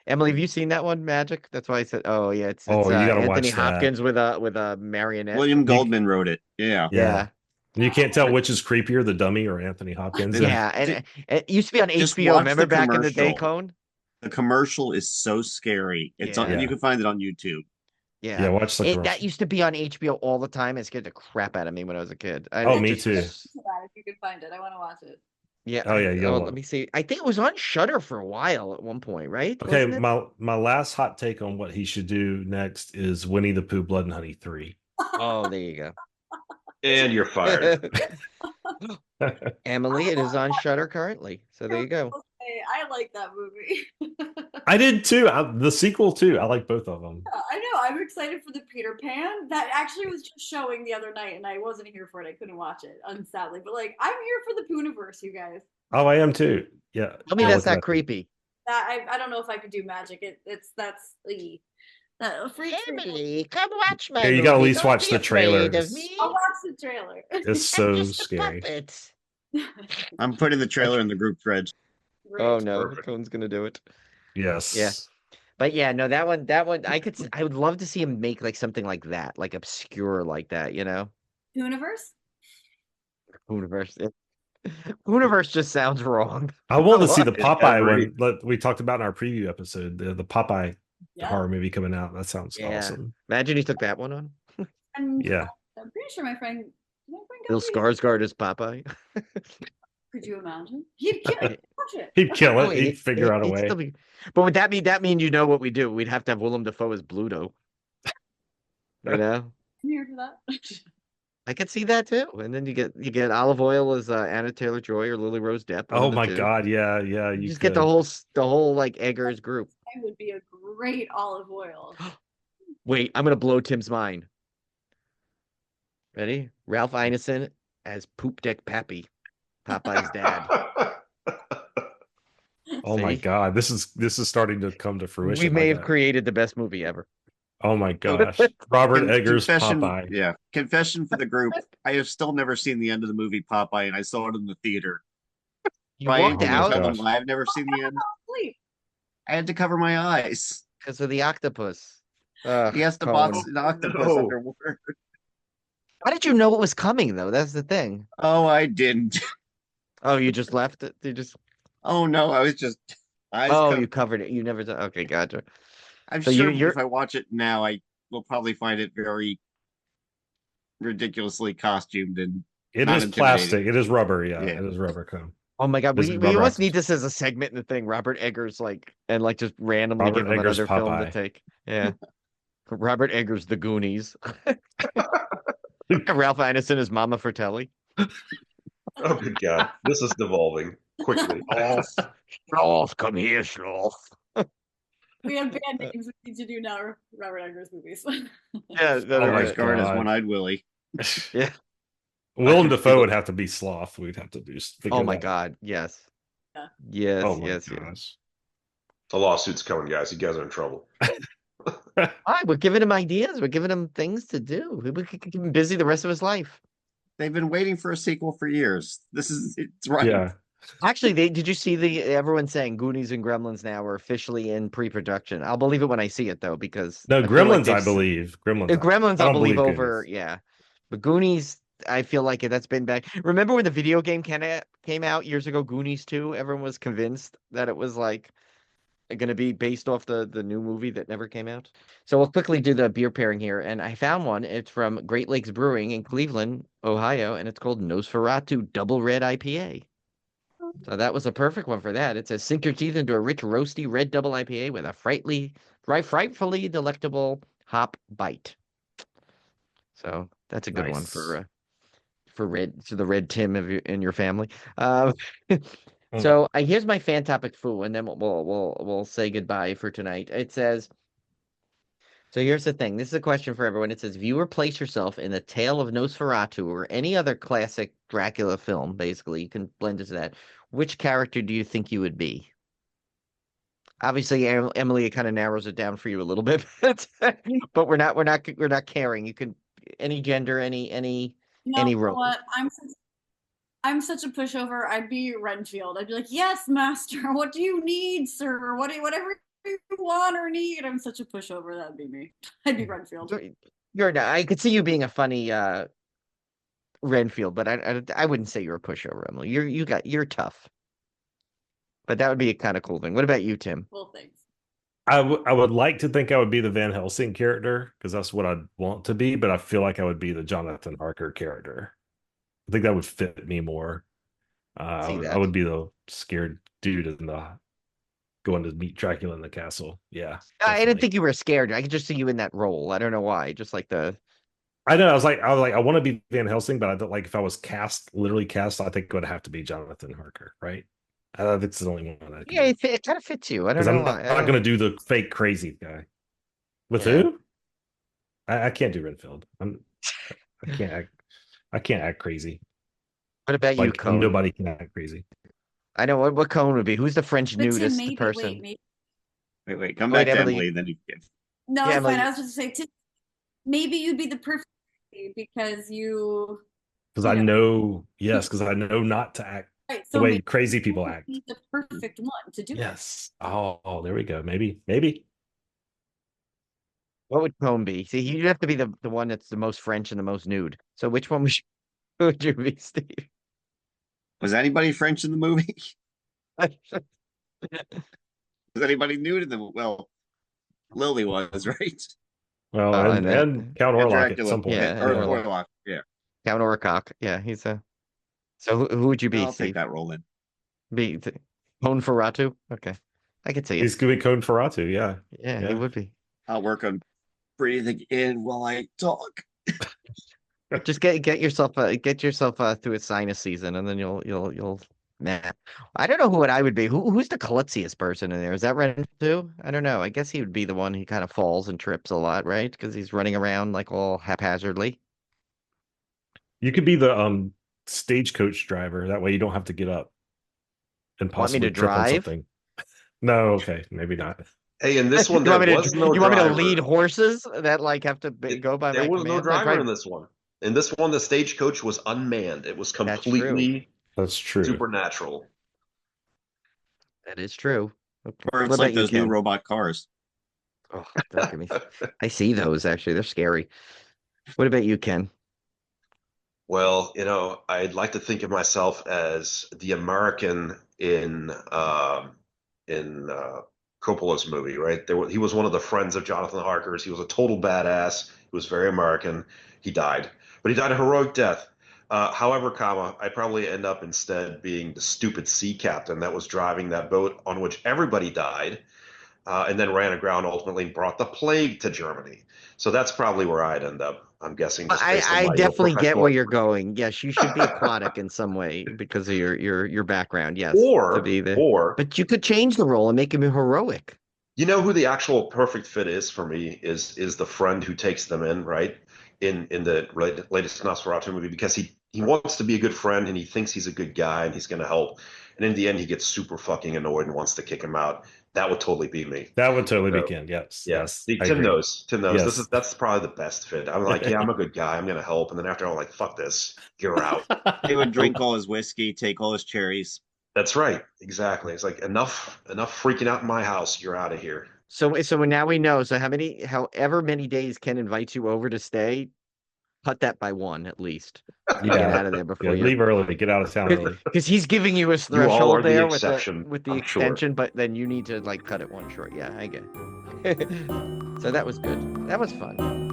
Emily, have you seen that one, Magic? That's why I said, oh yeah, it's Oh, you got to Anthony watch that. Hopkins with a marionette. William You, Goldman wrote it. Yeah. yeah, Yeah, you can't tell I, which is creepier, the dummy or Anthony Hopkins. the, And yeah, the- and it used to be on just HBO. watch Remember the back in the day, commercial. Cone? The commercial is so scary. It's on, Yeah, you yeah, can find it on YouTube. yeah, yeah. watch the It that commercial. used to be on HBO all the time. It scared the crap out of me when I was a kid. Oh, It me just too. was. If you can find it, I want to watch it. Yeah, Oh yeah, you'll let love me it. see. I think it was on Shutter for a while at one point, right? Okay, Wasn't it? my last hot take on what he should do next is Winnie the Pooh Blood and Honey 3. Oh, there you And you're fired. go. Emily, it is on Shutter currently. So there you go. Hey, I like that movie. I did too. The sequel too. I like both of them. I know. I'm excited for the Peter Pan. That actually was just showing the other night, and I wasn't here for it. I couldn't watch it, unsadly. But like, I'm here for the Pooniverse, you guys. Oh, I am too. Yeah, Tell me I'll that's look at not that. creepy. I don't know if I could do magic. That's that freaks me. Emily, come watch my Yeah, you gotta at movie. least Don't watch be the trailer. afraid of me. I'll watch the trailer. It's I'm so just a scary. puppet. I'm putting the trailer in the group threads. Oh Great. no, Perfect. Cone's gonna do it. Yes. Yeah. But yeah, no, that one, I would love to see him make like something like that, like obscure like that, Pooniverse? Universe. Universe just sounds wrong. I want to see the It's Popeye every- one that we talked about in our preview episode, the Popeye Yeah. horror movie coming out. That sounds Yeah. awesome. Imagine he took that one on. And Yeah. I'm pretty sure my friend Bill got these. Skarsgård is Popeye. Could you imagine? He'd kill it. Watch it. He'd kill Oh, it. He'd figure out a he'd way. still be- But would that mean you know what we do? We'd have to have Willem Dafoe as Bluto. I'm here for that. I could see that too. And then you get Olive Oil as Anna Taylor-Joy or Lily Rose Depp. one Oh of the my two. God. Yeah. Yeah. You You just could. get the whole like Eggers group. I would be a great olive oil. Wait, I'm gonna blow Tim's mind. Ready? Ralph Ineson as Poop Deck Pappy, Popeye's dad. Oh my See? God. This is starting to come to fruition. We may like have that. created the best movie ever. Oh my gosh. Robert Eggers Confession, Popeye. yeah. Confession for the group. I have still never seen the end of the movie Popeye, and I saw it in the theater. You Brian, walked Oh my out gosh. I've never seen the end. Sleep. I had to cover my eyes. because of the octopus. Ugh, He has to Cone. box an octopus no. underwater. How did you know it was coming though? That's the thing. Oh, I didn't. Oh, you just left it. You just. Oh no, I was just. Oh, you covered it. You never. Okay, gotcha. I'm so sure you're- if I watch it now, I will probably find it very ridiculously costumed and It not is intimidating. plastic. It is rubber. Yeah. Yeah. It is rubber cone. Oh my God, This we is we Robert almost Eggers. need this as a segment in the thing. Robert Eggers just randomly Robert give him Eggers another film to Popeye. take. Yeah. Robert Eggers, The Goonies. Ralph Ineson is Mama Fratelli. Oh, good God. This is devolving quickly. Sloth, come here, sloth. We have band names we need to do now. Robert Eggers movies. Yeah, Oh my Skarsgård is God. One-Eyed Willie. yeah. Willem Dafoe would have to be Sloth. We'd have to figure Oh my that out. God. Yes. Yeah. Yes. Oh my yes. Yes. gosh. The lawsuit's coming, guys. You guys are in trouble. All right, we're giving him ideas. We're giving him things to do. We could keep him busy the rest of his life. They've been waiting for a sequel for years. It's right. Yeah. Actually, did you see everyone saying Goonies and Gremlins now are officially in pre-production? I'll believe it when I see it though, because No, I feel like Gremlins, I believe. the Gremlins. Gremlins I I'll don't believe believe over, Goonies. yeah. But Goonies, I feel like that's been back. Remember when the video game came out years ago, Goonies 2? Everyone was convinced that it was like going to be based off the new movie that never came out. So we'll quickly do the beer pairing here, and I found one. It's from Great Lakes Brewing in Cleveland, Ohio, and it's called NOSFERATU Double Red IPA. So that was a perfect one for that. It says sink your teeth into a rich, roasty red double IPA with a frightfully delectable hop bite. So that's a good one Nice. for red, to the red Tim in your family. Mm. So here's my fan topic foo, and then we'll say goodbye for tonight. It says, so here's the thing. This is a question for everyone. It says, viewer, place yourself in the tale of Nosferatu or any other classic Dracula film. Basically, you can blend into that. Which character do you think you would be? Obviously, Emily, it kind of narrows it down for you a little bit, but we're not caring. You can any gender, any role. What? I'm such a pushover. I'd be Renfield. I'd be like, yes, master. What do you need, sir? Whatever you want or need. I'm such a pushover. That'd be me. I'd be Renfield. I could see you being a funny Renfield, but I wouldn't say you're a pushover, Emily. You're tough. But that would be a kind of cool thing. What about you, Tim? Well, thanks. I would like to think I would be the Van Helsing character because that's what I'd want to be, but I feel like I would be the Jonathan Harker character. I think that would fit me more. I would be the scared dude in the going to meet Dracula in the castle. Yeah, I didn't definitely. think you were scared. I could just see you in that role. I don't know why. Just like I know. I want to be Van Helsing, but I don't like if I was literally cast. I think it would have to be Jonathan Harker, right? That's the only one I can. yeah, it kind of fits you. I don't Because know I'm why. not going to do the fake crazy guy. With Yeah. who? I can't do Renfield. I can't act. I can't act crazy. What about you, Like Cone? nobody can act crazy. I know what Cone would be. Who's the French But Tim, nudist maybe, person? Wait, come Wait, back to Emily. Emily, then you give. No, Yeah, it's fine. Emily. I was just gonna say, Tim, maybe you'd be the perfect because you. Because I know, yes, because I know not to act Right, the so way maybe crazy people you would act. be the perfect one to do it. Yes. Oh, there we go. Maybe. What would Cone be? See, you'd have to be the one that's the most French and the most nude. So which one would you be, Steve? Was anybody French in the movie? Was anybody nude in the Well, Lily was, right? Well, and and Count And Orlok at Dracula. some point. Yeah, Or and Orlok. Orlok. Yeah. Count Orcock. Yeah, he's a. So who would you be, I'll Steve? take that role in. Be Cone Ferratu? Okay, I could see it. He's going to be Cone Ferratu. Yeah. Yeah, he would be. I'll work on breathing in while I talk. Just get yourself through a sinus season, and then you'll. Nah, I don't know what I would be. Who's the klutziest person in there? Is that Ren too? I don't know. I guess he would be the one who kind of falls and trips a lot, right? Because he's running around like all haphazardly. You could be the stagecoach driver. That way you don't have to get up and Want me possibly to trip on drive? something. No, okay, maybe not. Hey, in this one, You want there me was to no you want me to driver. lead horses that like have to go by There my was no command? driver in this one. In this one, the stagecoach was unmanned. It was That's true. completely That's true. supernatural. That is true. Or What it's about like you, those new Ken? robot cars. Oh, don't give me. I see those actually. They're scary. What about you, Ken? Well, I'd like to think of myself as the American in Coppola's movie, right? He was one of the friends of Jonathan Harker's. He was a total badass. He was very American. He died, but he died a heroic death. However, I'd probably end up instead being the stupid sea captain that was driving that boat on which everybody died, and then ran aground ultimately and brought the plague to Germany. So that's probably where I'd end up. I'm guessing. Just I, based on I my, definitely get professional where you're expertise. going. Yes, you should be aquatic in some way because of your background. Yes, to be there. Or But you could change the role and make him heroic. you know who the actual perfect fit is for me is the friend who takes them in, right? In the latest Nosferatu movie, because he wants to be a good friend and he thinks he's a good guy and he's going to help, and in the end he gets super fucking annoyed and wants to kick him out. That would totally be me. That would totally be So, Ken. Yes, yeah, yes, See, I Tim agree. knows. Tim knows. Yes. That's probably the best fit. I'm like, yeah, I'm a good guy. I'm going to help, and then after I'm like, fuck this, you're out. He would drink all his whiskey, take all his cherries. That's right. Exactly. It's like enough freaking out in my house. You're out of here. So now we know. So however many days Ken invites you over to stay, cut that by one at least. Yeah, Get out of there before you leave early. Get out of town early. because he's giving you his You all are threshold the there exception, with the I'm sure. extension, but then you need to like cut it one short. Yeah, I get it. So that was good. That was fun.